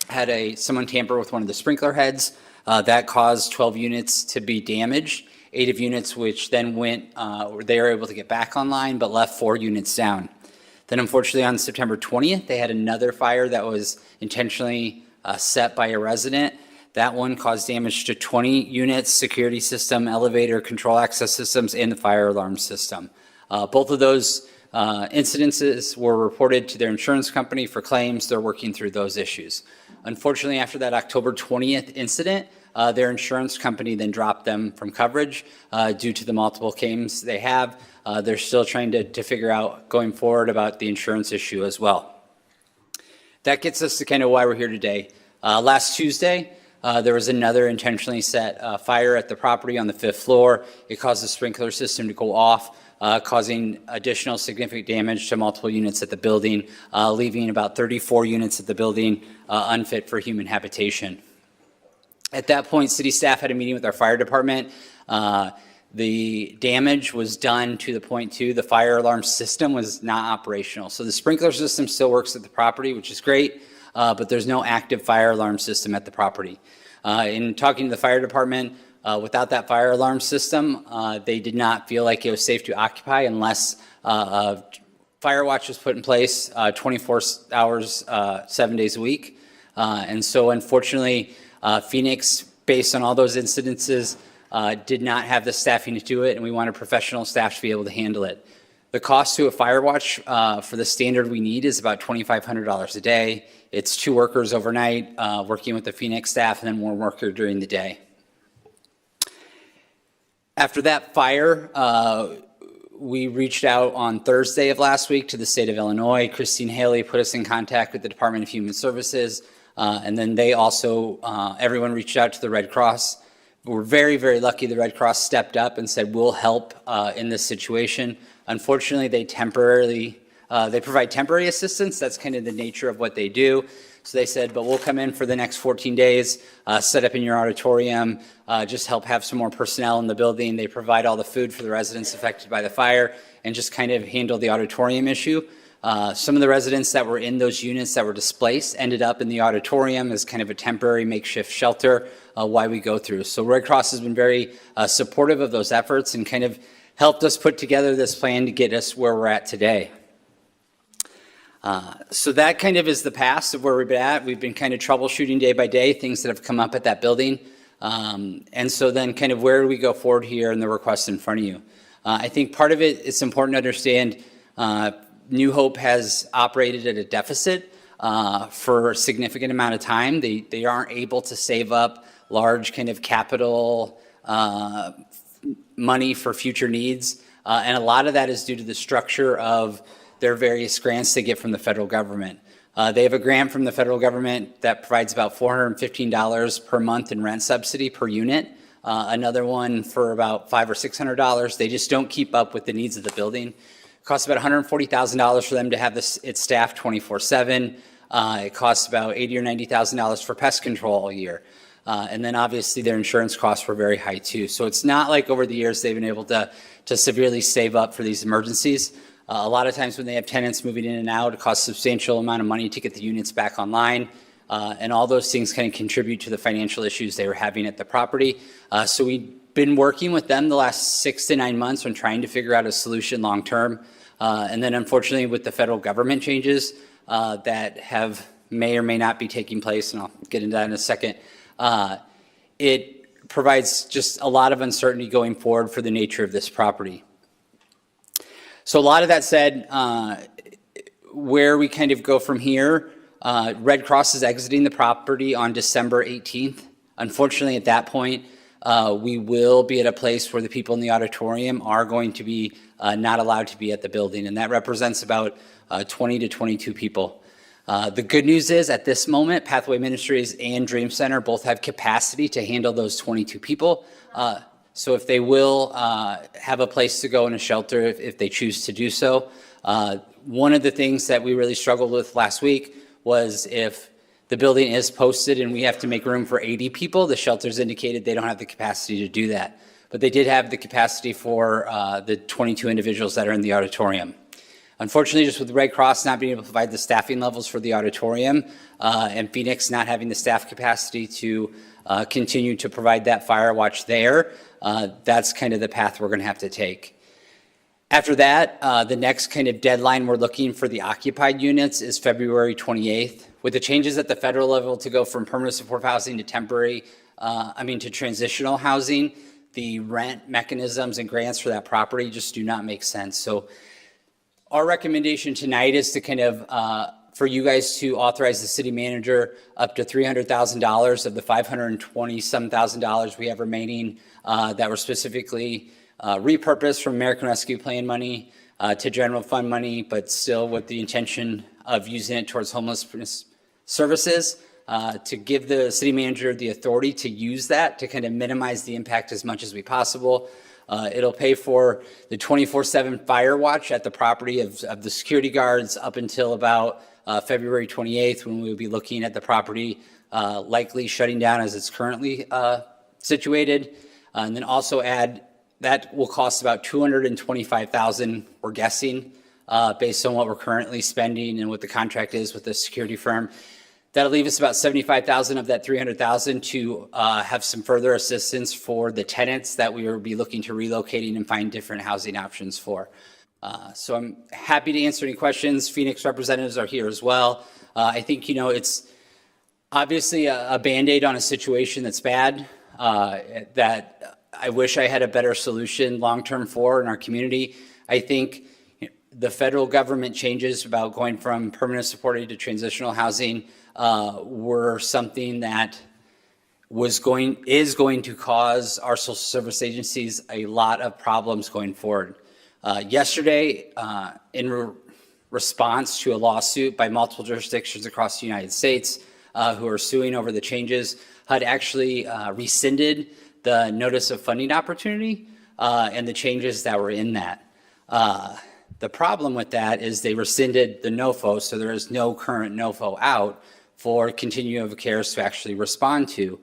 had someone tamper with one of the sprinkler heads. That caused 12 units to be damaged. 8 of units which then they were able to get back online, but left 4 units down. Then unfortunately on September 20th, they had another fire that was intentionally set by a resident. That one caused damage to 20 units, security system, elevator, control access systems, and the fire alarm system. Both of those incidences were reported to their insurance company for claims. They're working through those issues. Unfortunately, after that October 20th incident, their insurance company then dropped them from coverage due to the multiple claims they have. They're still trying to figure out going forward about the insurance issue as well. That gets us to kind of why we're here today. Last Tuesday, there was another intentionally set fire at the property on the 5th floor. It caused the sprinkler system to go off, causing additional significant damage to multiple units at the building, leaving about 34 units at the building unfit for human habitation. At that point, city staff had a meeting with our fire department. The damage was done to the point too, the fire alarm system was not operational. So the sprinkler system still works at the property, which is great, but there's no active fire alarm system at the property. In talking to the fire department, without that fire alarm system, they did not feel like it was safe to occupy unless fire watch was put in place 24 hours, 7 days a week. And so unfortunately, Phoenix, based on all those incidences, did not have the staffing to do it, and we wanted professional staff to be able to handle it. The cost to a fire watch for the standard we need is about $2,500 a day. It's 2 workers overnight working with the Phoenix staff and then 1 worker during the day. After that fire, we reached out on Thursday of last week to the state of Illinois. Christine Haley put us in contact with the Department of Human Services, and then they also, everyone reached out to the Red Cross. We're very, very lucky the Red Cross stepped up and said, we'll help in this situation. Unfortunately, they provide temporary assistance. That's kind of the nature of what they do. So they said, but we'll come in for the next 14 days, set up in your auditorium, just help have some more personnel in the building. They provide all the food for the residents affected by the fire and just kind of handle the auditorium issue. Some of the residents that were in those units that were displaced ended up in the auditorium as kind of a temporary makeshift shelter while we go through. So Red Cross has been very supportive of those efforts and kind of helped us put together this plan to get us where we're at today. So that kind of is the past of where we've been at. We've been kind of troubleshooting day by day, things that have come up at that building. And so then kind of where do we go forward here in the request in front of you? I think part of it, it's important to understand New Hope has operated at a deficit for a significant amount of time. They aren't able to save up large kind of capital money for future needs. And a lot of that is due to the structure of their various grants they get from the federal government. They have a grant from the federal government that provides about $415 per month in rent subsidy per unit. Another one for about $500 or $600. They just don't keep up with the needs of the building. It costs about $140,000 for them to have its staff 24/7. It costs about $80,000 or $90,000 for pest control all year. And then obviously their insurance costs were very high too. So it's not like over the years they've been able to severely save up for these emergencies. A lot of times when they have tenants moving in and out, it costs a substantial amount of money to get the units back online. And all those things kind of contribute to the financial issues they were having at the property. So we've been working with them the last 6 to 9 months on trying to figure out a solution long term. And then unfortunately with the federal government changes that may or may not be taking place, and I'll get into that in a second, it provides just a lot of uncertainty going forward for the nature of this property. So a lot of that said, where we kind of go from here, Red Cross is exiting the property on December 18th. Unfortunately, at that point, we will be at a place where the people in the auditorium are going to be not allowed to be at the building, and that represents about 20 to 22 people. The good news is, at this moment, Pathway Ministries and Dream Center both have capacity to handle those 22 people. So if they will have a place to go in a shelter if they choose to do so. One of the things that we really struggled with last week was if the building is posted and we have to make room for 80 people, the shelters indicated they don't have the capacity to do that. But they did have the capacity for the 22 individuals that are in the auditorium. Unfortunately, just with Red Cross not being able to provide the staffing levels for the auditorium and Phoenix not having the staff capacity to continue to provide that fire watch there, that's kind of the path we're going to have to take. After that, the next kind of deadline we're looking for the occupied units is February 28th. With the changes at the federal level to go from permanent support housing to to transitional housing, the rent mechanisms and grants for that property just do not make sense. So our recommendation tonight is to kind of, for you guys to authorize the city manager up to $300,000 of the $520,000 we have remaining that were specifically repurposed from American Rescue Plan money to general fund money, but still with the intention of using it towards homelessness services, to give the city manager the authority to use that to kind of minimize the impact as much as we possible. It'll pay for the 24/7 fire watch at the property of the security guards up until about February 28th, when we'll be looking at the property likely shutting down as it's currently situated. And then also add, that will cost about $225,000, we're guessing, based on what we're currently spending and what the contract is with the security firm. That'll leave us about $75,000 of that $300,000 to have some further assistance for the tenants that we will be looking to relocating and find different housing options for. So I'm happy to answer any questions. Phoenix representatives are here as well. I think, it's obviously a Band-Aid on a situation that's bad, that I wish I had a better solution long-term for in our community. I think the federal government changes about going from permanent supported to transitional housing were something that is going to cause our social service agencies a lot of problems going forward. Yesterday, in response to a lawsuit by multiple jurisdictions across the United States who are suing over the changes, HUD actually rescinded the notice of funding opportunity and the changes that were in that. The problem with that is they rescinded the NOFO, so there is no current NOFO out for continuum of cares to actually respond to.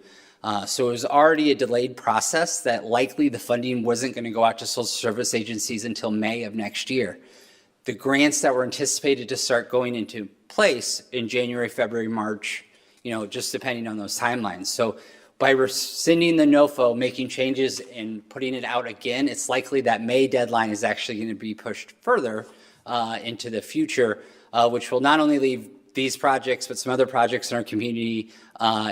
So it was already a delayed process that likely the funding wasn't going to go out to social service agencies until May of next year. The grants that were anticipated to start going into place in January, February, March, just depending on those timelines. So by rescinding the NOFO, making changes and putting it out again, it's likely that May deadline is actually going to be pushed further into the future, which will not only leave these projects, but some other projects in our community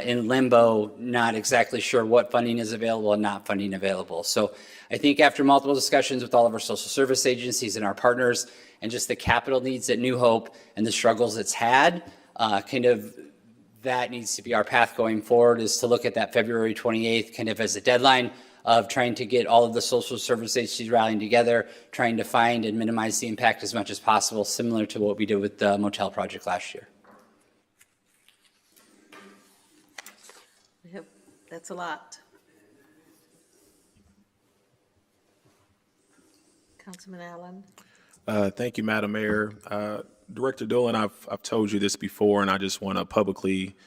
in limbo, not exactly sure what funding is available and not funding available. So I think after multiple discussions with all of our social service agencies and our partners, and just the capital needs at New Hope and the struggles it's had, kind of that needs to be our path going forward, is to look at that February 28th kind of as a deadline of trying to get all of the social service agencies rallying together, trying to find and minimize the impact as much as possible, similar to what we did with the motel project last year. That's a lot. Councilman Allen. Thank you, Madam Mayor. Director Dolan, I've told you this before, and I just want to publicly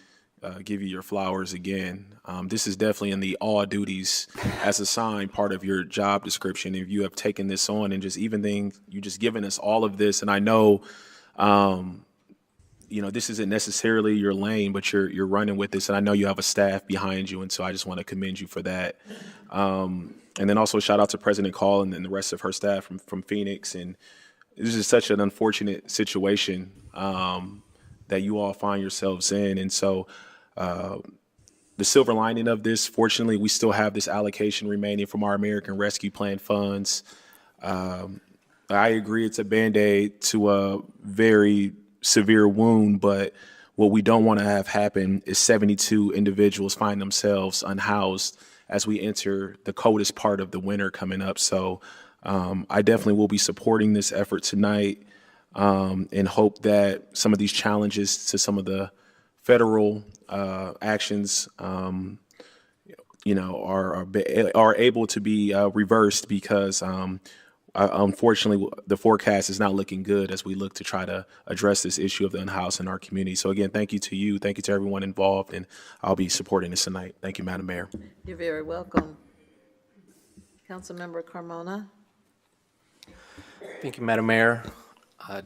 give you your flowers again. This is definitely in the all duties as assigned part of your job description. If you have taken this on and just you just given us all of this, and I know, this isn't necessarily your lane, but you're running with this, and I know you have a staff behind you, and so I just want to commend you for that. And then also shout out to President Call and the rest of her staff from Phoenix. And this is such an unfortunate situation that you all find yourselves in. And so the silver lining of this, fortunately, we still have this allocation remaining from our American Rescue Plan funds. I agree it's a Band-Aid to a very severe wound, but what we don't want to have happen is 72 individuals find themselves unhoused as we enter the coldest part of the winter coming up. So I definitely will be supporting this effort tonight and hope that some of these challenges to some of the federal actions, are able to be reversed, because unfortunately the forecast is not looking good as we look to try to address this issue of the unhoused in our community. So again, thank you to you, thank you to everyone involved, and I'll be supporting this tonight. Thank you, Madam Mayor. You're very welcome. Councilmember Carmona. Thank you, Madam Mayor.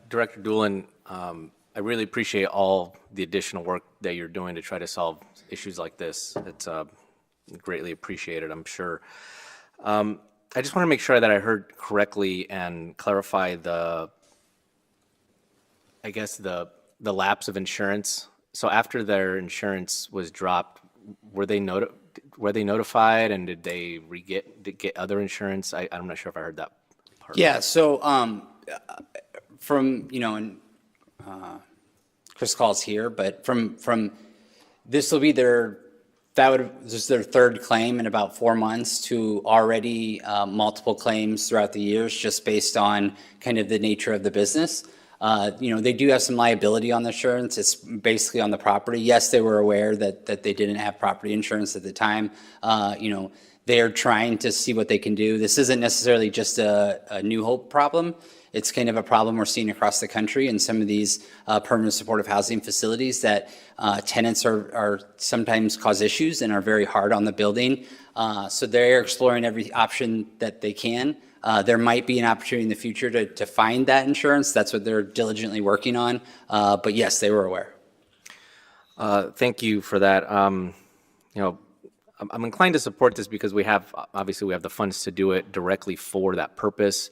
Director Doolin, I really appreciate all the additional work that you're doing to try to solve issues like this. It's greatly appreciated, I'm sure. I just want to make sure that I heard correctly and clarify the lapse of insurance. So after their insurance was dropped, were they notified, and did they get other insurance? I'm not sure if I heard that part. Yeah, so from, and Chris Call's here, but from this will be this is their third claim in about 4 months, to already multiple claims throughout the years, just based on kind of the nature of the business. They do have some liability on the insurance. It's basically on the property. Yes, they were aware that they didn't have property insurance at the time. They're trying to see what they can do. This isn't necessarily just a New Hope problem. It's kind of a problem we're seeing across the country in some of these permanent supportive housing facilities, that tenants are sometimes cause issues and are very hard on the building. So they're exploring every option that they can. There might be an opportunity in the future to find that insurance. That's what they're diligently working on. But yes, they were aware. Thank you for that. I'm inclined to support this because obviously we have the funds to do it directly for that purpose.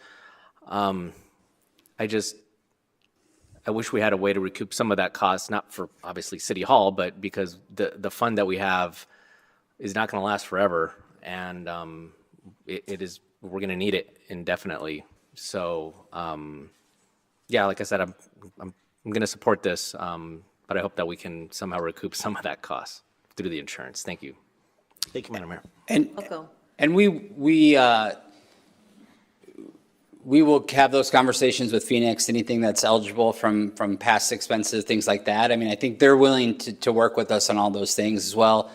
I wish we had a way to recoup some of that cost, not for obviously City Hall, but because the fund that we have is not going to last forever, and we're going to need it indefinitely. So like I said, I'm going to support this, but I hope that we can somehow recoup some of that cost through the insurance. Thank you. Thank you, Madam Mayor. And we will have those conversations with Phoenix, anything that's eligible from past expenses, things like that. I mean, I think they're willing to work with us on all those things as well.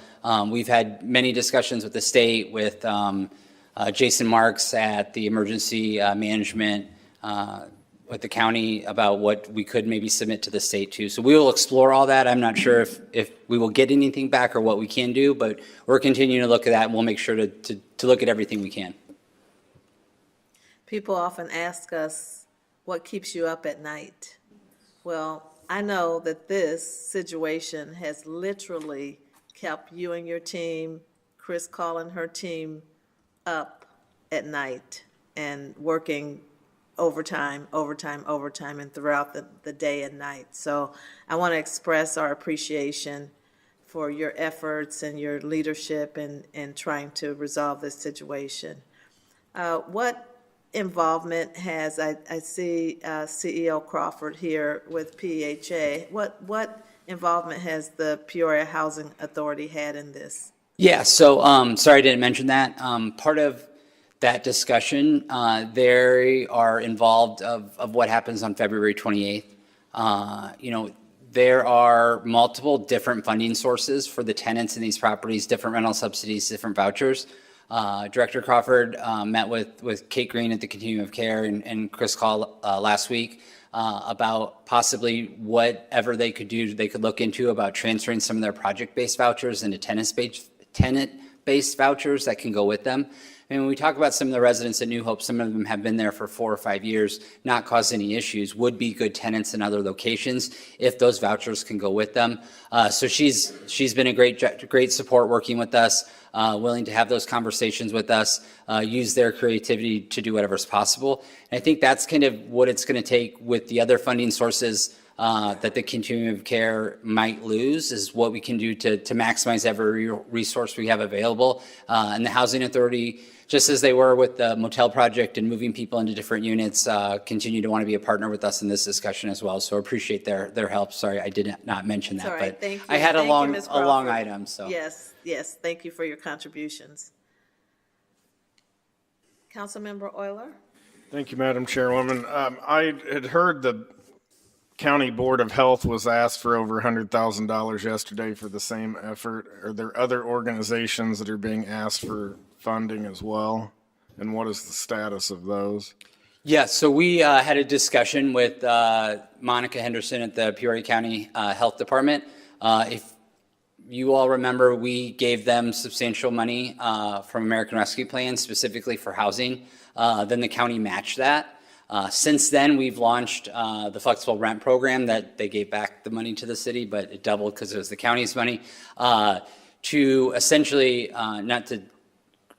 We've had many discussions with the state, with Jason Marks at the emergency management with the county, about what we could maybe submit to the state too. So we will explore all that. I'm not sure if we will get anything back or what we can do, but we're continuing to look at that, and we'll make sure to look at everything we can. People often ask us, what keeps you up at night? Well, I know that this situation has literally kept you and your team, Chris Call and her team, up at night and working overtime, and throughout the day and night. So I want to express our appreciation for your efforts and your leadership in trying to resolve this situation. What involvement has, I see CEO Crawford here with PHA, what involvement has the Peoria Housing Authority had in this? Yeah, so sorry I didn't mention that. Part of that discussion, they are involved of what happens on February 28th. There are multiple different funding sources for the tenants in these properties, different rental subsidies, different vouchers. Director Crawford met with Kate Green at the Continuum of Care and Chris Call last week about possibly whatever they could do, they could look into about transferring some of their project-based vouchers into tenant-based vouchers that can go with them. And when we talk about some of the residents at New Hope, some of them have been there for 4 or 5 years, not caused any issues, would be good tenants in other locations if those vouchers can go with them. So she's been a great support working with us, willing to have those conversations with us, use their creativity to do whatever's possible. And I think that's kind of what it's going to take with the other funding sources that the Continuum of Care might lose, is what we can do to maximize every resource we have available. And the Housing Authority, just as they were with the motel project and moving people into different units, continue to want to be a partner with us in this discussion as well. So appreciate their help. Sorry, I did not mention that, but Thank you. I had a long Crawford. item. So Yes, thank you for your contributions. Councilmember Euler? Thank you, Madam Chairwoman. I had heard the County Board of Health was asked for over $100,000 yesterday for the same effort. Are there other organizations that are being asked for funding as well? And what is the status of those? Yeah, so we had a discussion with Monica Henderson at the Peoria County Health Department. If you all remember, we gave them substantial money from American Rescue Plan, specifically for housing. Then the county matched that. Since then, we've launched the flexible rent program that they gave back the money to the city, but it doubled because it was the county's money, to essentially, not to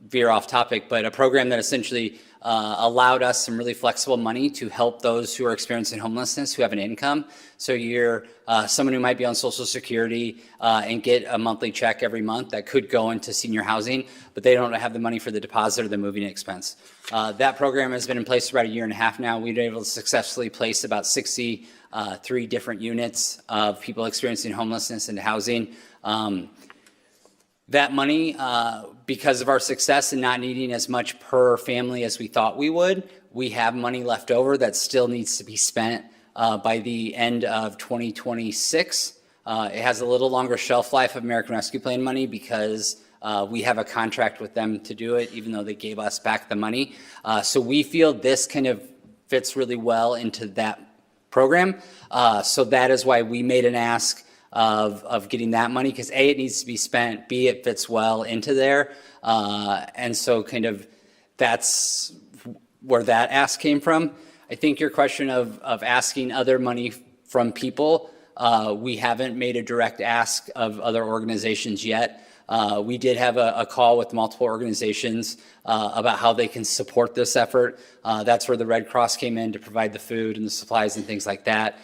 veer off topic, but a program that essentially allowed us some really flexible money to help those who are experiencing homelessness who have an income. So you're someone who might be on Social Security and get a monthly check every month that could go into senior housing, but they don't have the money for the deposit or the moving expense. That program has been in place for about 1.5 years now. We've been able to successfully place about 63 different units of people experiencing homelessness into housing. That money, because of our success and not needing as much per family as we thought we would, we have money left over that still needs to be spent by the end of 2026. It has a little longer shelf life of American Rescue Plan money because we have a contract with them to do it, even though they gave us back the money. So we feel this kind of fits really well into that program. So that is why we made an ask of getting that money, because A, it needs to be spent, B, it fits well into there. And so kind of that's where that ask came from. I think your question of asking other money from people, we haven't made a direct ask of other organizations yet. We did have a call with multiple organizations about how they can support this effort. That's where the Red Cross came in to provide the food and the supplies and things like that.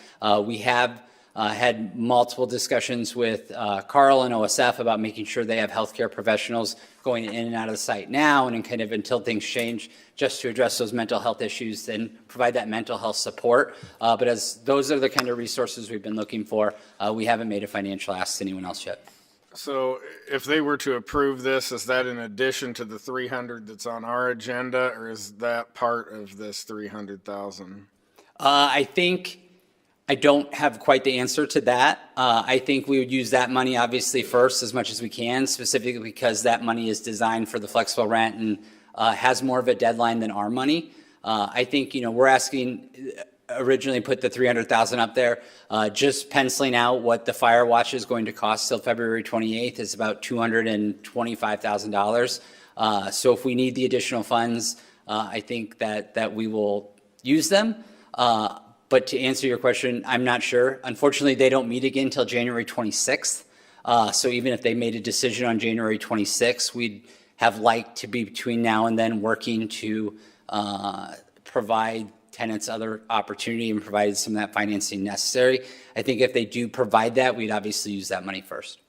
We have had multiple discussions with Carl and OSF about making sure they have healthcare professionals going in and out of the site now and kind of until things change, just to address those mental health issues and provide that mental health support. But as those are the kind of resources we've been looking for, we haven't made a financial ask to anyone else yet. So if they were to approve this, is that in addition to the 300 that's on our agenda, or is that part of this 300,000? I think I don't have quite the answer to that. I think we would use that money obviously first as much as we can, specifically because that money is designed for the flexible rent and has more of a deadline than our money. I think, we're asking, originally put the 300,000 up there, just penciling out what the fire watch is going to cost till February 28th is about $225,000. So if we need the additional funds, I think that we will use them. But to answer your question, I'm not sure. Unfortunately, they don't meet again until January 26th. So even if they made a decision on January 26th, we'd have liked to be between now and then working to provide tenants other opportunity and provided some of that financing necessary. I think if they do provide that, we'd obviously use that money first.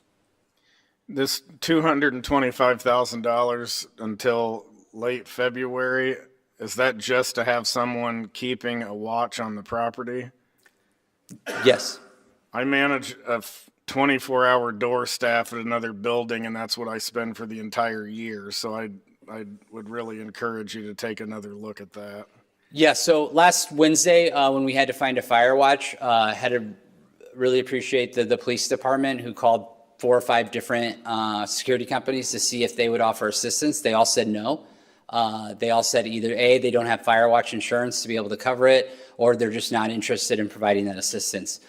This $225,000 until late February, is that just to have someone keeping a watch on the property? Yes. I manage a 24-hour door staff at another building, and that's what I spend for the entire year. So I would really encourage you to take another look at that. Yeah, so last Wednesday, when we had to find a fire watch, had to really appreciate the police department who called 4 or 5 different security companies to see if they would offer assistance. They all said no. They all said either A, they don't have fire watch insurance to be able to cover it, or they're just not interested in providing that assistance.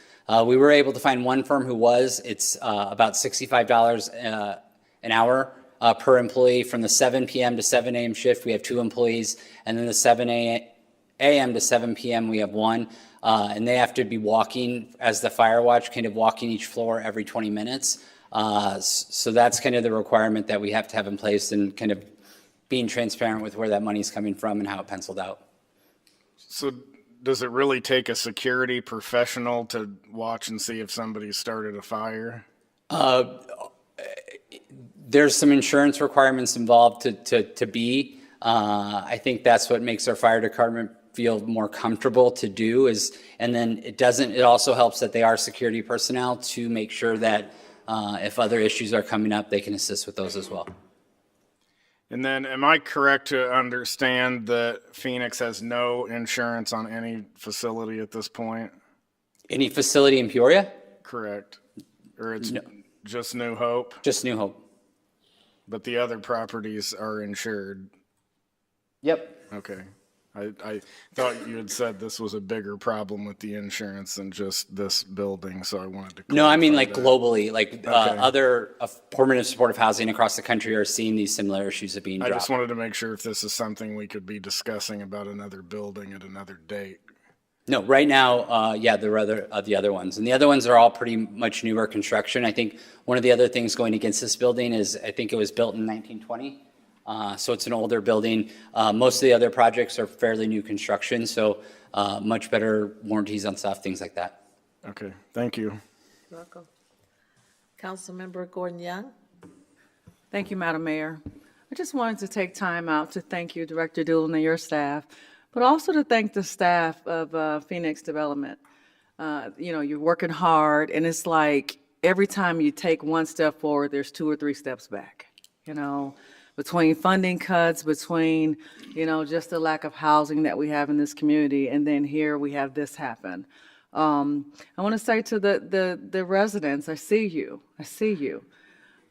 We were able to find one firm who was. It's about $65 an hour per employee. From the 7 p.m. to 7 a.m. shift, we have 2 employees, and then the 7 a.m. to 7 p.m. we have 1. And they have to be walking as the fire watch, kind of walking each floor every 20 minutes. So that's kind of the requirement that we have to have in place, and kind of being transparent with where that money is coming from and how it penciled out. So does it really take a security professional to watch and see if somebody started a fire? There's some insurance requirements involved to be. I think that's what makes our fire department feel more comfortable to do is, and then it also helps that they are security personnel to make sure that if other issues are coming up, they can assist with those as well. And then am I correct to understand that Phoenix has no insurance on any facility at this point? Any facility in Peoria? Correct. Or it's just New Hope? Just New Hope. But the other properties are insured? Yep. Okay. I thought you had said this was a bigger problem with the insurance than just this building, so I wanted to clarify. No, I mean like that. globally, like Okay. other permanent supportive housing across the country are seeing these similar issues of being I dropped. just wanted to make sure if this is something we could be discussing about another building at another date. No, right now, yeah, the other ones. And the other ones are all pretty much newer construction. I think one of the other things going against this building is I think it was built in 1920. So it's an older building. Most of the other projects are fairly new construction, so much better warranties on stuff, things like that. Okay, thank you. You're welcome. Councilmember Gordon Young. Thank you, Madam Mayor. I just wanted to take time out to thank you, Director Doolin, and your staff, but also to thank the staff of Phoenix Development. You're working hard, and it's like every time you take one step forward, there's 2 or 3 steps back, between funding cuts, between, just the lack of housing that we have in this community, and then here we have this happen. I want to say to the residents, I see you.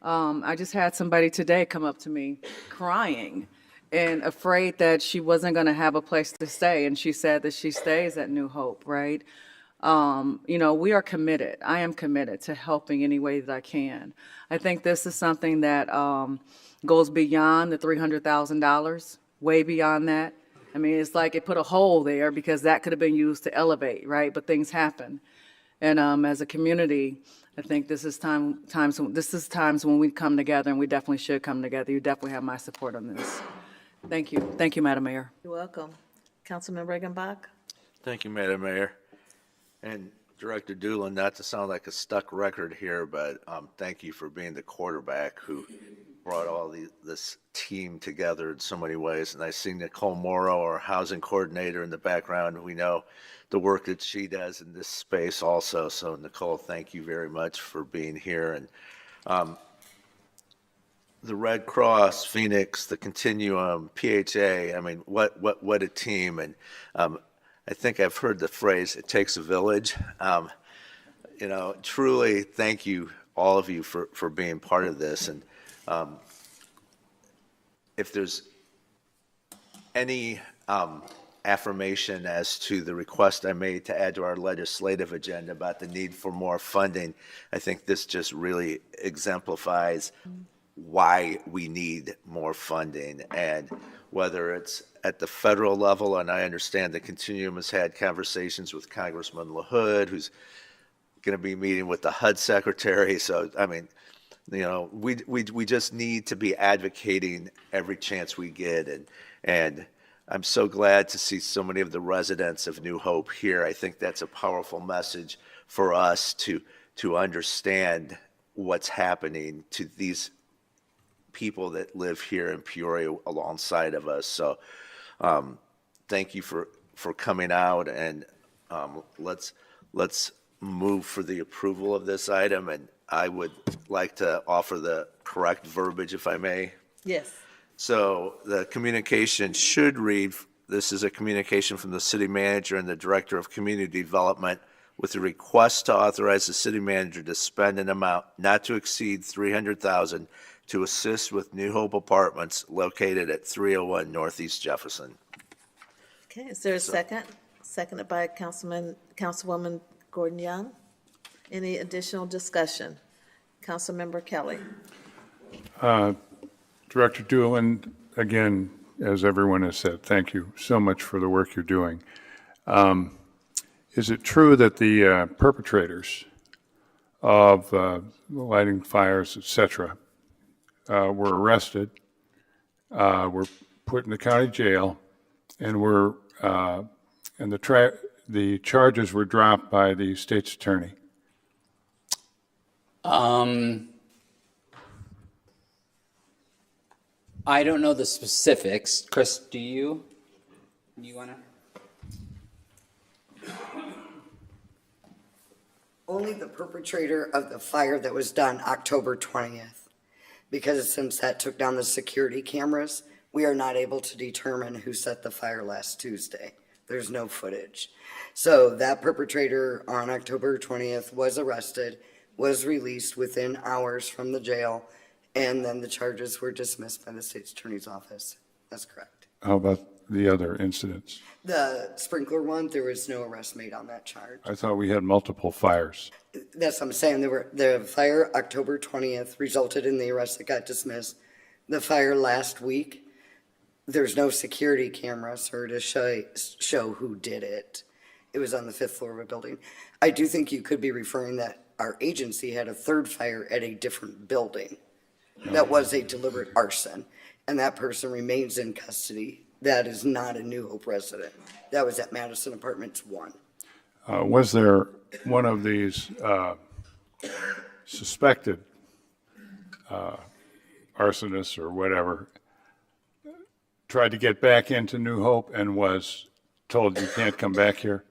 I just had somebody today come up to me crying and afraid that she wasn't going to have a place to stay, and she said that she stays at New Hope, right? We are committed. I am committed to helping any way that I can. I think this is something that goes beyond the $300,000, way beyond that. I mean, it's like it put a hole there because that could have been used to elevate, right? But things happen. And as a community, I think this is times when we come together, and we definitely should come together. You definitely have my support on this. Thank you. Thank you, Madam Mayor. You're welcome. Councilman Regenbach. Thank you, Madam Mayor. And Director Doolin, not to sound like a stuck record here, but thank you for being the quarterback who brought all this team together in so many ways. And I see Nicole Morrow, our housing coordinator, in the background. We know the work that she does in this space also. So Nicole, thank you very much for being here. And the Red Cross, Phoenix, the Continuum, PHA, I mean, what a team. And I think I've heard the phrase, it takes a village. Truly thank you, all of you, for being part of this. And if there's any affirmation as to the request I made to add to our legislative agenda about the need for more funding, I think this just really exemplifies why we need more funding. And whether it's at the federal level, and I understand the Continuum has had conversations with Congressman LaHood, who's going to be meeting with the HUD secretary. So, I mean, we just need to be advocating every chance we get. And I'm so glad to see so many of the residents of New Hope here. I think that's a powerful message for us to understand what's happening to these people that live here in Peoria alongside of us. So thank you for coming out, and let's move for the approval of this item. And I would like to offer the correct verbiage, if I may. Yes. So the communication should read, this is a communication from the city manager and the director of community development with a request to authorize the city manager to spend an amount not to exceed $300,000 to assist with New Hope Apartments located at 301 Northeast Jefferson. Okay, is there a second? Seconded by Councilwoman Gordon Young. Any additional discussion? Councilmember Kelly. Director Doolin, again, as everyone has said, thank you so much for the work you're doing. Is it true that the perpetrators of lighting fires, et cetera, were arrested, were put in the county jail, and the charges were dropped by the state's attorney? I don't know the specifics. Chris, do you? You want to? Only the perpetrator of the fire that was done October 20th. Because since that took down the security cameras, we are not able to determine who set the fire last Tuesday. There's no footage. So that perpetrator on October 20th was arrested, was released within hours from the jail, and then the charges were dismissed by the state's attorney's office. That's correct. How about the other incidents? The sprinkler one, there was no arrest made on that charge. I thought we had multiple fires. That's what I'm saying. The fire October 20th resulted in the arrest that got dismissed. The fire last week, there's no security camera, sir, to show who did it. It was on the 5th floor of a building. I do think you could be referring that our agency had a third fire at a different building. That was a deliberate arson, and that person remains in custody. That is not a New Hope resident. That was at Madison Apartments 1. Was there one of these suspected arsonists or whatever tried to get back into New Hope and was told you can't come back here?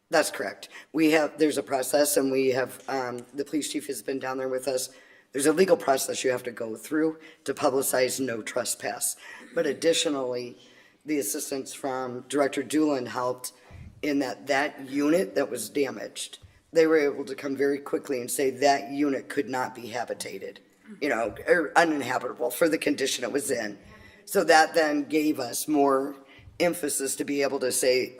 That's correct. There's a process, and we have, the police chief has been down there with us. There's a legal process you have to go through to publicize no trespass. But additionally, the assistance from Director Doolin helped in that unit that was damaged, they were able to come very quickly and say that unit could not be habitated, or uninhabitable for the condition it was in. So that then gave us more emphasis to be able to say,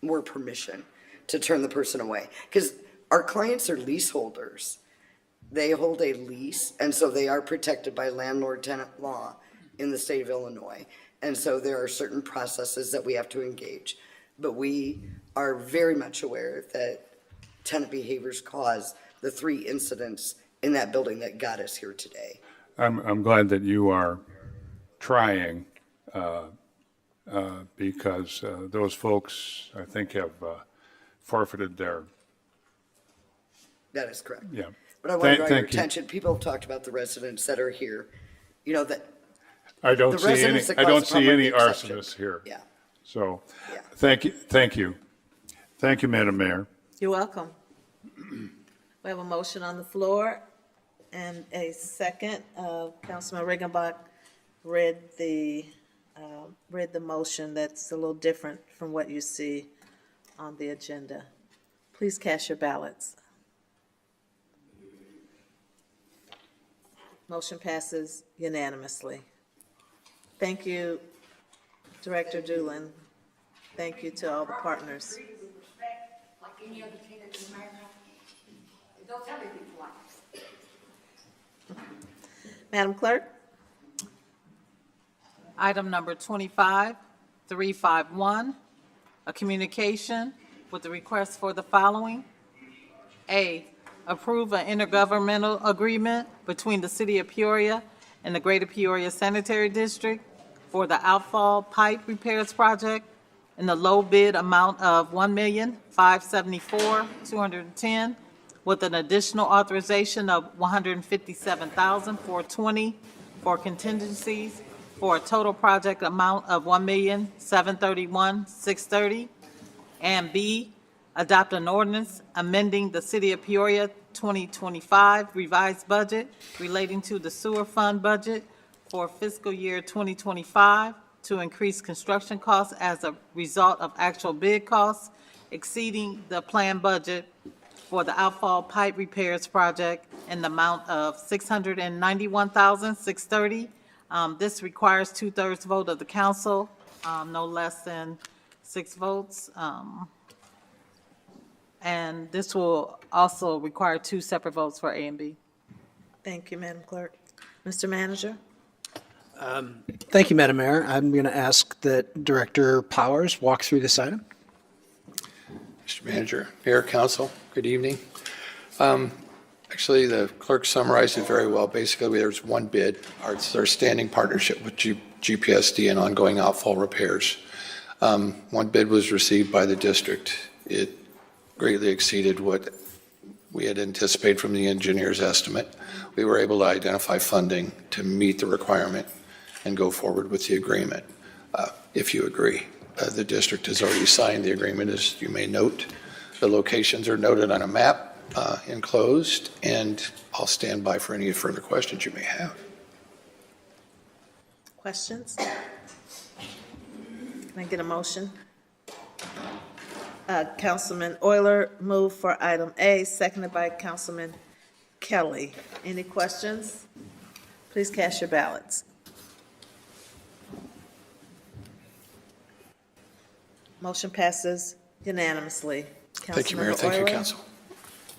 more permission to turn the person away. Because our clients are leaseholders. They hold a lease, and so they are protected by landlord-tenant law in the state of Illinois. And so there are certain processes that we have to engage. But we are very much aware that tenant behaviors caused the 3 incidents in that building that got us here today. I'm glad that you are trying because those folks, I think, have forfeited their... That is correct. Yeah. But I want to draw your attention, people have talked about the residents that are here, that. I don't see any arsonists here. Yeah. So, thank you. Thank you, Madam Mayor. You're welcome. We have a motion on the floor and a second. Councilman Regenbach read the motion. That's a little different from what you see on the agenda. Please cast your ballots. Motion passes unanimously. Thank you, Director Doolin. Thank you to all the partners. Madam Clerk? Item number 25351, a communication with the request for the following. A, approve an intergovernmental agreement between the City of Peoria and the Greater Peoria Sanitary District for the outfall pipe repairs project in the low bid amount of $1,574,210 with an additional authorization of $157,420 for contingencies for a total project amount of $1,731,630. And B, adopt an ordinance amending the City of Peoria 2025 revised budget relating to the sewer fund budget for fiscal year 2025 to increase construction costs as a result of actual bid costs exceeding the planned budget for the outfall pipe repairs project in the amount of $691,630. This requires 2/3 vote of the council, no less than 6 votes. And this will also require 2 separate votes for A and B. Thank you, Madam Clerk. Mr. Manager? Thank you, Madam Mayor. I'm going to ask that Director Powers walk through this item. Mr. Manager, Mayor, Council, good evening. Actually, the clerk summarized it very well. Basically, there's one bid. It's our standing partnership with GPSD and ongoing outfall repairs. One bid was received by the district. It greatly exceeded what we had anticipated from the engineer's estimate. We were able to identify funding to meet the requirement and go forward with the agreement, if you agree. The district has already signed the agreement, as you may note. The locations are noted on a map, enclosed, and I'll stand by for any further questions you may have. Questions? Can I get a motion? Councilman Euler moved for item A, seconded by Councilman Kelly. Any questions? Please cast your ballots. Motion passes unanimously. Thank you, Mayor. Thank you, Council.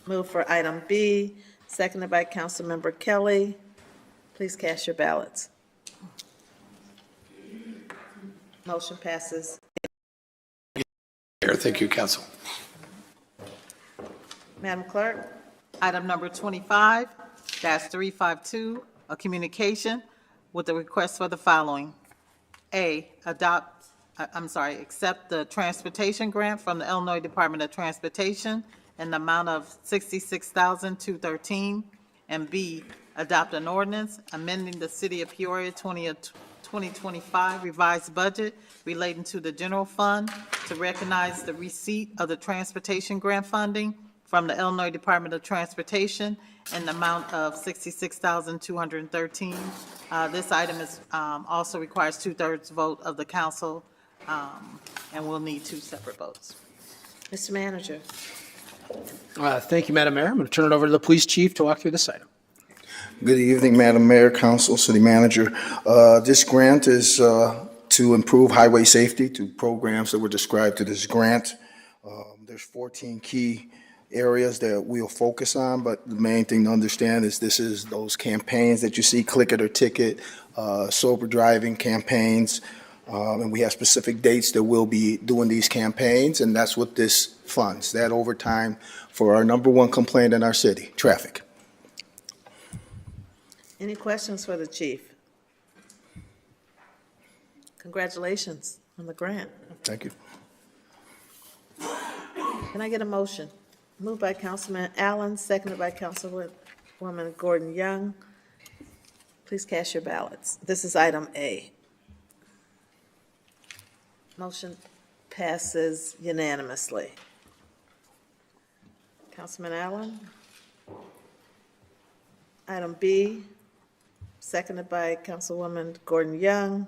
Move for item B, seconded by Councilmember Kelly. Please cast your ballots. Motion passes. Mayor, thank you, Council. Madam Clerk? Item number 25-352, a communication with a request for the following. A, accept the transportation grant from the Illinois Department of Transportation in the amount of $66,213. And B, adopt an ordinance amending the City of Peoria 2025 revised budget relating to the general fund to recognize the receipt of the transportation grant funding from the Illinois Department of Transportation in the amount of $66,213. This item is also requires 2/3 vote of the council, and we'll need 2 separate votes. Mr. Manager? Thank you, Madam Mayor. I'm going to turn it over to the police chief to walk through this item. Good evening, Madam Mayor, Council, City Manager. This grant is to improve highway safety to programs that were described to this grant. There's 14 key areas that we'll focus on, but the main thing to understand is this is those campaigns that you see, click it or ticket, sober driving campaigns, and we have specific dates that we'll be doing these campaigns, and that's what this funds, that overtime for our #1 complaint in our city, traffic. Any questions for the chief? Congratulations on the grant. Thank you. Can I get a motion? Moved by Councilman Allen, seconded by Councilwoman Gordon Young. Please cast your ballots. This is item A. Motion passes unanimously. Councilman Allen? Item B, seconded by Councilwoman Gordon Young.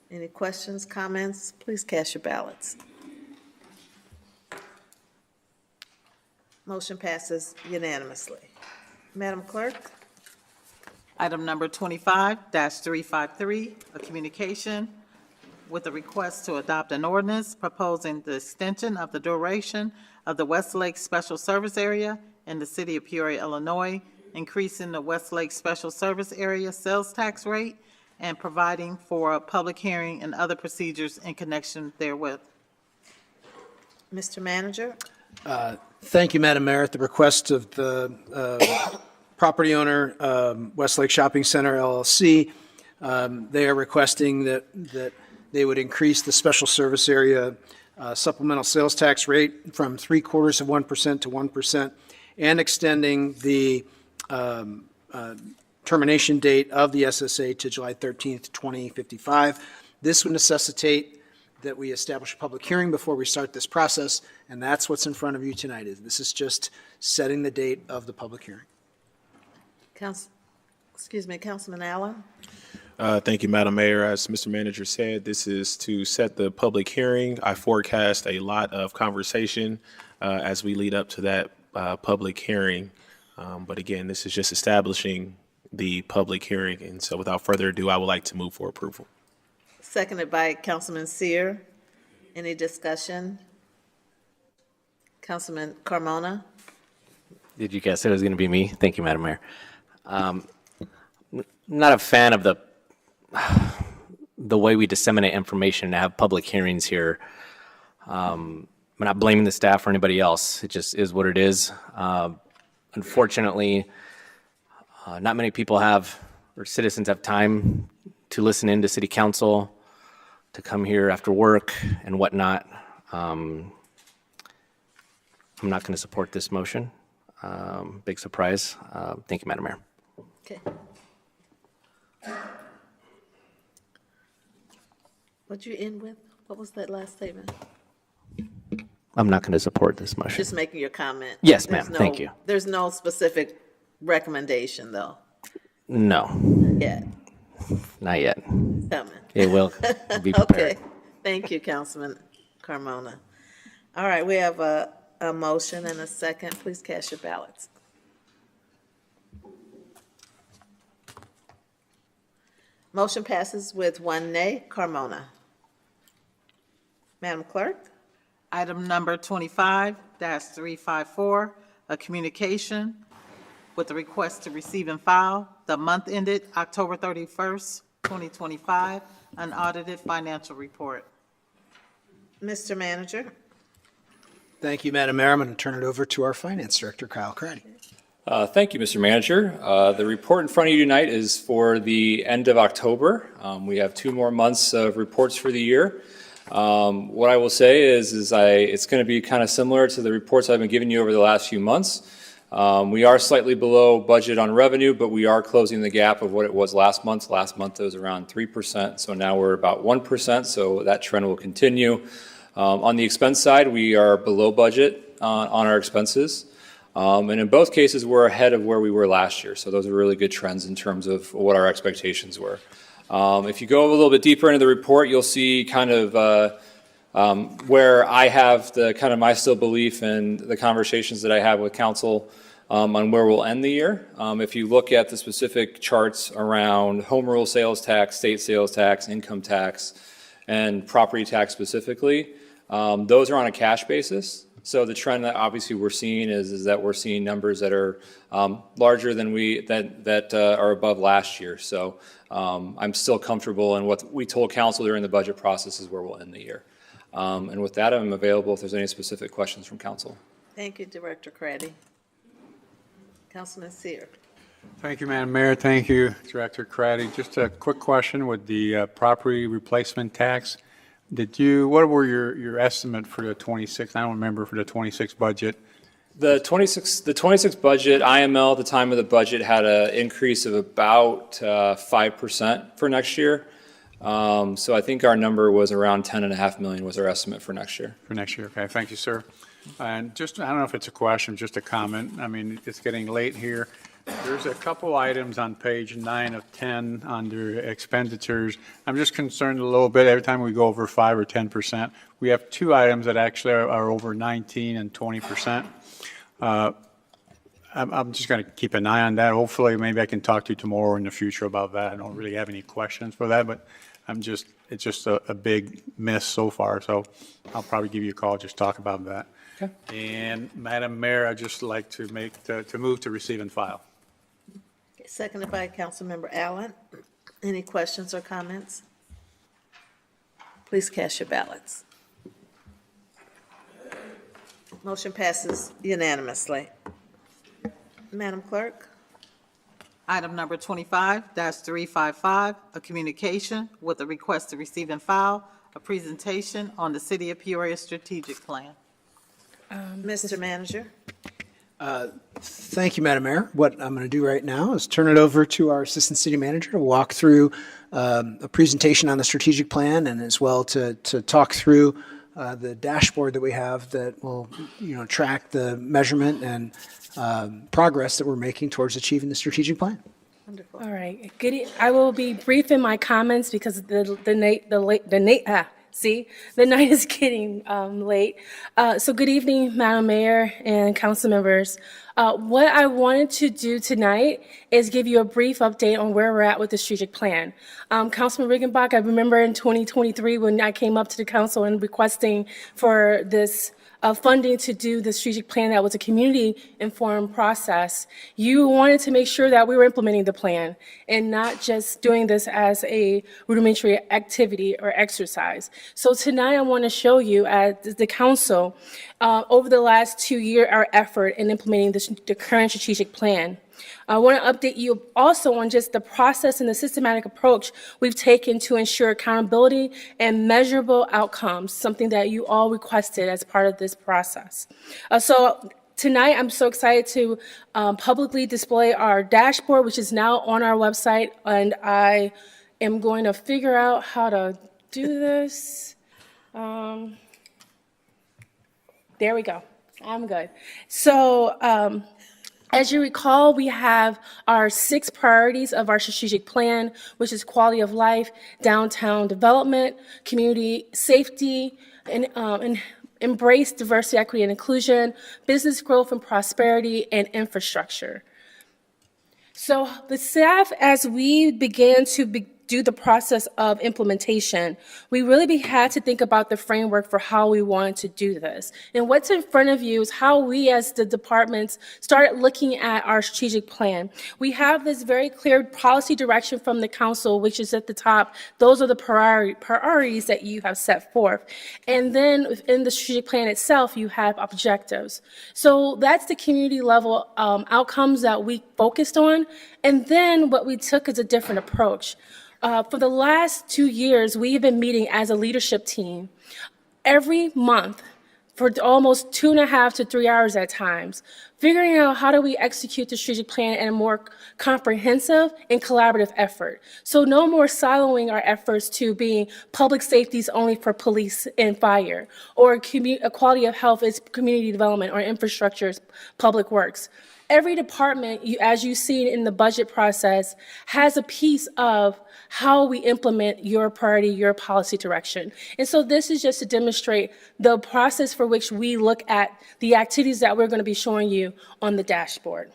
Any questions, comments? Please cast your ballots. Motion passes unanimously. Madam Clerk? Item number 25-353, a communication with a request to adopt an ordinance proposing the extension of the duration of the Westlake Special Service Area in the City of Peoria, Illinois, increasing the Westlake Special Service Area sales tax rate and providing for a public hearing and other procedures in connection therewith. Mr. Manager? Thank you, Madam Mayor. At the request of the property owner, Westlake Shopping Center LLC, They are requesting that they would increase the special service area supplemental sales tax rate from 0.75% to 1%, and extending the termination date of the SSA to July 13th, 2055. This would necessitate that we establish a public hearing before we start this process, and that's what's in front of you tonight. This is just setting the date of the public hearing. Councilman Allen? Thank you, Madam Mayor. As Mr. Manager said, this is to set the public hearing. I forecast a lot of conversation as we lead up to that public hearing. But again, this is just establishing the public hearing. And so without further ado, I would like to move for approval. Seconded by Councilman Seer. Any discussion? Councilman Carmona? Did you guess it was going to be me? Thank you, Madam Mayor. Not a fan of the way we disseminate information to have public hearings here. I'm not blaming the staff or anybody else. It just is what it is. Unfortunately, not many people have, or citizens have time to listen into city council, to come here after work and whatnot. I'm not going to support this motion. Big surprise. Thank you, Madam Mayor. Okay. What'd you end with? What was that last statement? I'm not going to support this motion. Just making your comment. Yes, ma'am. Thank you. There's no specific recommendation, though. No, Yet. not yet. Coming. It will be prepared. Okay. Thank you, Councilman Carmona. All right, we have a motion and a second. Please cast your ballots. Motion passes with 1 nay. Carmona. Madam Clerk? Item number 25-354, a communication with the request to receive and file the month ended October 31st, 2025, unaudited financial report. Mr. Manager? Thank you, Madam Mayor. I'm going to turn it over to our Finance Director, Kyle Craddy. Thank you, Mr. Manager. The report in front of you tonight is for the end of October. We have 2 more months of reports for the year. What I will say is it's going to be kind of similar to the reports I've been giving you over the last few months. We are slightly below budget on revenue, but we are closing the gap of what it was last month. Last month it was around 3%, so now we're about 1%, so that trend will continue. On the expense side, we are below budget on our expenses. And in both cases, we're ahead of where we were last year. So those are really good trends in terms of what our expectations were. If you go a little bit deeper into the report, you'll see kind of where I have the kind of my still belief in the conversations that I have with council on where we'll end the year. If you look at the specific charts around home rule sales tax, state sales tax, income tax, and property tax specifically, those are on a cash basis. So the trend that obviously we're seeing is that we're seeing numbers that are larger than that are above last year. So I'm still comfortable in what we told council during the budget process is where we'll end the year. And with that, I'm available if there's any specific questions from council. Thank you, Director Craddy. Councilman Seer. Thank you, Madam Mayor. Thank you, Director Craddy. Just a quick question with the property replacement tax. What were your estimate for the 26? I don't remember for the 26 budget. The 26 budget, IML at the time of the budget had an increase of about 5% for next year. So I think our number was around 10.5 million was our estimate for next year. For next year, okay. Thank you, sir. And just, I don't know if it's a question, just a comment. I mean, it's getting late here. There's a couple items on page 9 of 10 under expenditures. I'm just concerned a little bit every time we go over 5 or 10%. We have 2 items that actually are over 19 and 20%. I'm just going to keep an eye on that. Hopefully, maybe I can talk to you tomorrow or in the future about that. I don't really have any questions for that, but it's just a big miss so far. So I'll probably give you a call, just talk about that. Okay. And Madam Mayor, I'd just like to move to receive and file. Seconded by Councilmember Allen. Any questions or comments? Please cast your ballots. Motion passes unanimously. Madam Clerk? Item number 25-355, a communication with a request to receive and file a presentation on the City of Peoria strategic plan. Mr. Manager? Thank you, Madam Mayor. What I'm going to do right now is turn it over to our Assistant City Manager to walk through a presentation on the strategic plan and as well to talk through the dashboard that we have that will, track the measurement and progress that we're making towards achieving the strategic plan. Wonderful. All right. I will be brief in my comments because the night is getting late. So good evening, Madam Mayor and council members. What I wanted to do tonight is give you a brief update on where we're at with the strategic plan. Councilman Riggenbach, I remember in 2023 when I came up to the council and requesting for this funding to do the strategic plan that was a community-informed process. You wanted to make sure that we were implementing the plan and not just doing this as a rudimentary activity or exercise. So tonight I want to show you as the council, over the last 2 years, our effort in implementing the current strategic plan. I want to update you also on just the process and the systematic approach we've taken to ensure accountability and measurable outcomes, something that you all requested as part of this process. So tonight, I'm so excited to publicly display our dashboard, which is now on our website, and I am going to figure out how to do this. There we go. I'm good. So, as you recall, we have our 6 priorities of our strategic plan, which is quality of life, downtown development, community safety, and embrace diversity, equity, and inclusion, business growth and prosperity, and infrastructure. So the staff, as we began to do the process of implementation, we really had to think about the framework for how we wanted to do this. And what's in front of you is how we as the departments started looking at our strategic plan. We have this very clear policy direction from the council, which is at the top. Those are the priorities that you have set forth. And then within the strategic plan itself, you have objectives. So that's the community level outcomes that we focused on. And then what we took is a different approach. For the last 2 years, we've been meeting as a leadership team every month for almost 2.5 to 3 hours at times, figuring out how do we execute the strategic plan in a more comprehensive and collaborative effort. So no more siloing our efforts to being public safeties only for police and fire, or quality of health is community development, or infrastructure is public works. Every department, as you see in the budget process, has a piece of how we implement your priority, your policy direction. And so this is just to demonstrate the process for which we look at the activities that we're going to be showing you on the dashboard.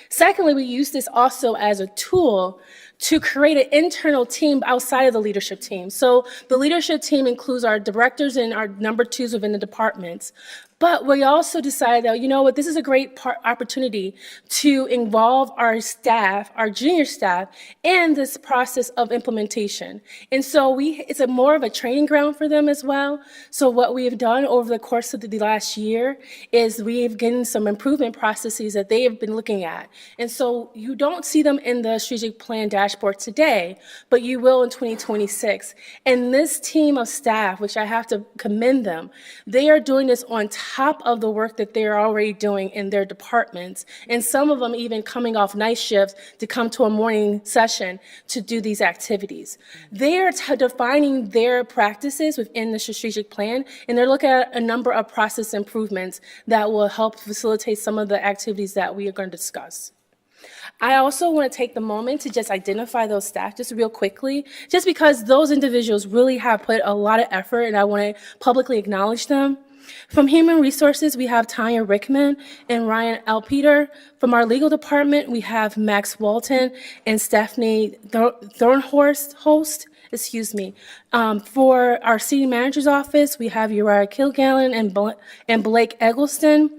Secondly, we use this also as a tool to create an internal team outside of the leadership team. So the leadership team includes our directors and our number 2s within the departments. But we also decided that, you know what, this is a great opportunity to involve our staff, our junior staff, in this process of implementation. And so it's more of a training ground for them as well. So what we have done over the course of the last year is we have gotten some improvement processes that they have been looking at. And so you don't see them in the strategic plan dashboard today, but you will in 2026. And this team of staff, which I have to commend them, they are doing this on top of the work that they're already doing in their departments, and some of them even coming off night shifts to come to a morning session to do these activities. They are defining their practices within the strategic plan, and they're looking at a number of process improvements that will help facilitate some of the activities that we are going to discuss. I also want to take the moment to just identify those staff just real quickly, just because those individuals really have put a lot of effort, and I want to publicly acknowledge them. From Human Resources, we have Tanya Rickman and Ryan Alpeter. From our legal department, we have Max Walton and Stephanie Thornhorst. For our city manager's office, we have Uriah Kilgallen and Blake Eggleston.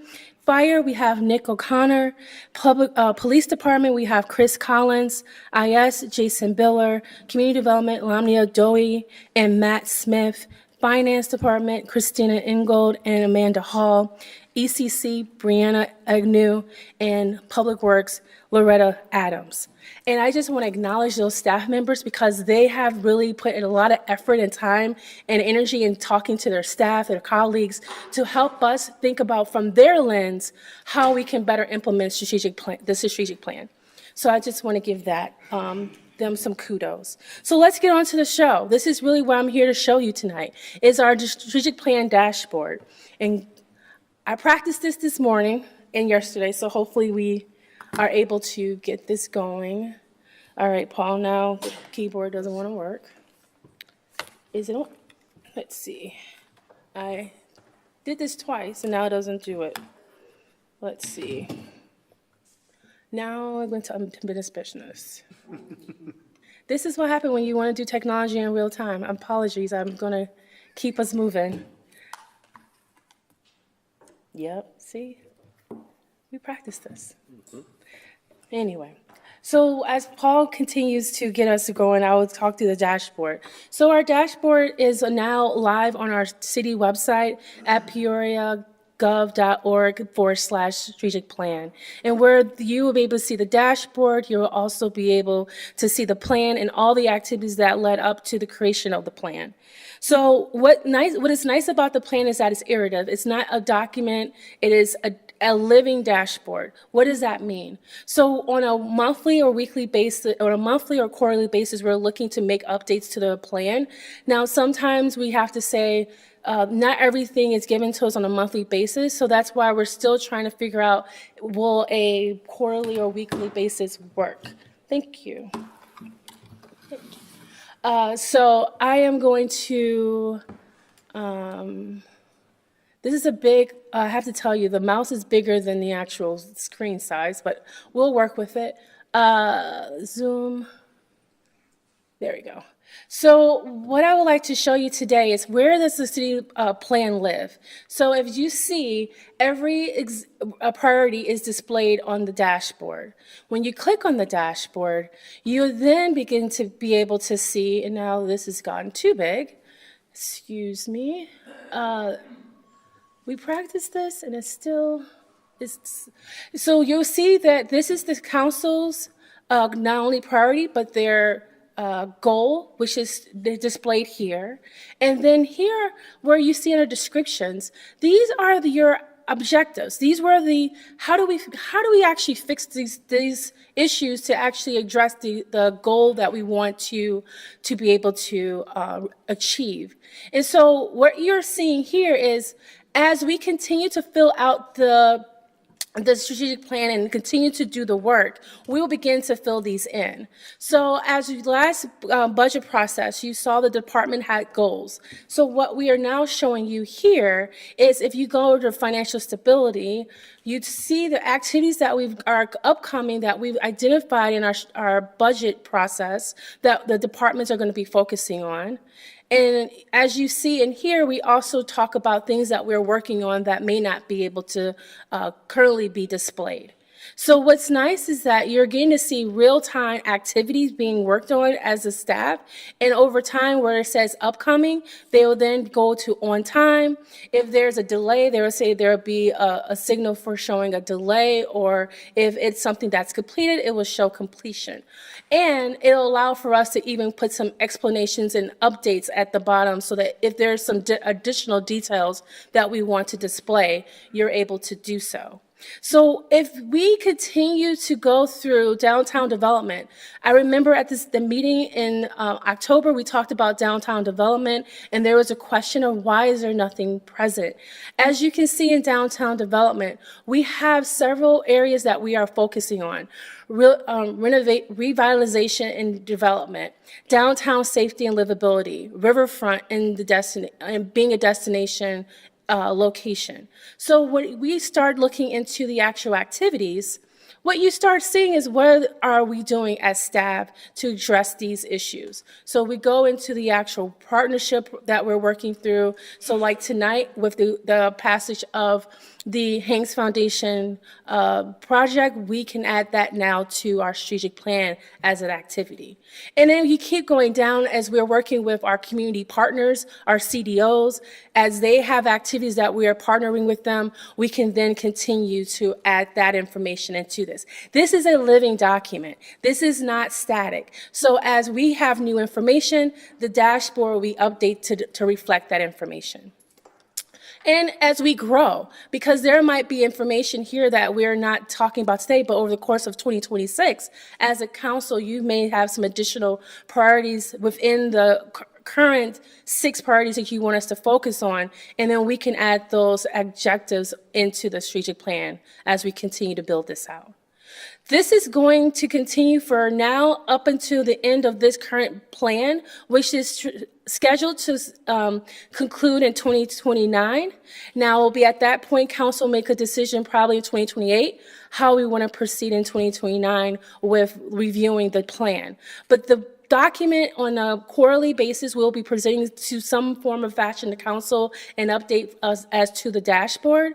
Fire, we have Nick O'Connor. Police Department, we have Chris Collins. IS, Jason Biller. Community Development, Lamnia Doey and Matt Smith. Finance Department, Christina Ingold and Amanda Hall. ECC, Brianna Agnew, and Public Works, Loretta Adams. And I just want to acknowledge those staff members because they have really put in a lot of effort and time and energy in talking to their staff, their colleagues, to help us think about from their lens how we can better implement the strategic plan. So I just want to give them some kudos. So let's get on to the show. This is really what I'm here to show you tonight, is our strategic plan dashboard. And I practiced this morning and yesterday, so hopefully we are able to get this going. All right, Paul, now the keyboard doesn't want to work. Is it on? Let's see. I did this twice and now it doesn't do it. Let's see. Now I'm going to unfinished business. This is what happened when you want to do technology in real time. Apologies, I'm going to keep us moving. Yep, see? We practiced this. Anyway, so as Paul continues to get us going, I will talk through the dashboard. So our dashboard is now live on our city website at peoriagov.org/strategic plan. And where you will be able to see the dashboard, you will also be able to see the plan and all the activities that led up to the creation of the plan. So what is nice about the plan is that it's iterative. It's not a document, it is a living dashboard. What does that mean? So on a monthly or weekly basis, or a monthly or quarterly basis, we're looking to make updates to the plan. Now, sometimes we have to say, not everything is given to us on a monthly basis, so that's why we're still trying to figure out, will a quarterly or weekly basis work? Thank you. So I am going to, this is a big, I have to tell you, the mouse is bigger than the actual screen size, but we'll work with it. Zoom, there we go. So what I would like to show you today is where does the city plan live? So if you see, every priority is displayed on the dashboard. When you click on the dashboard, you then begin to be able to see, and now this has gotten too big, excuse me. We practiced this and it's still, so you'll see that this is the council's not only priority, but their goal, which is displayed here. And then here, where you see under descriptions, these are your objectives. These were how do we actually fix these issues to actually address the goal that we want to be able to achieve. And so what you're seeing here is, as we continue to fill out the strategic plan and continue to do the work, we will begin to fill these in. So as the last budget process, you saw the department had goals. So what we are now showing you here is, if you go to financial stability, you'd see the activities that are upcoming that we've identified in our budget process that the departments are going to be focusing on. And as you see in here, we also talk about things that we're working on that may not be able to currently be displayed. So what's nice is that you're getting to see real-time activities being worked on as a staff, and over time where it says upcoming, they will then go to on time. If there's a delay, they will say there will be a signal for showing a delay, or if it's something that's completed, it will show completion. And it'll allow for us to even put some explanations and updates at the bottom, so that if there's some additional details that we want to display, you're able to do so. So if we continue to go through downtown development, I remember at the meeting in October, we talked about downtown development, and there was a question of why is there nothing present? As you can see in downtown development, we have several areas that we are focusing on. Revitalization and development, downtown safety and livability, riverfront and being a destination location. So when we start looking into the actual activities, what you start seeing is what are we doing as staff to address these issues. So we go into the actual partnership that we're working through. So like tonight with the passage of the Hanks Foundation project, we can add that now to our strategic plan as an activity. And then you keep going down as we're working with our community partners, our CDOs, as they have activities that we are partnering with them, we can then continue to add that information into this. This is a living document. This is not static. So as we have new information, the dashboard we update to reflect that information. And as we grow, because there might be information here that we're not talking about today, but over the course of 2026, as a council, you may have some additional priorities within the current 6 priorities that you want us to focus on, and then we can add those objectives into the strategic plan as we continue to build this out. This is going to continue for now up until the end of this current plan, which is scheduled to conclude in 2029. Now, we'll be at that point, council make a decision probably in 2028, how we want to proceed in 2029 with reviewing the plan. But the document on a quarterly basis will be presenting to some form of fashion to council and update us as to the dashboard.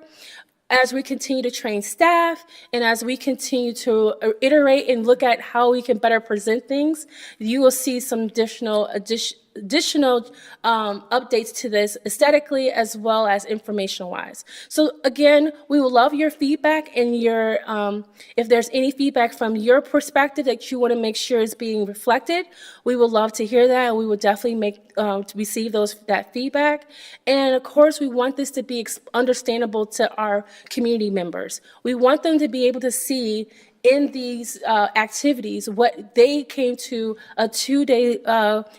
As we continue to train staff and as we continue to iterate and look at how we can better present things, you will see some additional updates to this aesthetically as well as information-wise. So again, we will love your feedback and your, if there's any feedback from your perspective that you want to make sure is being reflected, we would love to hear that, and we would definitely to receive that feedback. And of course, we want this to be understandable to our community members. We want them to be able to see in these activities what they came to a 2-day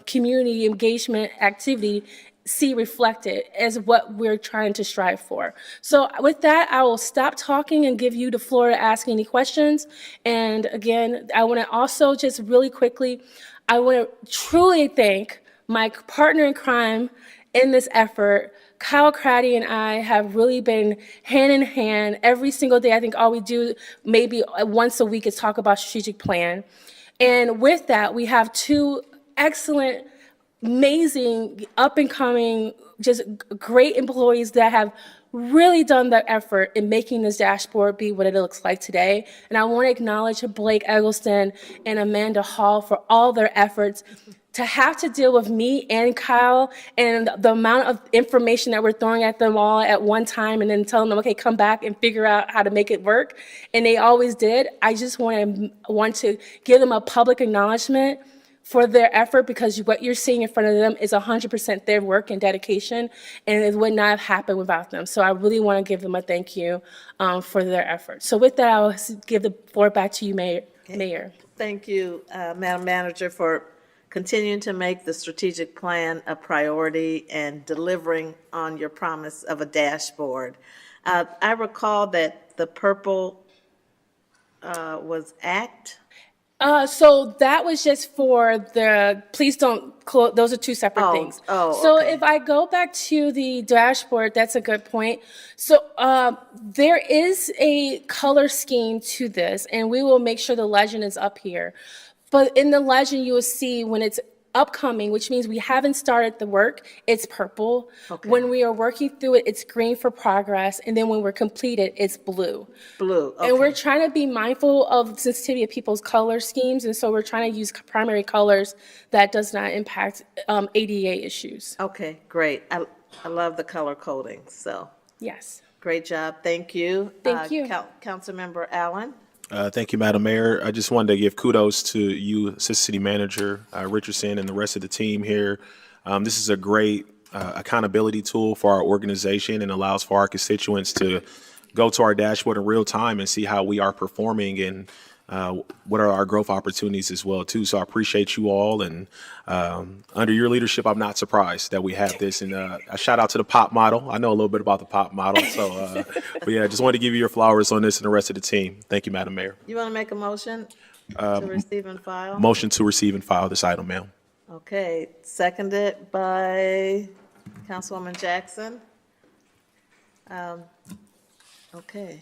community engagement activity see reflected as what we're trying to strive for. So with that, I will stop talking and give you the floor to ask any questions. And again, I want to also just really quickly, I want to truly thank my partner in crime in this effort. Kyle Craddy and I have really been hand in hand every single day. I think all we do maybe once a week is talk about strategic plan. And with that, we have 2 excellent, amazing, up and coming, just great employees that have really done the effort in making this dashboard be what it looks like today. And I want to acknowledge Blake Eggleston and Amanda Hall for all their efforts. To have to deal with me and Kyle and the amount of information that we're throwing at them all at one time and then telling them, okay, come back and figure out how to make it work. And they always did. I just want to give them a public acknowledgement for their effort, because what you're seeing in front of them is 100% their work and dedication, and it would not have happened without them. So I really want to give them a thank you for their effort. So with that, I'll give the floor back to you, Mayor. Thank you, Madam Manager, for continuing to make the strategic plan a priority and delivering on your promise of a dashboard. I recall that the purple was ACT. So that was just for the, please don't close, those are 2 separate things. So if I go back to the dashboard, that's a good point. So there is a color scheme to this, and we will make sure the legend is up here. But in the legend, you will see when it's upcoming, which means we haven't started the work, it's purple. Okay. When we are working through it, it's green for progress. And then when we're completed, it's blue. Blue, okay. And we're trying to be mindful of the sensitivity of people's color schemes. And so we're trying to use primary colors that does not impact ADA issues. Okay, great. I love the color coding, so. Yes. Great job, thank you. Thank you. Councilmember Allen. Thank you, Madam Mayor. I just wanted to give kudos to you, Assistant City Manager Richardson, and the rest of the team here. This is a great accountability tool for our organization and allows for our constituents to go to our dashboard in real time and see how we are performing and what are our growth opportunities as well, too. So I appreciate you all. And under your leadership, I'm not surprised that we have this. And a shout out to the POP model. I know a little bit about the POP model. So, but yeah, I just wanted to give you your flowers on this and the rest of the team. Thank you, Madam Mayor. You want to make a motion to receive and file? Motion to receive and file this item, ma'am. Okay, seconded by Councilwoman Jackson. Okay.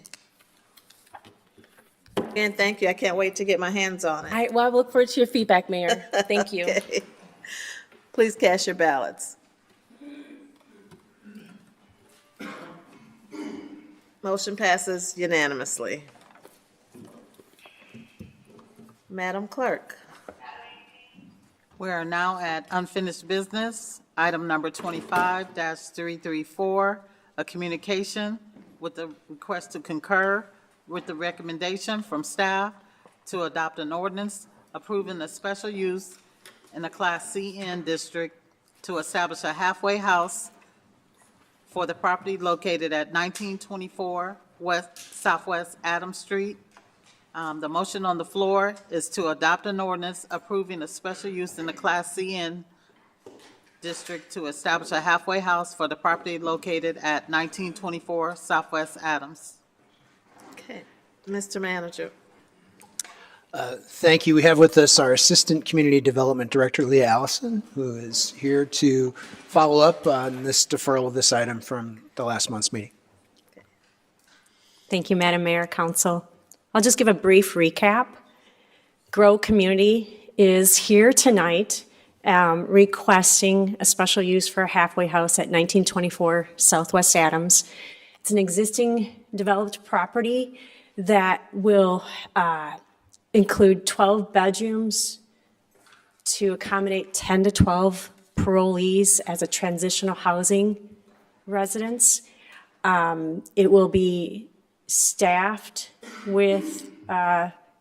Again, thank you. I can't wait to get my hands on it. Well, I look forward to your feedback, Mayor. Thank you. Okay. Please cast your ballots. Motion passes unanimously. Madam Clerk. We are now at unfinished business. Item number 25-334, a communication with the request to concur with the recommendation from staff to adopt an ordinance approving a special use in the Class CN district to establish a halfway house for the property located at 1924 Southwest Adams Street. The motion on the floor is to adopt an ordinance approving a special use in the Class CN district to establish a halfway house for the property located at 1924 Southwest Adams. Okay, Mr. Manager. Thank you. We have with us our Assistant Community Development Director, Leah Allison, who is here to follow up on this deferral of this item from the last month's meeting. Thank you, Madam Mayor, Council. I'll just give a brief recap. Grow Community is here tonight requesting a special use for a halfway house at 1924 Southwest Adams. It's an existing developed property that will include 12 bedrooms to accommodate 10 to 12 parolees as a transitional housing residence. It will be staffed with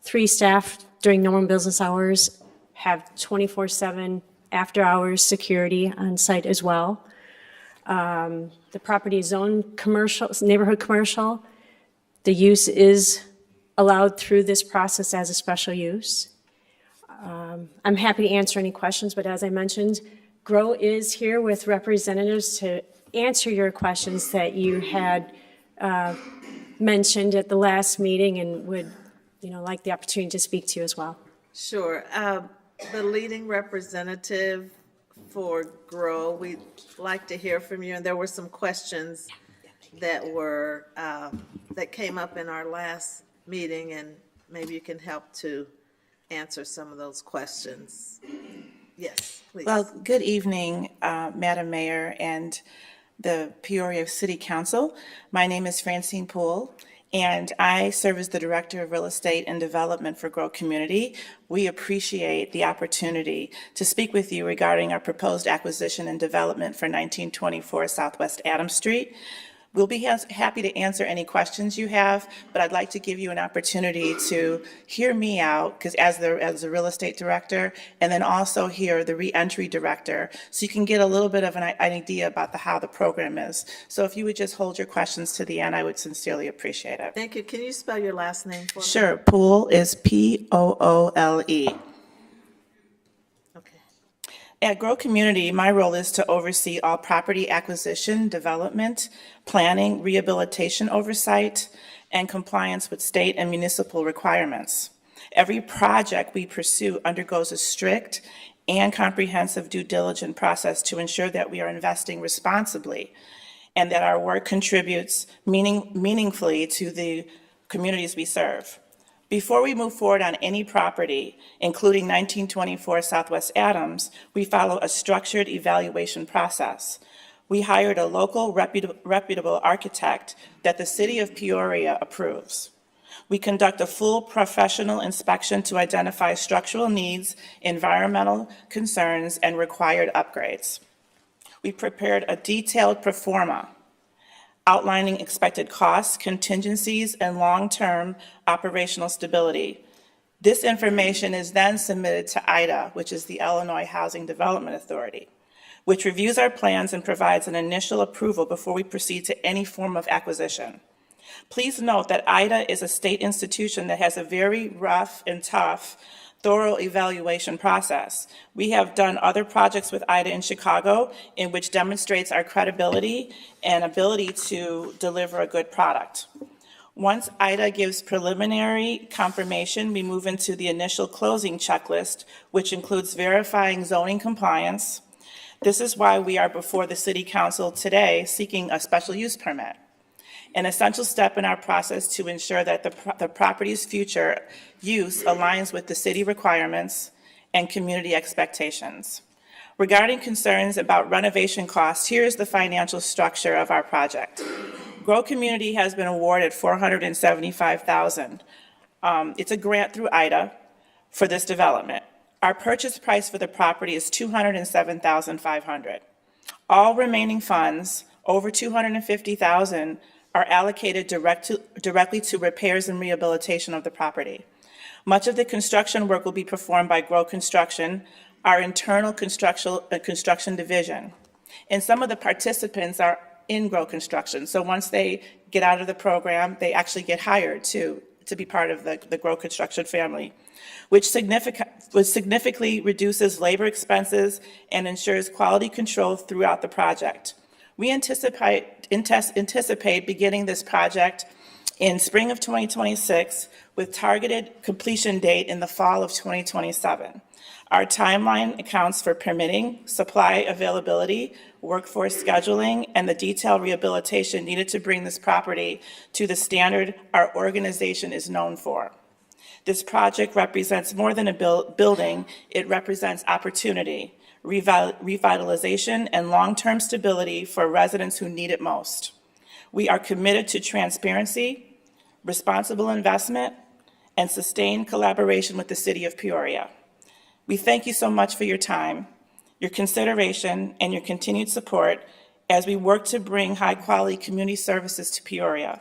3 staff during normal business hours, have 24/7 after-hours security on site as well. The property is zoned commercial, neighborhood commercial. The use is allowed through this process as a special use. I'm happy to answer any questions, but as I mentioned, GROW is here with representatives to answer your questions that you had mentioned at the last meeting and would, like the opportunity to speak to you as well. Sure. The leading representative for GROW, we'd like to hear from you. And there were some questions that were, that came up in our last meeting, and maybe you can help to answer some of those questions. Yes, please. Well, good evening, Madam Mayor and the Peoria City Council. My name is Francine Poole, and I serve as the Director of Real Estate and Development for Grow Community. We appreciate the opportunity to speak with you regarding our proposed acquisition and development for 1924 Southwest Adams Street. We'll be happy to answer any questions you have, but I'd like to give you an opportunity to hear me out, because as the real estate director, and then also hear the reentry director, so you can get a little bit of an idea about how the program is. So if you would just hold your questions to the end, I would sincerely appreciate it. Thank you. Can you spell your last name for me? Sure. Poole is Poole. At Grow Community, my role is to oversee all property acquisition, development, planning, rehabilitation oversight, and compliance with state and municipal requirements. Every project we pursue undergoes a strict and comprehensive due diligence process to ensure that we are investing responsibly and that our work contributes meaningfully to the communities we serve. Before we move forward on any property, including 1924 Southwest Adams, we follow a structured evaluation process. We hired a local reputable architect that the City of Peoria approves. We conduct a full professional inspection to identify structural needs, environmental concerns, and required upgrades. We prepared a detailed pro forma outlining expected costs, contingencies, and long-term operational stability. This information is then submitted to IDA, which is the Illinois Housing Development Authority, which reviews our plans and provides an initial approval before we proceed to any form of acquisition. Please note that IDA is a state institution that has a very rough and tough, thorough evaluation process. We have done other projects with IDA in Chicago, in which demonstrates our credibility and ability to deliver a good product. Once IDA gives preliminary confirmation, we move into the initial closing checklist, which includes verifying zoning compliance. This is why we are before the City Council today seeking a special use permit, an essential step in our process to ensure that the property's future use aligns with the city requirements and community expectations. Regarding concerns about renovation costs, here is the financial structure of our project. Grow Community has been awarded $475,000. It's a grant through IDA for this development. Our purchase price for the property is $207,500. All remaining funds, over $250,000, are allocated directly to repairs and rehabilitation of the property. Much of the construction work will be performed by Grow Construction, our internal construction division. And some of the participants are in Grow Construction. So once they get out of the program, they actually get hired to be part of the Grow Construction family, which significantly reduces labor expenses and ensures quality control throughout the project. We anticipate beginning this project in spring of 2026 with targeted completion date in the fall of 2027. Our timeline accounts for permitting, supply availability, workforce scheduling, and the detailed rehabilitation needed to bring this property to the standard our organization is known for. This project represents more than a building, it represents opportunity, revitalization, and long-term stability for residents who need it most. We are committed to transparency, responsible investment, and sustained collaboration with the City of Peoria. We thank you so much for your time, your consideration, and your continued support as we work to bring high-quality community services to Peoria.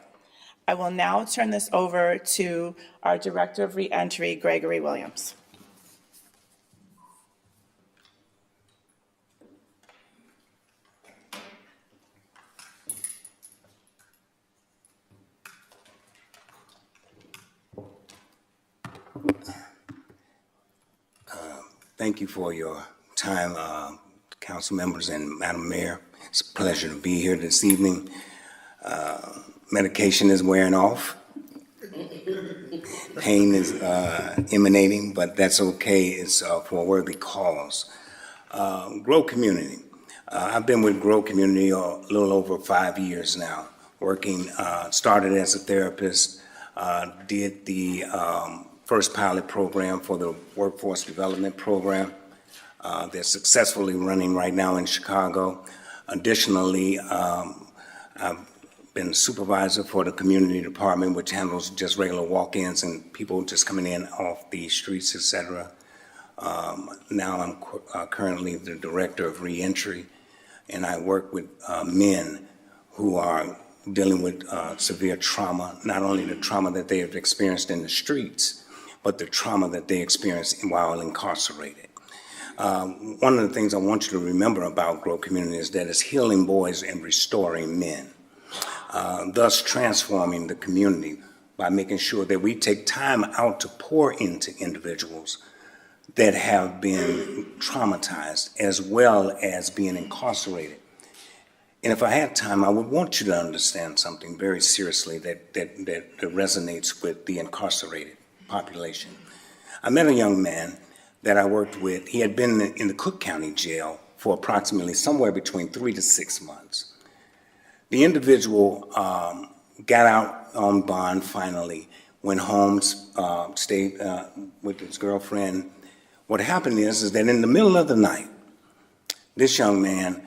I will now turn this over to our Director of Reentry, Gregory Williams. Thank you for your time, council members and Madam Mayor. It's a pleasure to be here this evening. Medication is wearing off. Pain is emanating, but that's okay. It's for a worthy cause. Grow Community. I've been with Grow Community a little over 5 years now, working, started as a therapist, did the first pilot program for the workforce development program. They're successfully running right now in Chicago. Additionally, I've been supervisor for the community department, which handles just regular walk-ins and people just coming in off the streets, etc. Now I'm currently the director of reentry, and I work with men who are dealing with severe trauma, not only the trauma that they have experienced in the streets, but the trauma that they experience while incarcerated. One of the things I want you to remember about Grow Community is that it's healing boys and restoring men, thus transforming the community by making sure that we take time out to pour into individuals that have been traumatized as well as being incarcerated. And if I had time, I would want you to understand something very seriously that resonates with the incarcerated population. I met a young man that I worked with. He had been in the Cook County Jail for approximately somewhere between 3 to 6 months. The individual got out on bond finally, went home, stayed with his girlfriend. What happened is that in the middle of the night, this young man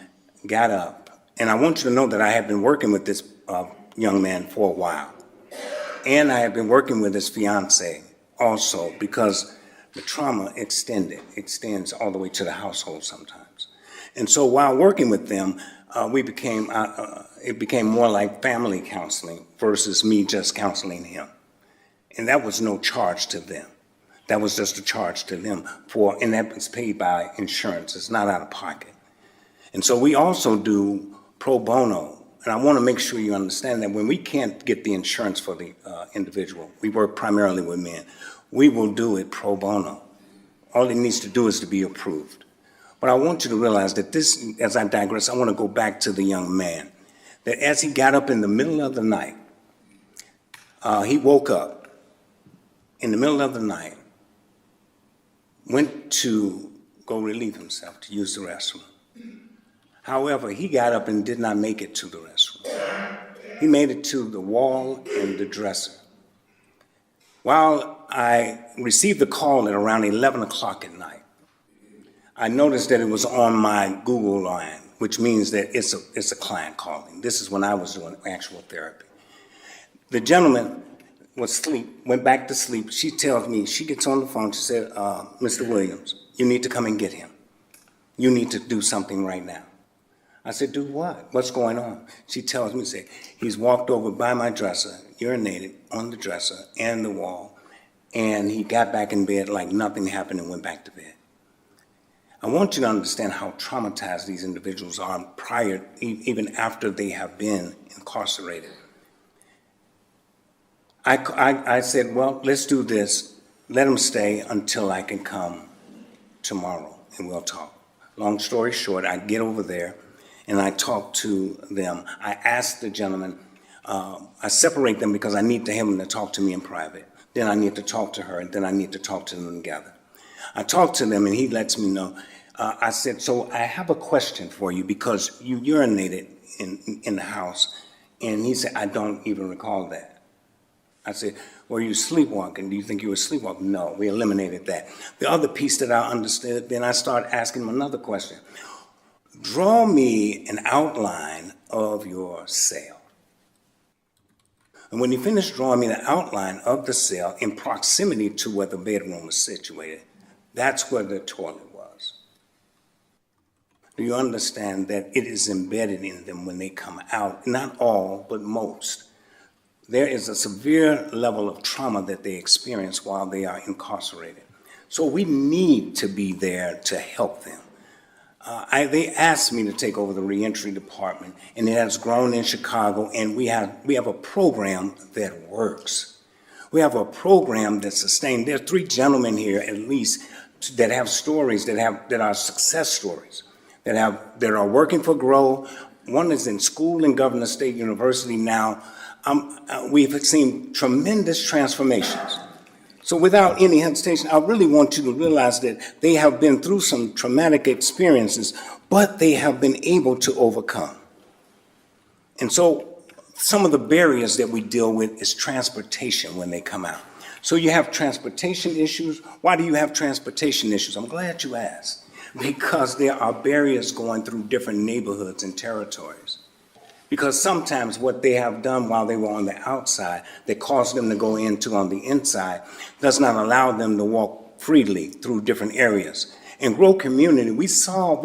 got up, and I want you to know that I have been working with this young man for a while. And I have been working with his fiance also, because the trauma extends all the way to the household sometimes. And so while working with them, it became more like family counseling versus me just counseling him. And that was no charge to them. That was just a charge to them and that was paid by insurance. It's not out of pocket. And so we also do pro bono. And I want to make sure you understand that when we can't get the insurance for the individual, we work primarily with men, we will do it pro bono. All it needs to do is to be approved. But I want you to realize that this, as I digress, I want to go back to the young man, that as he got up in the middle of the night, he woke up in the middle of the night, went to go relieve himself to use the restroom. However, he got up and did not make it to the restroom. He made it to the wall and the dresser. While I received the call at around 11 o'clock at night, I noticed that it was on my Google line, which means that it's a client calling. This is when I was doing actual therapy. The gentleman was asleep, went back to sleep. She tells me, she gets on the phone, she said, Mr. Williams, you need to come and get him. You need to do something right now. I said, do what? What's going on? She tells me, say, he's walked over by my dresser, urinated on the dresser and the wall, and he got back in bed like nothing happened and went back to bed. I want you to understand how traumatized these individuals are prior, even after they have been incarcerated. I said, well, let's do this. Let him stay until I can come tomorrow and we'll talk. Long story short, I get over there and I talk to them. I ask the gentleman, I separate them because I need to have him to talk to me in private. Then I need to talk to her, and then I need to talk to them together. I talk to them and he lets me know. I said, so I have a question for you because you urinated in the house. And he said, I don't even recall that. I said, were you sleepwalking? Do you think you were sleepwalking? No, we eliminated that. The other piece that I understood, then I started asking him another question. Draw me an outline of your cell. And when he finished drawing me the outline of the cell in proximity to where the bedroom was situated, that's where the toilet was. Do you understand that it is embedded in them when they come out? Not all, but most. There is a severe level of trauma that they experience while they are incarcerated. So we need to be there to help them. They asked me to take over the reentry department, and it has grown in Chicago, and we have a program that works. We have a program that's sustained. There are 3 gentlemen here at least that have stories that are success stories, that are working for GROW. One is in school in Governor State University now. We've seen tremendous transformations. So without any hesitation, I really want you to realize that they have been through some traumatic experiences, but they have been able to overcome. And so some of the barriers that we deal with is transportation when they come out. So you have transportation issues. Why do you have transportation issues? I'm glad you asked. Because there are barriers going through different neighborhoods and territories. Because sometimes what they have done while they were on the outside that caused them to go into on the inside does not allow them to walk freely through different areas. In GROW Community, we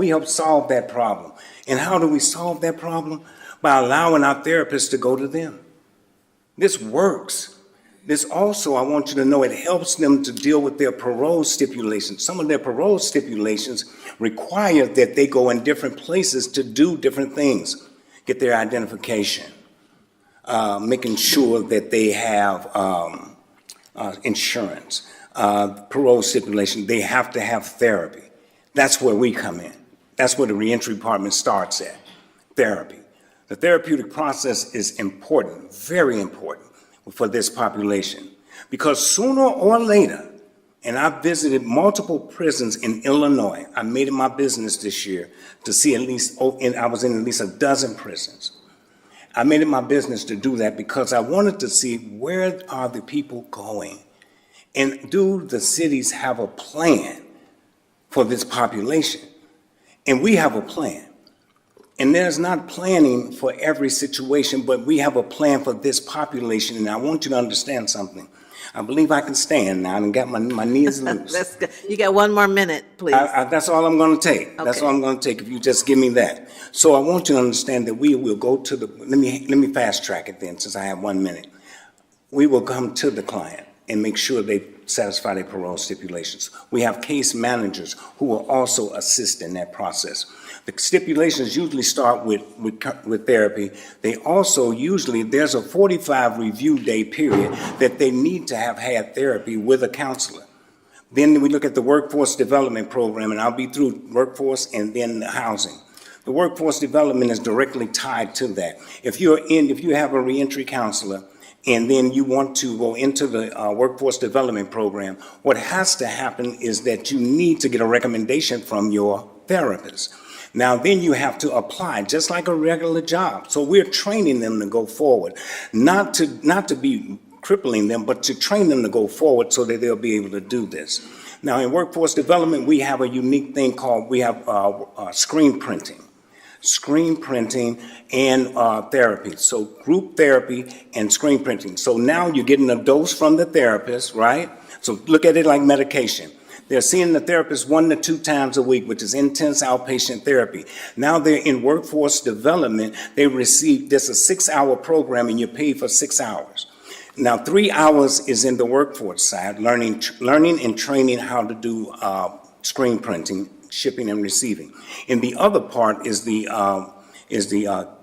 help solve that problem. And how do we solve that problem? By allowing our therapists to go to them. This works. This also, I want you to know, it helps them to deal with their parole stipulations. Some of their parole stipulations require that they go in different places to do different things. Get their identification, making sure that they have insurance, parole stipulation. They have to have therapy. That's where we come in. That's where the reentry department starts at, therapy. The therapeutic process is important, very important for this population, because sooner or later, and I've visited multiple prisons in Illinois. I made it my business this year to see I was in at least a dozen prisons. I made it my business to do that because I wanted to see where are the people going, and do the cities have a plan for this population? And we have a plan. And there's not planning for every situation, but we have a plan for this population. And I want you to understand something. I believe I can stand now and got my knees loose. That's good. You got 1 more minute, please. That's all I'm going to take. Okay. That's all I'm going to take if you just give me that. So I want you to understand that we will go to let me fast track it then, since I have 1 minute. We will come to the client and make sure they satisfy their parole stipulations. We have case managers who will also assist in that process. The stipulations usually start with therapy. They also there's a 45 review day period that they need to have had therapy with a counselor. Then we look at the workforce development program, and I'll be through workforce and then the housing. The workforce development is directly tied to that. If you have a reentry counselor and then you want to go into the workforce development program, what has to happen is that you need to get a recommendation from your therapist. Now, then you have to apply just like a regular job. So we're training them to go forward, not to be crippling them, but to train them to go forward so that they'll be able to do this. Now, in workforce development, we have a unique thing called, screen printing. screen printing, and therapy. So group therapy and screen printing. So now you're getting a dose from the therapist, right? So look at it like medication. They're seeing the therapist 1 to 2 times a week, which is intense outpatient therapy. Now they're in workforce development. They receive, this a 6-hour program and you're paid for 6 hours. Now 3 hours is in the workforce side, learning and training how to do screen printing, shipping and receiving. And the other part is the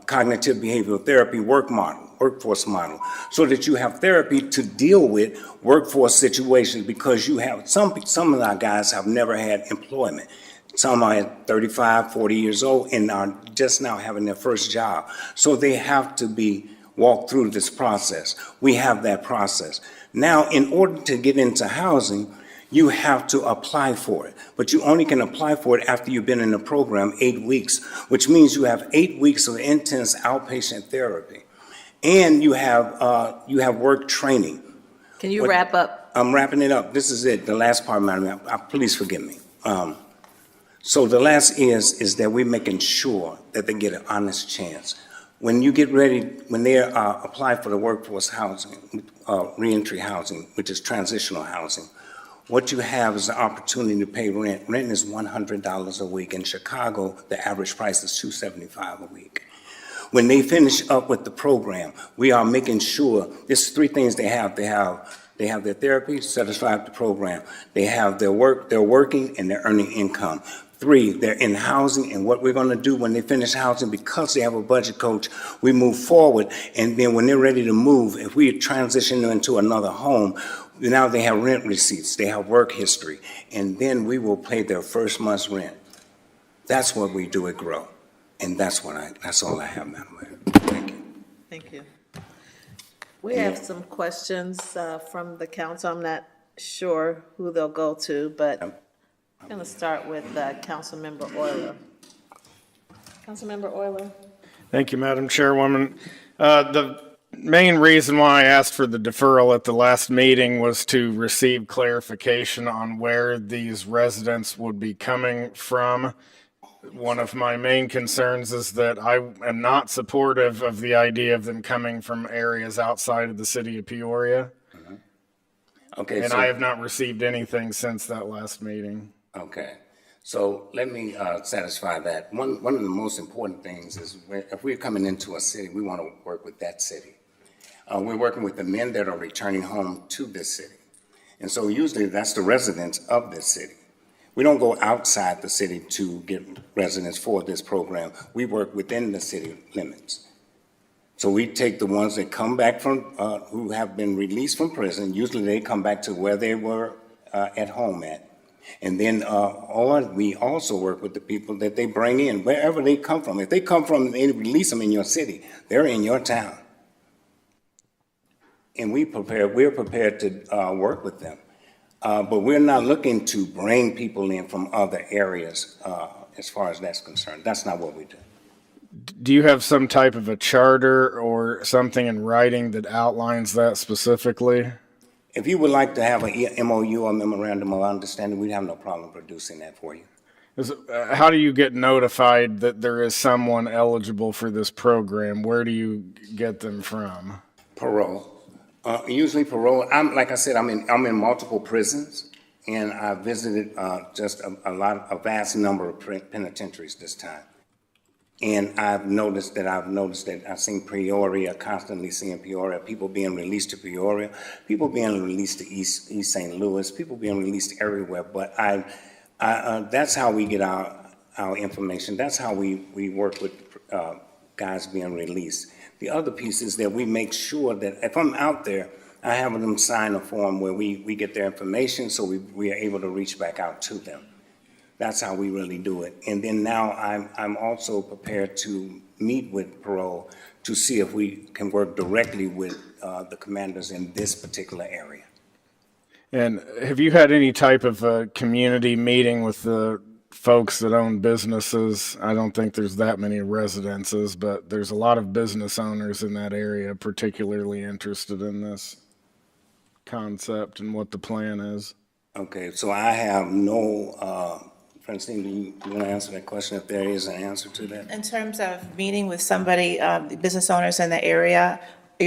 cognitive behavioral therapy workforce model, so that you have therapy to deal with workforce situations, because you have some of our guys have never had employment. Some are at 35, 40 years old and are just now having their first job. So they have to be walked through this process. We have that process. Now, in order to get into housing, you have to apply for it, but you only can apply for it after you've been in the program 8 weeks, which means you have 8 weeks of intense outpatient therapy, and you have work training. Can you wrap up? I'm wrapping it up. This is it, the last part, Madam. Please forgive me. So the last is that we're making sure that they get an honest chance. When you get ready, when they apply for the workforce housing, reentry housing, which is transitional housing, what you have is the opportunity to pay rent. Rent is $100 a week. In Chicago, the average price is $275 a week. When they finish up with the program, we are making sure, there's 3 things they have. They have their therapy, satisfied with the program. They have their work, they're working, and they're earning income. 3, they're in housing, and what we're going to do when they finish housing, because they have a budget coach, we move forward, and then when they're ready to move, if we transition them into another home, now they have rent receipts, they have work history, and then we will pay their first month's rent. That's what we do at GROW, and that's all I have, Madam Mayor. Thank you. Thank you. We have some questions from the council. I'm not sure who they'll go to, but I'm going to start with Councilmember Euler. Councilmember Euler. Thank you, Madam Chairwoman. The main reason why I asked for the deferral at the last meeting was to receive clarification on where these residents would be coming from. One of my main concerns is that I am not supportive of the idea of them coming from areas outside of the city of Peoria. Okay, And so I have not received anything since that last meeting. Okay, so let me satisfy that. One of the most important things is if we're coming into a city, we want to work with that city. We're working with the men that are returning home to this city. And so usually that's the residents of this city. We don't go outside the city to get residents for this program. We work within the city limits. So we take the ones that come back from, who have been released from prison. Usually they come back to where they were at home at. And then, or we also work with the people that they bring in, wherever they come from. If they come from, they release them in your city, they're in your town. And we're prepared to work with them. But we're not looking to bring people in from other areas as far as that's concerned. That's not what we do. Do you have some type of a charter or something in writing that outlines that specifically? If you would like to have a MOU or memorandum of understanding, we'd have no problem producing that for you. How do you get notified that there is someone eligible for this program? Where do you get them from? Parole. Usually parole. Like I said, I'm in multiple prisons, and I visited just a vast number of penitentiaries this time. And I've seen Peoria, constantly seeing Peoria, people being released to Peoria, people being released to East St. Louis, people being released everywhere. But that's how we get our information. That's how we work with guys being released. The other piece is that we make sure that if I'm out there, I have them sign a form where we get their information, so we are able to reach back out to them. That's how we really do it. And then now I'm also prepared to meet with parole to see if we can work directly with the commanders in this particular area. And have you had any type of a community meeting with the folks that own businesses? I don't think there's that many residences, but there's a lot of business owners in that area particularly interested in this concept and what the plan is. Okay, so I have no Francine, do you want to answer that question if there is an answer to that? In terms of meeting with somebody, the business owners in the area,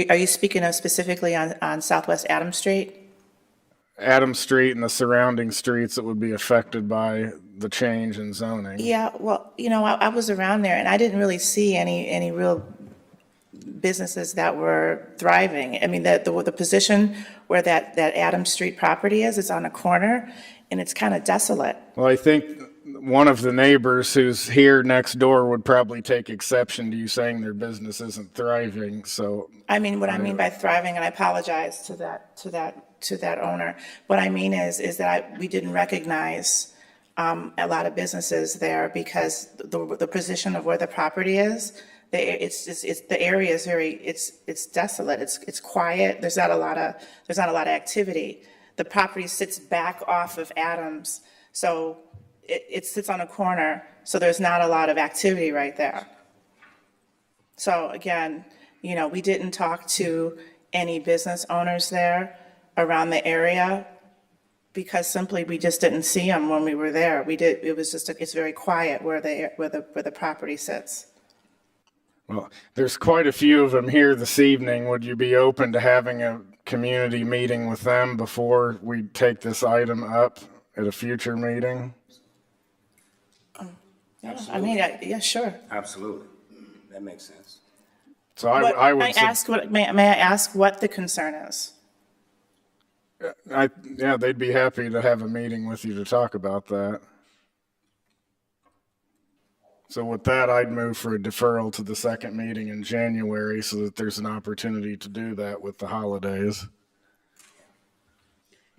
are you speaking of specifically on Southwest Adams Street? Adams Street and the surrounding streets that would be affected by the change in zoning. Yeah, well, I was around there and I didn't really see any real businesses that were thriving. I mean, the position where that Adams Street property is, it's on a corner and it's kind of desolate. Well, I think one of the neighbors who's here next door would probably take exception to you saying their business isn't thriving, so. I mean, what I mean by thriving, and I apologize to that owner. What I mean is that we didn't recognize a lot of businesses there because the position of where the property is, the area is it's desolate. It's quiet. There's not a lot of activity. The property sits back off of Adams, so it sits on a corner. So there's not a lot of activity right there. So again, we didn't talk to any business owners there around the area because simply we just didn't see them when we were there. It's very quiet where the property sits. Well, there's quite a few of them here this evening. Would you be open to having a community meeting with them before we take this item up at a future meeting? I mean, yeah, sure. Absolutely. That makes sense. So I would. May I ask what the concern is? Yeah, they'd be happy to have a meeting with you to talk about that. So with that, I'd move for a deferral to the second meeting in January so that there's an opportunity to do that with the holidays.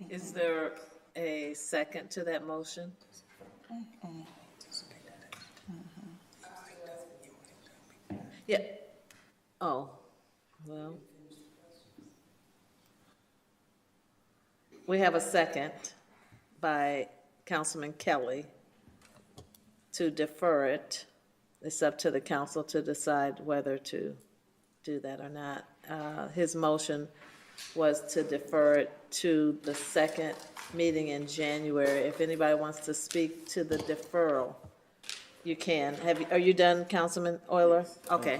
Is there a second to that motion? Yeah. Oh, well. We have a second by Councilman Kelly to defer it. It's up to the council to decide whether to do that or not. His motion was to defer it to the second meeting in January. If anybody wants to speak to the deferral, you can. Are you done, Councilman Euler? Okay.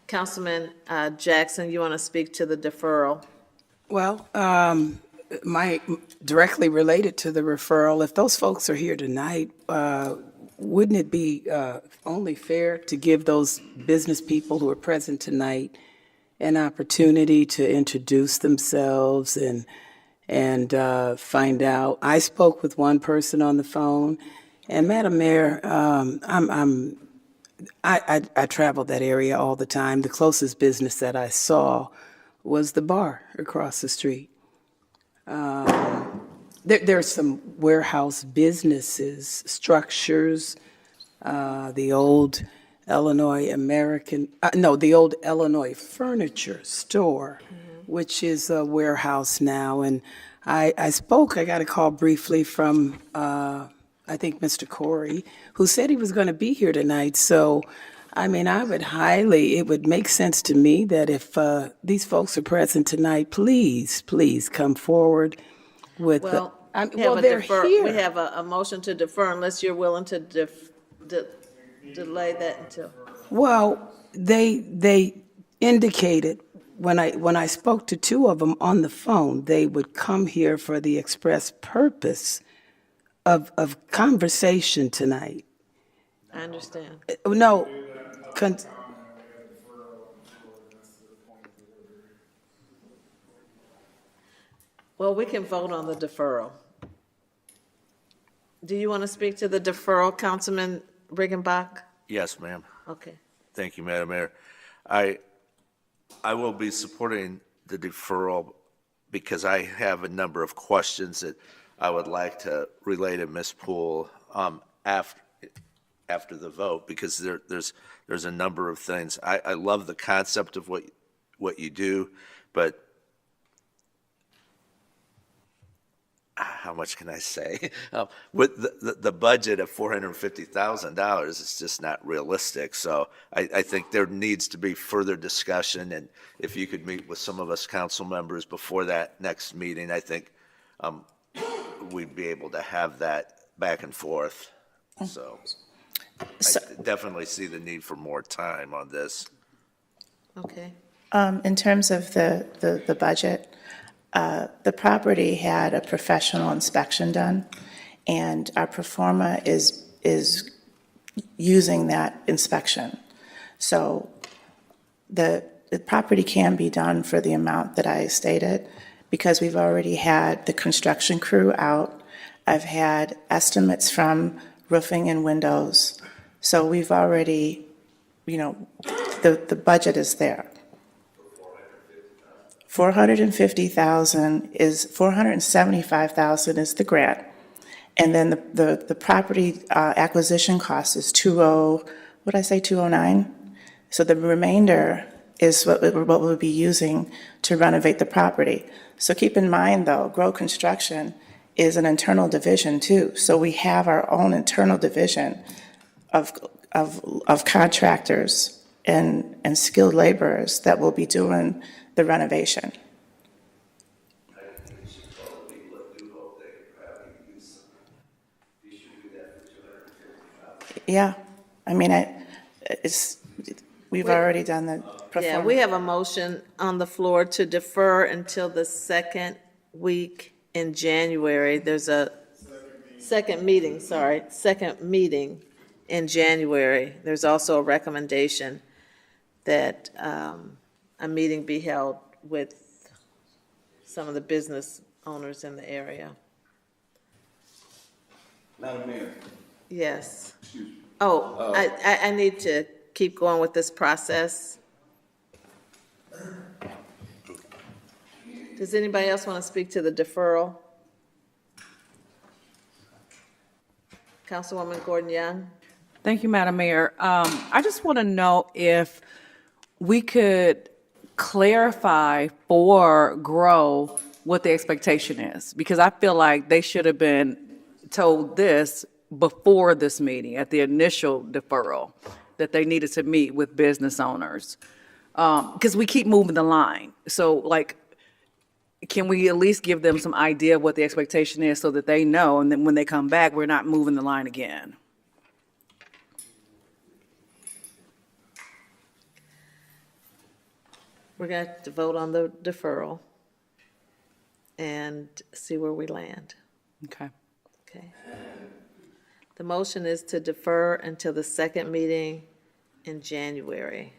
Councilman Jackson, you want to speak to the deferral? Well, directly related to the referral, if those folks are here tonight, wouldn't it be only fair to give those business people who are present tonight an opportunity to introduce themselves and find out? I spoke with one person on the phone, and Madam Mayor, I travel that area all the time. The closest business that I saw was the bar across the street. There's some warehouse businesses, structures, the old Illinois the old Illinois Furniture Store, which is a warehouse now. And I got a call briefly from, I think, Mr. Corey, who said he was going to be here tonight. So, I mean, it would make sense to me that if these folks are present tonight, please come forward with they're here. We have a motion to defer unless you're willing to delay that until. Well, they indicated when I spoke to two of them on the phone, they would come here for the express purpose of conversation tonight. I understand. No. Well, we can vote on the deferral. Do you want to speak to the deferral, Councilman Riggenbach? Yes, ma'am. Okay. Thank you, Madam Mayor. I will be supporting the deferral because I have a number of questions that I would like to relay to Ms. Poole after the vote, because there's a number of things. I love the concept of what you do, but how much can I say? With the budget of $450,000, it's just not realistic. So I think there needs to be further discussion, and if you could meet with some of us council members before that next meeting, I think we'd be able to have that back and forth So I definitely see the need for more time on this. Okay. In terms of the budget, the property had a professional inspection done, and our pro forma is using that inspection. So the property can be done for the amount that I stated, because we've already had the construction crew out. I've had estimates from roofing and windows. So we've already, the budget is there. 475,000 is the grant. And then the property acquisition cost is 209? So the remainder is what we'll be using to renovate the property. So keep in mind, though, Grow Construction is an internal division too. So we have our own internal division of contractors and skilled laborers that will be doing the renovation. Yeah, I mean, we've already done the Yeah, performance. we have a motion on the floor to defer until the second week in January. There's a second meeting in January. There's also a recommendation that a meeting be held with some of the business owners in the area. Madam Mayor. Yes. Oh, I need to keep going with this process. Does anybody else want to speak to the deferral? Councilwoman Gordon Young? Thank you, Madam Mayor. I just want to know if we could clarify for Grow what the expectation is, because I feel like they should have been told this before this meeting, at the initial deferral, that they needed to meet with business owners. Because we keep moving the line. So like, can we at least give them some idea of what the expectation is so that they know, and then when they come back, we're not moving the line again? We're going to have to vote on the deferral and see where we land. Okay. Okay. The motion is to defer until the second meeting in January.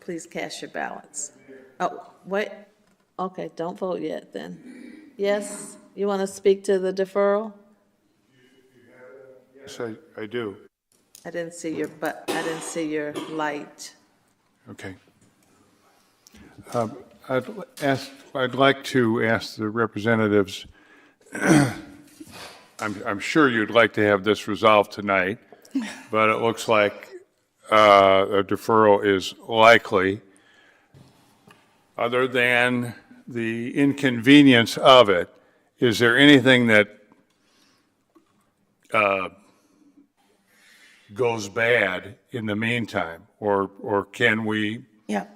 Please cast your ballots. Oh, wait. Okay, don't vote yet then. Yes, you want to speak to the deferral? Yes, I do. I didn't see your light. Okay. I'd like to ask the representatives, I'm sure you'd like to have this resolved tonight, but it looks like a deferral is likely. Other than the inconvenience of it, is there anything that goes bad in the meantime, or can we? Yeah.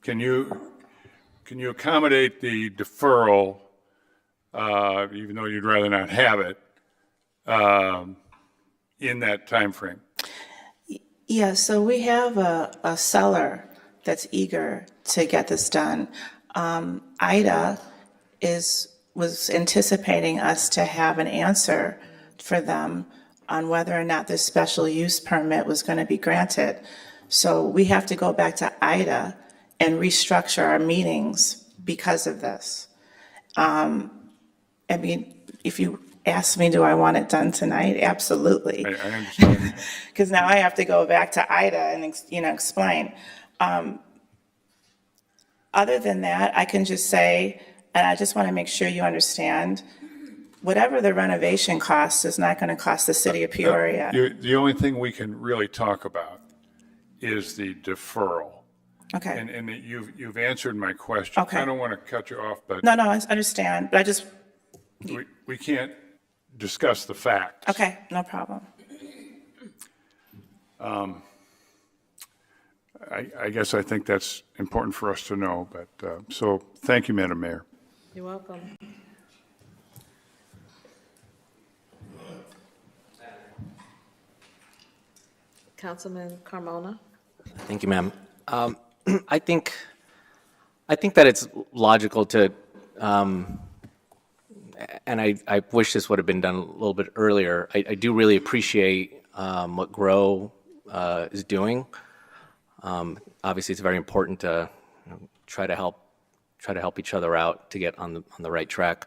Can you accommodate the deferral, even though you'd rather not have it, in that time frame? Yeah, so we have a seller that's eager to get this done. Ida was anticipating us to have an answer for them on whether or not this special use permit was going to be granted. So we have to go back to Ida and restructure our meetings because of this. I mean, if you ask me, do I want it done tonight? Absolutely. I understand. Because now I have to go back to Ida and, explain. Other than that, I can just say, and I just want to make sure you understand, whatever the renovation costs is not going to cost the city of Peoria. The only thing we can really talk about is the deferral. Okay. And you've answered my question. Okay. I don't want to cut you off, but No, I understand, but I just, we can't discuss the facts. okay, no problem. I guess I think that's important for us to know, but, so, thank you, Madam Mayor. You're welcome. Councilman Carmona? Thank you, ma'am. I think that it's logical to, and I wish this would have been done a little bit earlier. I do really appreciate what GROW is doing. Obviously, it's very important to try to help each other out to get on the right track.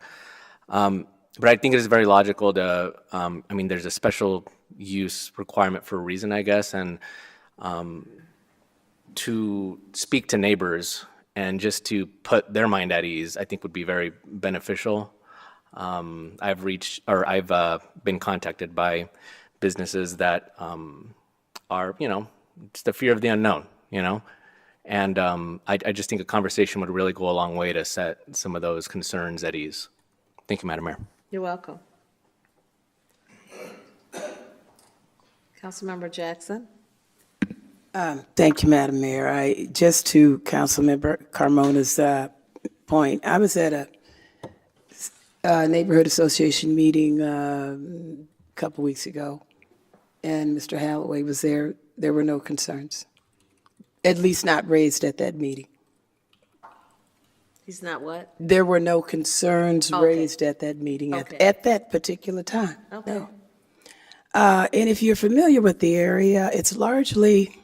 But I think it is very logical to. I mean, there's a special use requirement for a reason, I guess, and to speak to neighbors and just to put their mind at ease, I think would be very beneficial. I've been contacted by businesses that are, it's the fear of the unknown, and I just think a conversation would really go a long way to set some of those concerns at ease. Thank you, Madam Mayor. You're welcome. Councilmember Jackson? Thank you, Madam Mayor. Just to Councilmember Carmona's point, I was at a neighborhood association meeting a couple weeks ago, and Mr. Holloway was there. There were no concerns, at least not raised at that meeting. He's not what? There were no concerns raised at that meeting at that particular time. Okay. No. And if you're familiar with the area, it's largely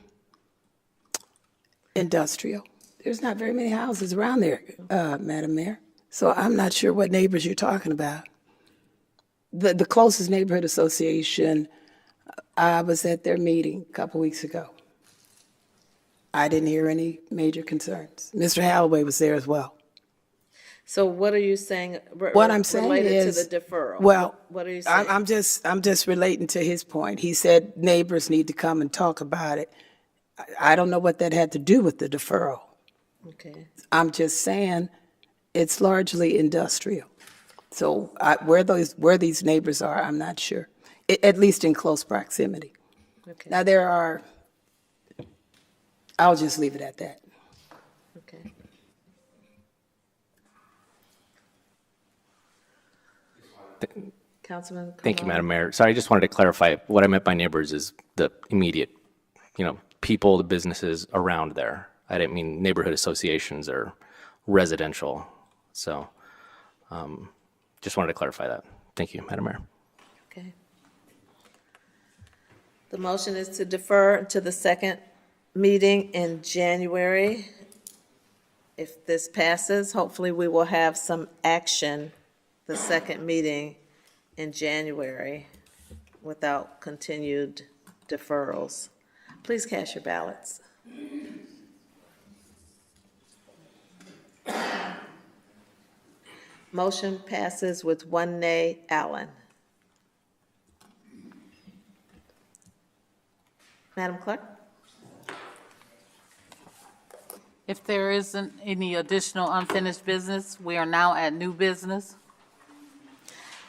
industrial. There's not very many houses around there, Madam Mayor. So I'm not sure what neighbors you're talking about. The closest neighborhood association, I was at their meeting a couple weeks ago. I didn't hear any major concerns. Mr. Holloway was there as well. So what are you saying? What I'm saying related is, to the deferral? well, what are you saying? I'm just relating to his point. He said neighbors need to come and talk about it. I don't know what that had to do with the deferral. Okay. I'm just saying it's largely industrial. So where these neighbors are, I'm not sure, at least in close proximity. Okay. Now I'll just leave it at that. Okay. Councilman Thank you, Carmona? Madam Mayor. Sorry, I just wanted to clarify. What I meant by neighbors is the immediate, people, the businesses around there. I didn't mean neighborhood associations or residential. So just wanted to clarify that. Thank you, Madam Mayor. Okay. The motion is to defer to the second meeting in January. If this passes, hopefully we will have some action the second meeting in January without continued deferrals. Please cast your ballots. Motion passes with 1 nay. Allen. Madam Clerk? If there isn't any additional unfinished business, we are now at new business.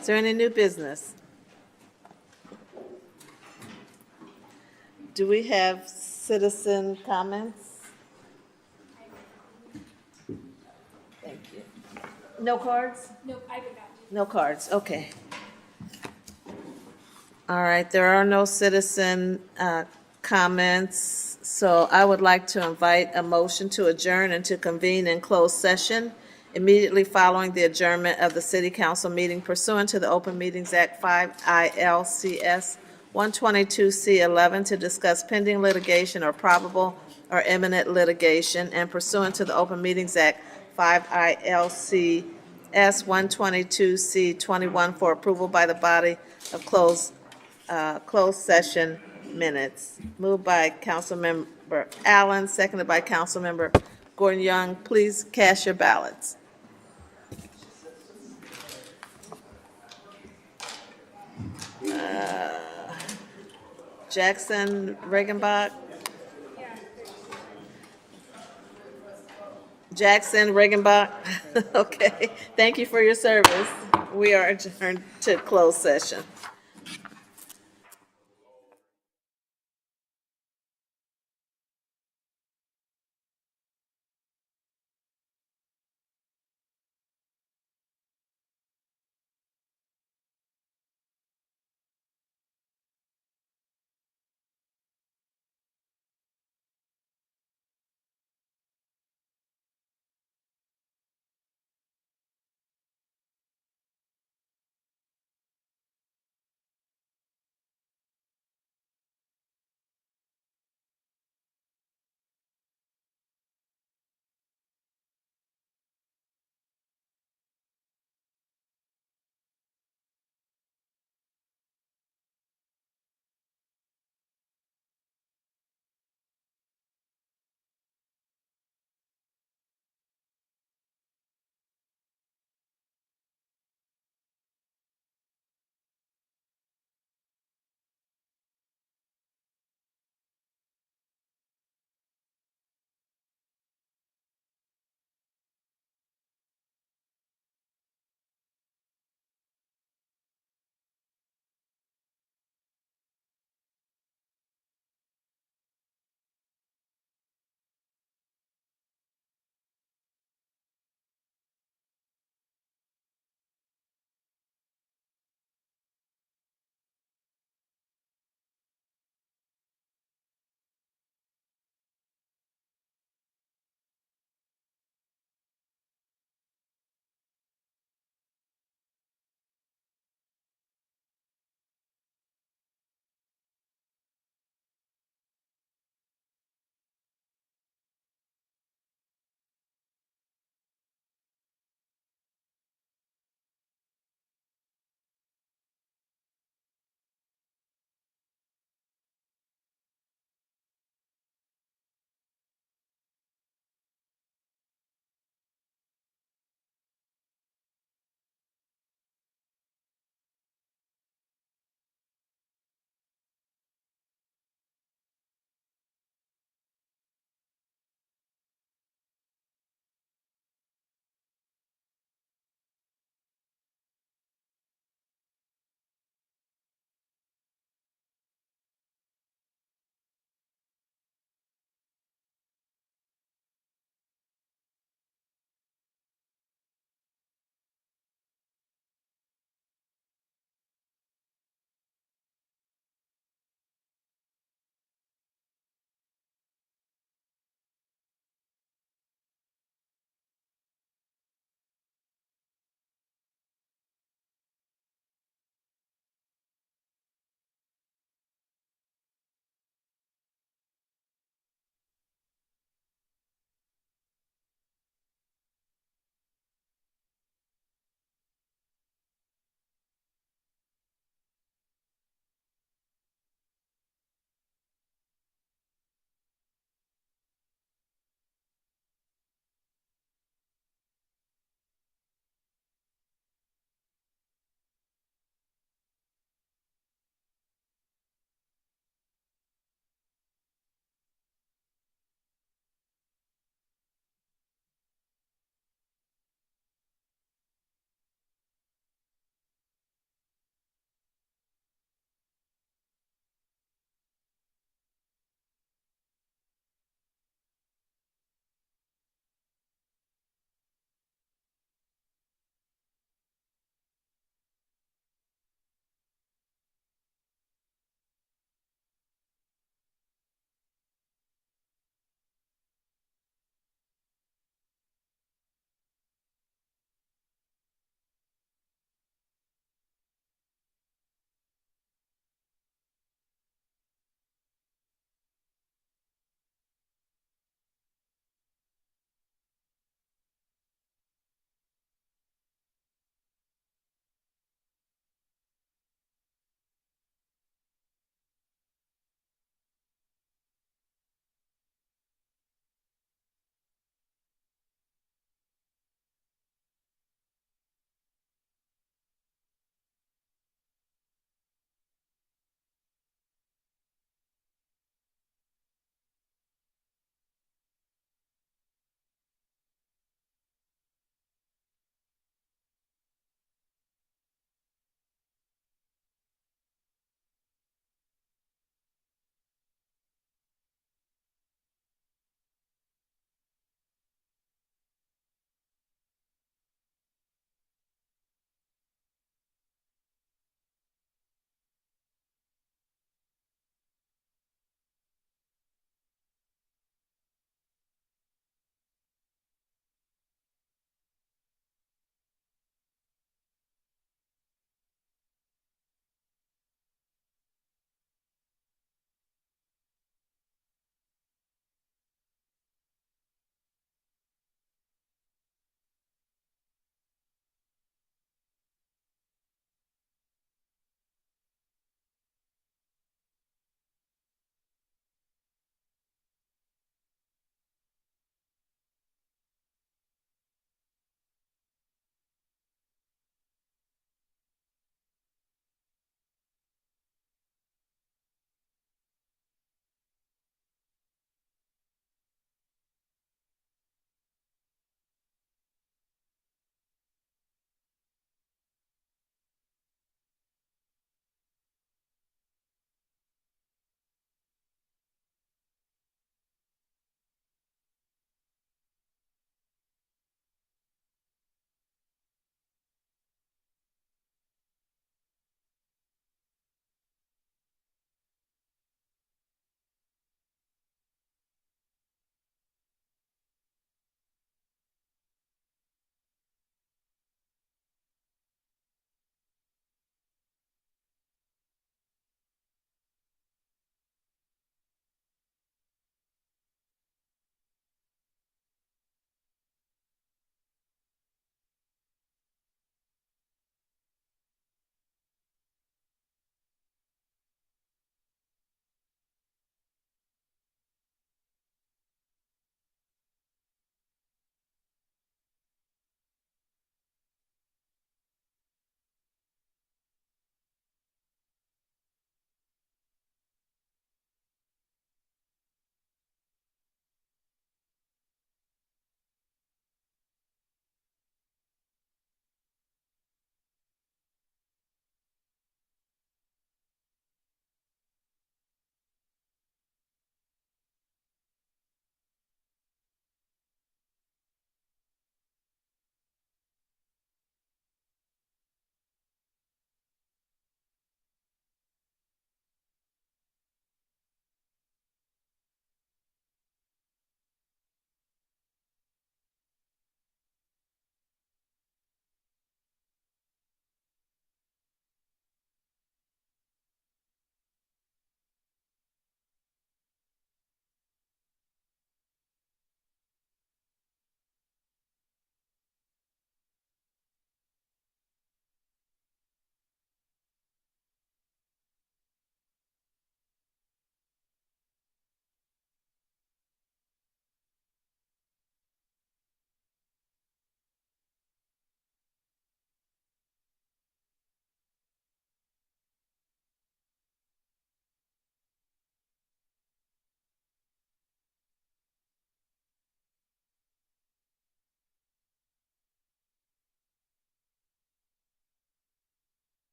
Is there any new business? Do we have citizen comments? Thank you. No cards? Nope, I forgot. No cards, okay. All right, there are no citizen comments, so I would like to invite a motion to adjourn and to convene in closed session immediately following the adjournment of the city council meeting pursuant to the Open Meetings Act 5 ILCS 122C11 to discuss pending litigation or probable or imminent litigation, and pursuant to the Open Meetings Act 5 ILCS 122C21 for approval by the body of closed session minutes. Moved by Councilmember Allen, seconded by Councilmember Gordon Young. Please cast your ballots. Jackson, Regenbach? Jackson, Regenbach? Okay, thank you for your service. We are adjourned to closed session.